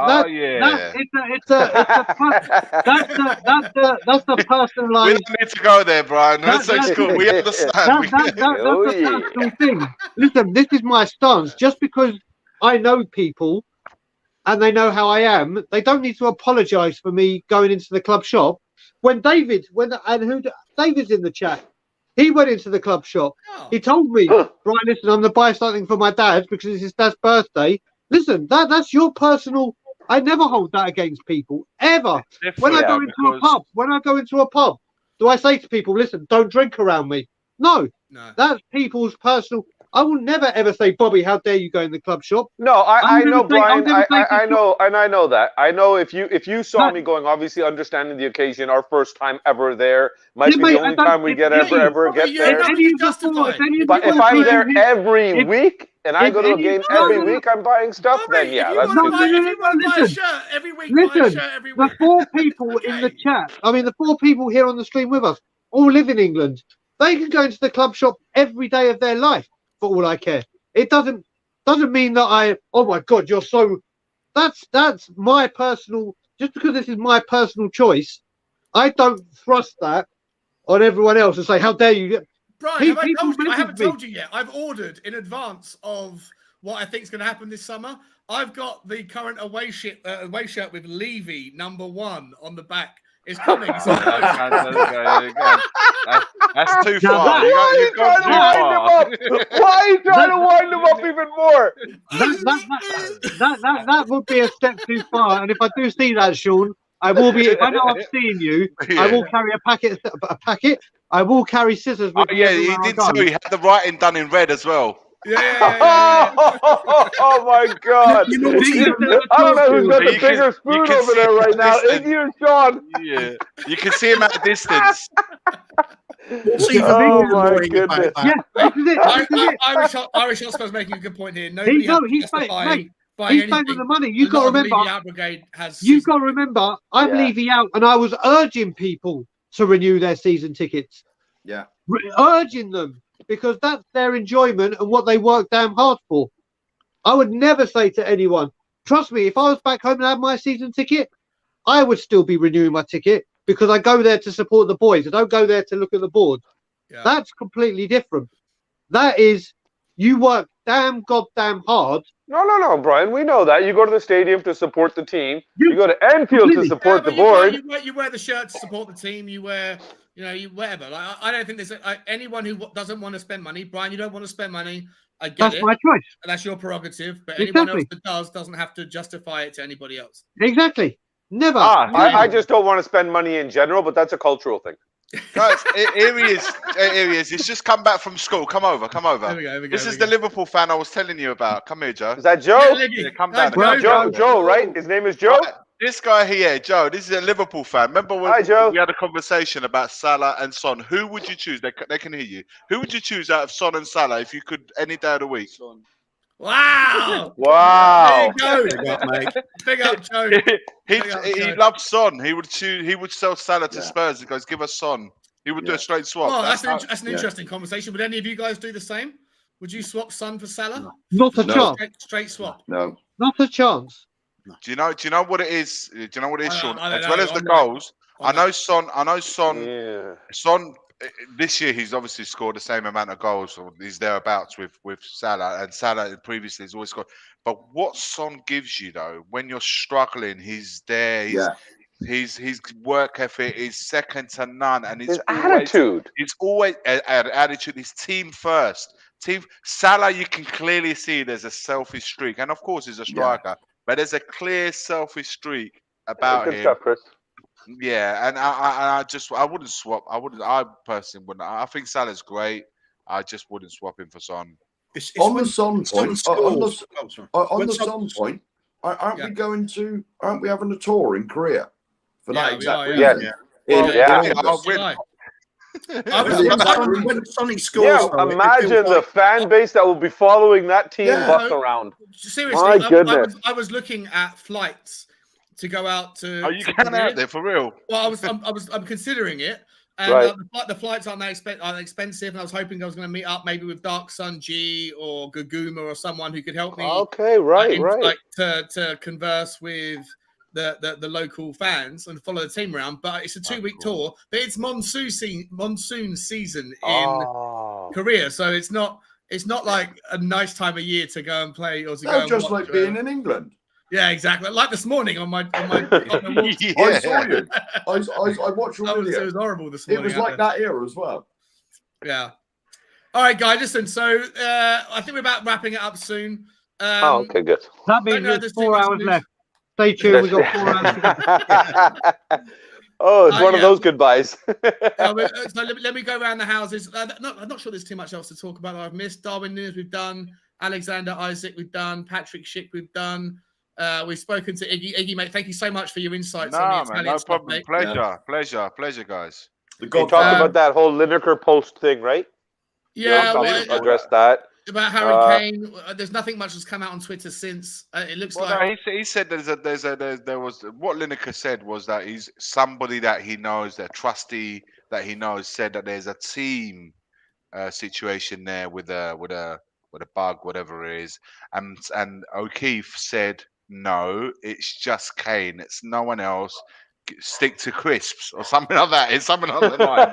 personalized. We don't need to go there, Brian. That's cool. We understand. That's the personal thing. Listen, this is my stance. Just because I know people and they know how I am, they don't need to apologise for me going into the club shop when David's in the chat. He went into the club shop. Oh. He told me, right, listen, I'm going to buy something for my dad because it's his dad's birthday. Listen, that's your personal. I never hold that against people ever. When I go into a pub, do I say to people, listen, don't drink around me? No. That's people's personal. I will never ever say, Bobby, how dare you go in the club shop? No, I know, Brian. I know, and I know that. I know if you saw me going, obviously understanding the occasion, our first time ever there might be the only time we get ever get there. But if I'm there every week and I go to a game every week, I'm buying stuff. Then yeah, that's good. If you want to buy a shirt every week, buy a shirt every week. The 4 people in the chat. I mean, the 4 people here on the stream with us all live in England. They can go into the club shop every day of their life. For all I care, it doesn't mean that oh my God, you're so. That's my personal. Just because this is my personal choice, I don't thrust that on everyone else and say, how dare you? Brian, I haven't told you yet. I've ordered in advance of what I think is going to happen this summer. I've got the current away shirt with Levy #1 on the back. It's coming. That's too far. Why are you trying to wind him up? Why are you trying to wind him up even more? That would be a step too far. And if I do see that, Sean, I will be. If I know I'm seeing you, I will carry a packet. I will carry scissors. With he did too. He had the writing done in red as well. Oh my God! I don't know who's got the bigger spoon over there right now. Iggy or Sean? Yeah, you can see him at a distance. Oh my goodness! Irish Hotspur's making a good point here. He's paying with the money. You've got to remember. You've got to remember. I'm leaving out, and I was urging people to renew their season tickets. Yeah, urging them. Because that's their enjoyment and what they work damn hard for. I would never say to anyone, trust me, if I was back home and had my season ticket, I would still be renewing my ticket because I go there to support the boys. I don't go there to look at the board. Yeah. That's completely different. That is, you work goddamn hard. No, Brian. We know that. You go to the stadium to support the team. You go to Anfield to support the board. You wear the shirt to support the team. You wear... you whatever. Like, I don't think there's anyone who doesn't want to spend money. Brian, you don't want to spend money. I get it. That's my choice. That's your prerogative. But anyone else that doesn't have to justify it to anybody else. Exactly. Never. I just don't want to spend money in general, but that's a cultural thing. Guys, here he is. Here he is. He's just come back from school. Come over. Here we go. This is the Liverpool fan I was telling you about. Come here, Joe. Is that Joe? Yeah, come down. Joe, right? His name is Joe? This guy here, Joe, this is a Liverpool fan. Remember when we had a conversation about Salah and Son? Who would you choose? They can hear you. Who would you choose out of Son and Salah if you could any day of the week? Son. Wow! Wow! There you go. Big up, Joe. He loves Son. He would sell Salah to Spurs. He goes, give us Son. He would do a straight swap. Well, that's an interesting conversation. Would any of you guys do the same? Would you swap Son for Salah? Not a chance. Straight swap. No. Not a chance. Do you know what it is? Do you know what it is, Sean? As well as the goals, I know Son. Yeah. Son. This year he's obviously scored the same amount of goals, or he's thereabouts with Salah, and Salah previously has always scored. But what Son gives you though, when you're struggling, he's there. His work ethic is second to none, and his attitude. He's always attitude. His team first. Salah, you can clearly see there's a selfish streak, and of course he's a striker. But there's a clear selfish streak about him. Good stuff, Chris. Yeah, and I wouldn't swap. I personally wouldn't. I think Salah's great. I just wouldn't swap him for Son. On the Son point, aren't we having a tour in Korea for that exact reason? When Sonny scores, imagine the fan base that will be following that team bus around. Seriously, my goodness. I was looking at flights to go out to. Oh, you can out there for real? Well, I'm considering it, and the flights aren't that expensive, and I was hoping I was going to meet up maybe with Dark Sun G or Gaguma or someone who could help me. Okay, right. Like to converse with the local fans and follow the team around. But it's a 2-week tour, but it's monsoon season in Korea, so it's not like a nice time of year to go and play or to go. Just like being in England. Yeah, exactly. Like this morning on my walk. I saw you. I watched your video. It was horrible this It morning. was like that era as well. Yeah. All right, guys. Listen. So I think we're about wrapping it up soon. Okay, good. That means there's 4 hours left. Stay tuned. We've got 4 hours to go. Oh, it's one of those goodbyes. So let me go around the houses. I'm not sure there's too much else to talk about. I've missed Darwin Nunes. We've done Alexander Isaac. We've done Patrick Schick. We've done. We've spoken to Iggy. Iggy, mate, thank you so much for your insights on the Italian no stuff, problem. Mate. Pleasure, guys. You talked about that whole Lineker post thing, right? Yeah, address that. About Harry Kane. There's nothing much that's come out on Twitter since. It looks like he said there was what Lineker said was that he's somebody that he knows, that trustee that he knows, said that there's a team situation there with a bug, whatever it is, and O'Keefe said no, it's just Kane, it's no one else. Stick to crisps or something like that. It's something on the line.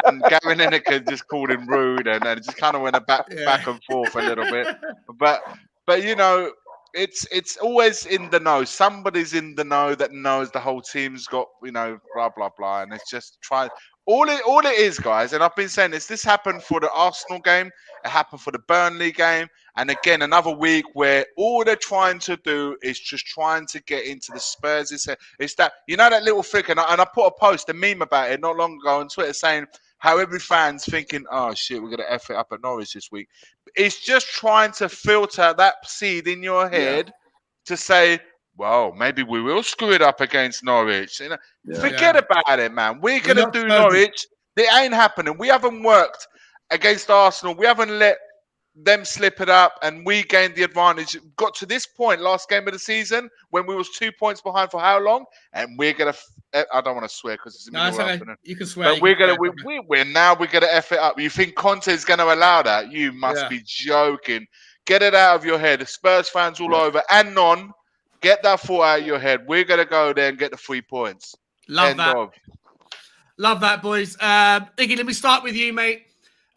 and Gary Lineker just called him rude and just kind of went back and forth a little bit. But you know, it's always in the know. Somebody's in the know that knows the whole team's got, you know, blah blah blah, and it's just try. All it is, guys, and I've been saying this happened for the Arsenal game, it happened for the Burnley game, and again, another week where all they're trying to do is just trying to get into the Spurs. It's that, you know, that little flick, and I put a post, a meme about it not long ago on Twitter saying how every fan's thinking, oh shit, we're going to F it up at Norwich this week. It's just trying to filter that seed in your head to say, well, maybe we will screw it up against Norwich. You know, forget about it, man. We're going to do Norwich. It ain't happening. We haven't worked against Arsenal. We haven't let them slip it up, and we gained the advantage. Got to this point, last game of the season, when we was 2 points behind for how long? And we're going to... I don't want to swear because it's in the middle of the afternoon. You can swear. But we're going to... We're now we're going to F it up. You think Conte's going to allow that? You must be joking. Get it out of your head. Spurs fans all over and non... Get that thought out of your head. We're going to go there and get the 3 points. Love that, boys. Iggy, let me start with you, mate.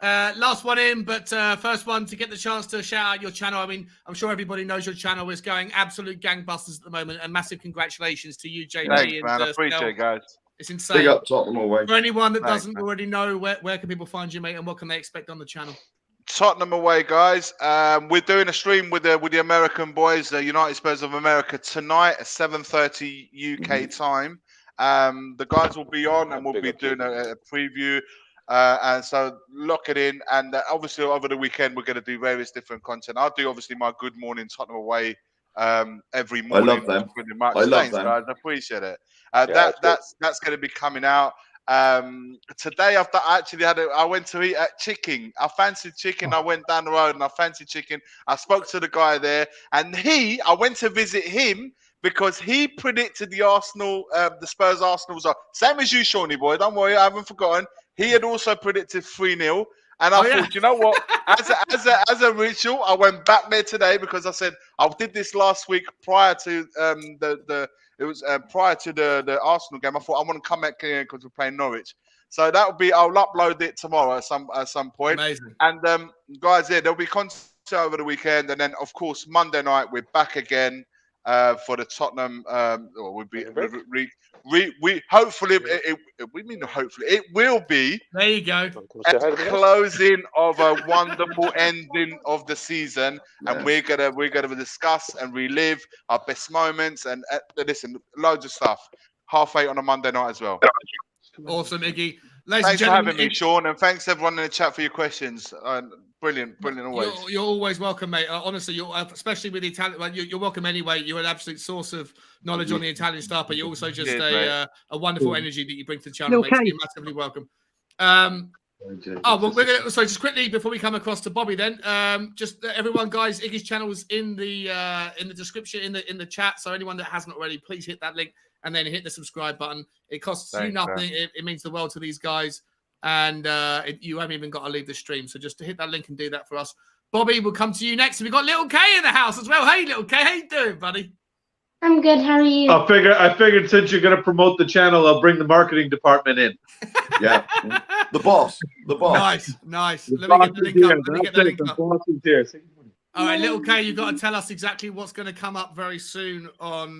Last one in, but first one to get the chance to shout out your channel. I mean, I'm sure everybody knows your channel is going absolute gangbusters at the moment, and massive congratulations to you, JP. Thanks, man. I appreciate it, guys. It's insane. Big up Tottenham away. For anyone that doesn't already know, where can people find you, mate, and what can they expect on the channel? Tottenham away, guys. We're doing a stream with the American boys, the United Spurs of America, tonight at 7:30 UK time. The guys will be on, and we'll be doing a preview. And so lock it in. And obviously over the weekend, we're going to do various different content. I'll do obviously my Good Morning Tottenham away every morning. I love them. Thanks, guys. I appreciate it. That's going to be coming out. Today I went to eat at chicken. I fancied chicken. I went down the road and I fancied chicken. I spoke to the guy there, and I went to visit him because he predicted the Spurs Arsenal result. Same as you, Shawnee boy. Don't worry, I haven't forgotten. He had also predicted 3-0. And I thought, you know what? As a ritual, I went back there today because I said I did this last week prior to prior to the Arsenal game. I thought I want to come back here because we're playing Norwich. So that will be. I'll upload it tomorrow at some point. Amazing. And guys, there'll be content over the weekend, and then of course Monday night we're back again for the Tottenham. We'll be we hopefully it will be. There you go. A closing of a wonderful ending of the season, and we're gonna discuss and relive our best moments and listen, loads of stuff. 8:30 on a Monday night as well. Awesome, Iggy. Thanks for having me, Sean, and thanks everyone in the chat for your questions. Brilliant always. You're always welcome, mate. Honestly, especially with the Italian. You're welcome anyway. You're an absolute source of knowledge on the Italian stuff, but you're also just a wonderful energy that you bring to the channel. Mate. So you're massively welcome. So just quickly before we come across to Bobby, then just everyone, guys, Iggy's channel is in the description in the chat. So anyone that hasn't already, please hit that link and then hit the subscribe button. It costs you nothing. It means the world to these guys. And you haven't even got to leave the stream. So just to hit that link and do that for us. Bobby, we'll come to you next. We've got Little K in the house as well. Hey, Little K, how you doing, buddy? I'm good. How are you? I figured since you're going to promote the channel, I'll bring the marketing department in. Yeah. The boss. Nice. Let me get the link up. The boss is here. All right, little K, you've got to tell us exactly what's going to come up very soon on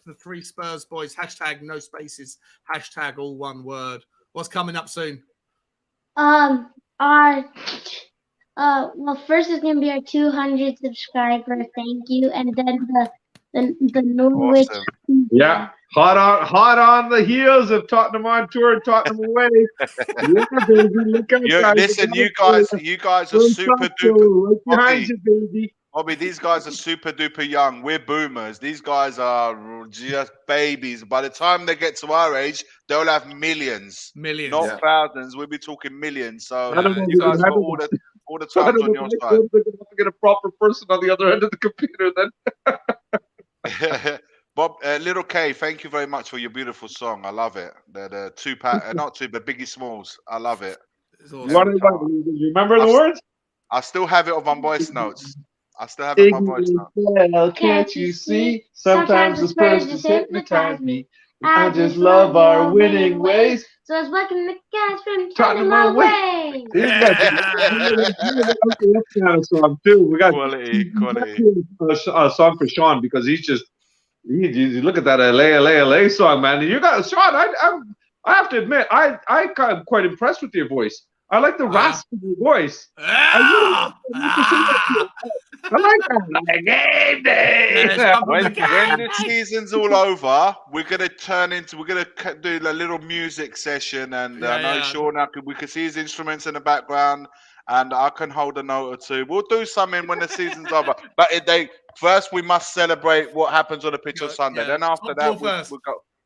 the Three Spurs Boys hashtag no spaces, hashtag all one word. What's coming up soon? Well, first is gonna be our 200 subscriber thank you, and then the Norwich. Awesome. Yeah, hot on the heels of Tottenham on tour, Tottenham away. Yeah, baby, look out, guys. Listen, you guys are super duper. Right behind you, baby. Bobby, these guys are super duper young. We're boomers. These guys are just babies. By the time they get to our age, they'll have millions. Millions. Not thousands. We'll be talking millions. So I don't know, you guys I got don't all the I times don't on know, your I side. hope they're gonna have to get a proper person on the other end of the computer then. Bob, Little K, thank you very much for your beautiful song. I love it. The Tupac, not Tupac, Biggie Smalls. I love it. Awesome. You remember the words? I still have it on my voice notes. I still have it on my voice notes. Well, can't you see? Sometimes the Spurs just hypnotize me. I just love our winning ways. So I was welcoming the guys from Tottenham Tottenham away. away. Kind of song too. We got Quality. a song for Sean because he's just you look at that LA song, man. And you got Sean. I have to admit, I'm quite impressed with your voice. I like the raspy voice. I like that. Like, game day. When the season's all over, we're gonna do a little music session, and I know Sean. We can see his instruments in the background, and I can hold a note or two. We'll do something when the season's over. But first we must celebrate what happens on the pitch on Sunday. Then after that,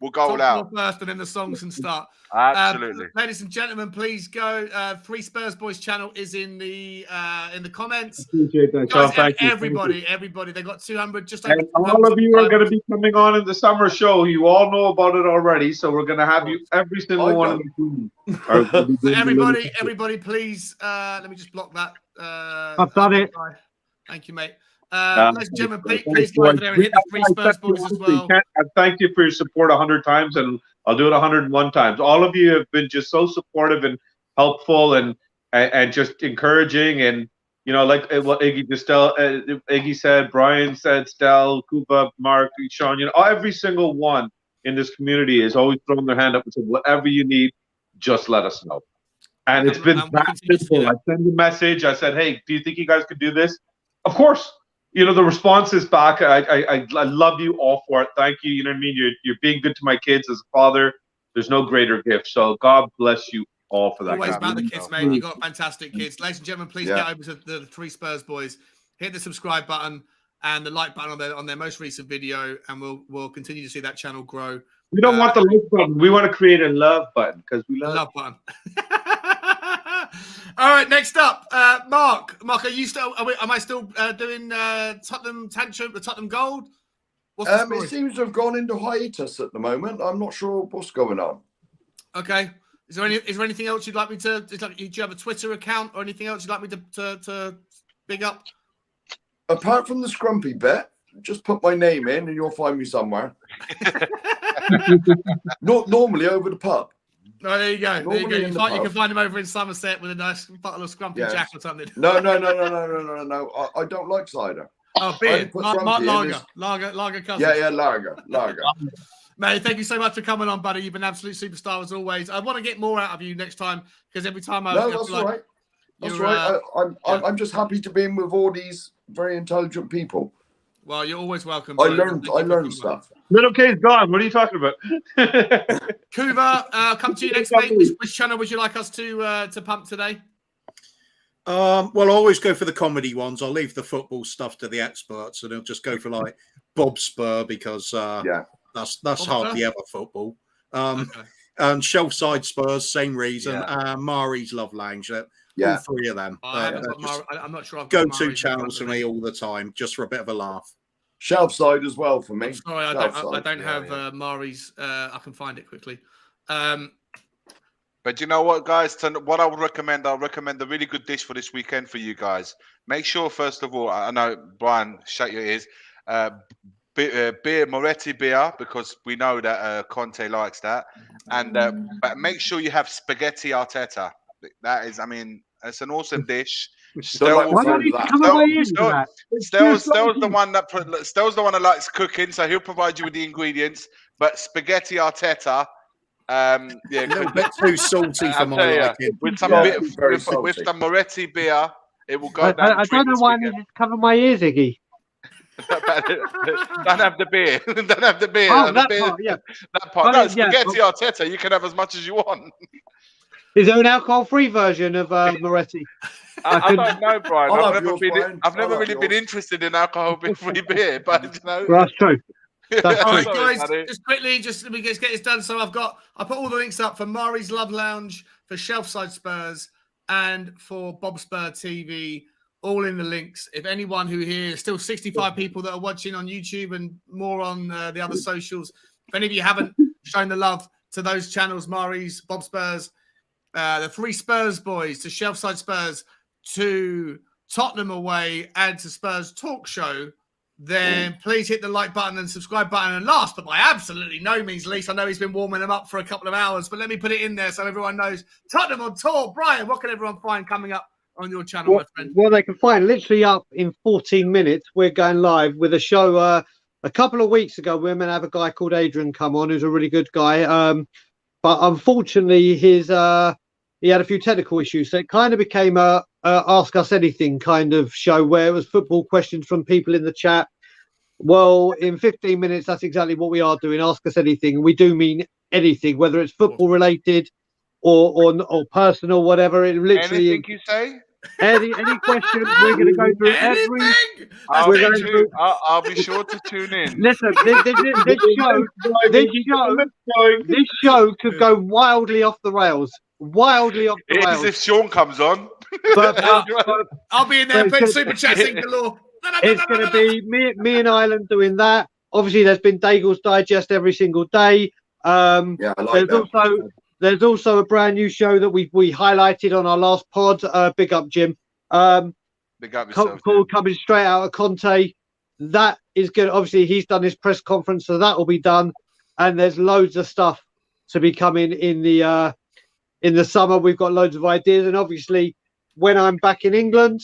we'll go all out first, and then the songs can start. Absolutely, ladies and gentlemen, please go. Three Spurs Boys channel is in the comments. Appreciate that, Guys, Sean. everybody, they got 200. Just over and all of you are going to be coming on in the summer show. You all know about it already, so we're going to have you every single one of you. So everybody, please. Let me just block that. I've done it. Thank you, mate. Ladies and gentlemen, please go over there and hit the Three Spurs Boys as well. Thank you for your support 100 times, and I'll do it 101 times. All of you have been just so supportive and helpful and just encouraging. And, you know, like what Iggy said, Brian said, Stel, Kuba, Mark, Sean, you know, every single one in this community is always throwing their hand up and saying, whatever you need, just let us know. And it's been that simple. I sent a message. I said, hey, do you think you guys could do this? Of course. You know, the response is back. I love you all for it. Thank you. You know what I mean? You're being good to my kids as a father. There's no greater gift. So God bless you all for that. Always about the kids, mate. You've got fantastic kids. Ladies and gentlemen, please get over to the Three Spurs Boys. Hit the subscribe button and the like button on their most recent video, and we'll continue to see that channel grow. We don't want the like button. We want to create a love button because we love button. All right, next up, Mark, are you still? Am I still doing Tottenham Tantrum, the Tottenham Gold? What's the story? It seems to have gone into hiatus at the moment. I'm not sure what's going on. Okay. Is there anything else you'd like me to? Do you have a Twitter account or anything else you'd like me to big up? Apart from the scrumpy bit, just put my name in and you'll find me somewhere. Not normally over the pub. No, there you go. You can find him over in Somerset with a nice bottle of Scrumpy Jack or something. No. I don't like cider. Oh, beer. Lager cousin. Yeah, lager. Mate, thank you so much for coming on, buddy. You've been an absolute superstar as always. I want to get more out of you next time because every time that's right. That's right. I'm just happy to be in with all these very intelligent people. Well, you're always welcome. I learned stuff. Little K's gone. What are you talking about? Kuva, come to you next week. Which channel would you like us to pump today? Well, I always go for the comedy ones. I'll leave the football stuff to the experts, and I'll just go for like Bob Spur because that's hardly ever football. And Shelfside Spurs, same reason. Mari's Love Lounge. All three of them. I'm not sure. Go-to channels for me all the time, just for a bit of a laugh. Shelfside as well for me. I'm sorry, I don't have Mari's. I can find it quickly. But you know what, guys? What I would recommend, I'll recommend a really good dish for this weekend for you guys. Make sure, first of all, I know, Brian, shut your ears. Beer, Moretti beer, because we know that Conte likes that. And but make sure you have spaghetti Arteta. That is, I mean, It's an awesome dish. Don't like Why the don't sound you of that. cover my ears for that? Stell's the one that likes cooking, so he'll provide you with the ingredients. But spaghetti Arteta, A little bit too salty for I'll my tell ya, liking. with some Yeah, bit very with salty. some Moretti beer, it will go I down. don't know why I need to cover my ears, Iggy. Don't have the beer. Don't have the beer. Oh, The that beer- part, yeah. That part. But, No, yeah, spaghetti Arteta. You can have as much as you want. Is there an alcohol-free version of Moretti? I don't know, Brian. I'll I've have never yours, been. Brian. I've never I'll have really been yours. interested in alcohol-free beer, but you know. Well, that's true. That's All right, true. guys, buddy. just quickly, let me get this done. So I put all the links up for Mari's Love Lounge, for Shelfside Spurs, and for Bob Spur TV, all in the links. If anyone who here, still 65 people that are watching on YouTube and more on the other socials. If any of you haven't shown the love to those channels, Mari's, Bob Spurs, the three Spurs boys, to Shelfside Spurs, to Tottenham Away, and to Spurs Talk Show, then please hit the like button and subscribe button. And last, but by absolutely no means least, I know he's been warming them up for a couple of hours, but let me put it in there so everyone knows. Tottenham on tour. Brian, what can everyone find coming up on your channel, my friend? Well, they can find literally up in 14 minutes. We're going live with a show. A couple of weeks ago, we were meant to have a guy called Adrian come on, who's a really good guy. But unfortunately, he had a few technical issues, so it kind of became a Ask Us Anything kind of show where it was football questions from people in the chat. Well, in 15 minutes, that's exactly what we are doing. Ask Us Anything, and we do mean anything, whether it's football related or personal, whatever. It literally Anything you say? any question. We're going to go through every. I'll be sure to tune in. Listen, this show could go wildly off the rails. Wildly off the It is rails. if Sean comes on. But I'll be in there putting super chats in galore. it's going to be me and Ireland doing that. Obviously, there's been Daigle's Digest every single day. Yeah, I like that. There's also a brand new show that we highlighted on our last pod. Big up, Jim. Big up yourself. Called coming straight out of Conte. That is good. Obviously, he's done his press conference, so that will be done. And there's loads of stuff to be coming in the summer. We've got loads of ideas, and obviously, when I'm back in England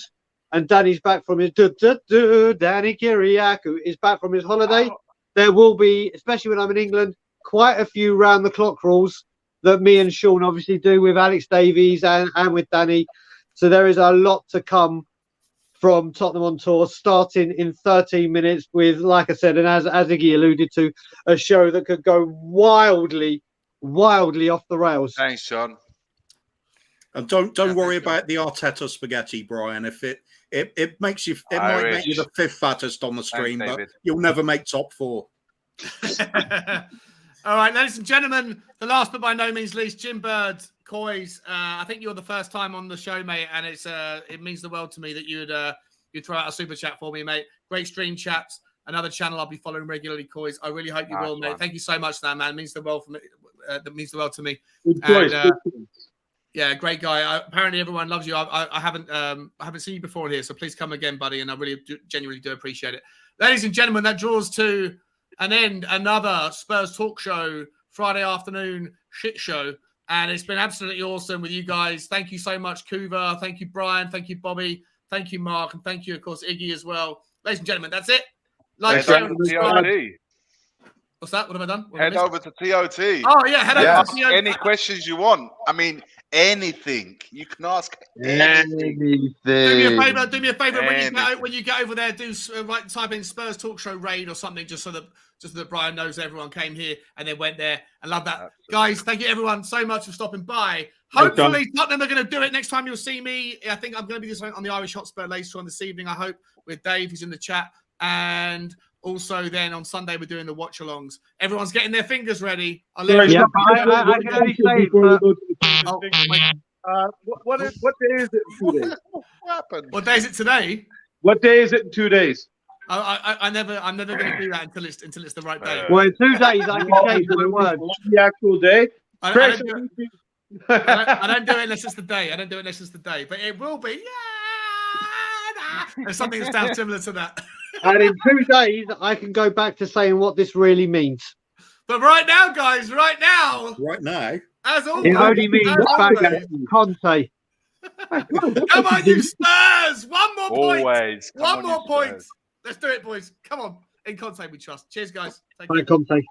and Danny's back from his Danny Kiriakou is back from his holiday, there will be, especially when I'm in England, quite a few round the clock rules that me and Sean obviously do with Alex Davies and with Danny. So there is a lot to come from Tottenham on Tour, starting in 13 minutes with, like I said, and as Iggy alluded to, a show that could go wildly off the rails. Thanks, Sean. And don't worry about the Arteta spaghetti, Brian. If it makes you, it might make you the fifth fattest on the stream, but you'll never make top 4. All right, ladies and gentlemen, the last but by no means least, Jim Bird, Coys. I think you're the first time on the show, mate, and it means the world to me that you'd throw out a super chat for me, mate. Great stream chats. Another channel I'll be following regularly, Coys. I really hope you will, mate. Thank you so much, for that, man. It means the world for me. That means the world to me. Yeah, great guy. Apparently, everyone loves you. I haven't seen you before here, so please come again, buddy. And I really genuinely do appreciate it, ladies and gentlemen. That draws to an end another Spurs Talk Show Friday afternoon shit show, and it's been absolutely awesome with you guys. Thank you so much, Kuva. Thank you, Brian. Thank you, Bobby. Thank you, Mark, and thank you, of course, Iggy as well. Ladies and gentlemen, that's it. Like, share, and subscribe. What's that? What have I done? Head over to TOT. Oh yeah, head over to TOT. Any questions you want. I mean, anything. You can ask anything. Do me a favor. When you get over there, type in Spurs Talk Show Raid or something, just so that Brian knows everyone came here and they went there. I love that. Absolutely. Guys, thank you everyone so much for stopping by. Hopefully Tottenham are going to do it next time you'll see me. I think I'm going to be on the Irish Hotspur later on this evening, I hope, with Dave, who's in the chat. And also then on Sunday, we're doing the watch-alongs. Everyone's getting their fingers ready. I can only say what day is it in 2 days? What happened? What day is it today? What day is it in 2 days? I'm never going to do that until it's the right day. Well, in 2 days I can change my word. The actual day. I don't do it unless it's the day. But it will be. There's something that sounds similar to that. And in 2 days I can go back to saying what this really means. But right now, guys, right now, as always, it only means Conte. Come on, you Spurs! One more point. Always. Come One on, more you point. Spurs. Let's do it, boys. Come on. In Conte we trust. Cheers, guys. Thank Right, you. Conte.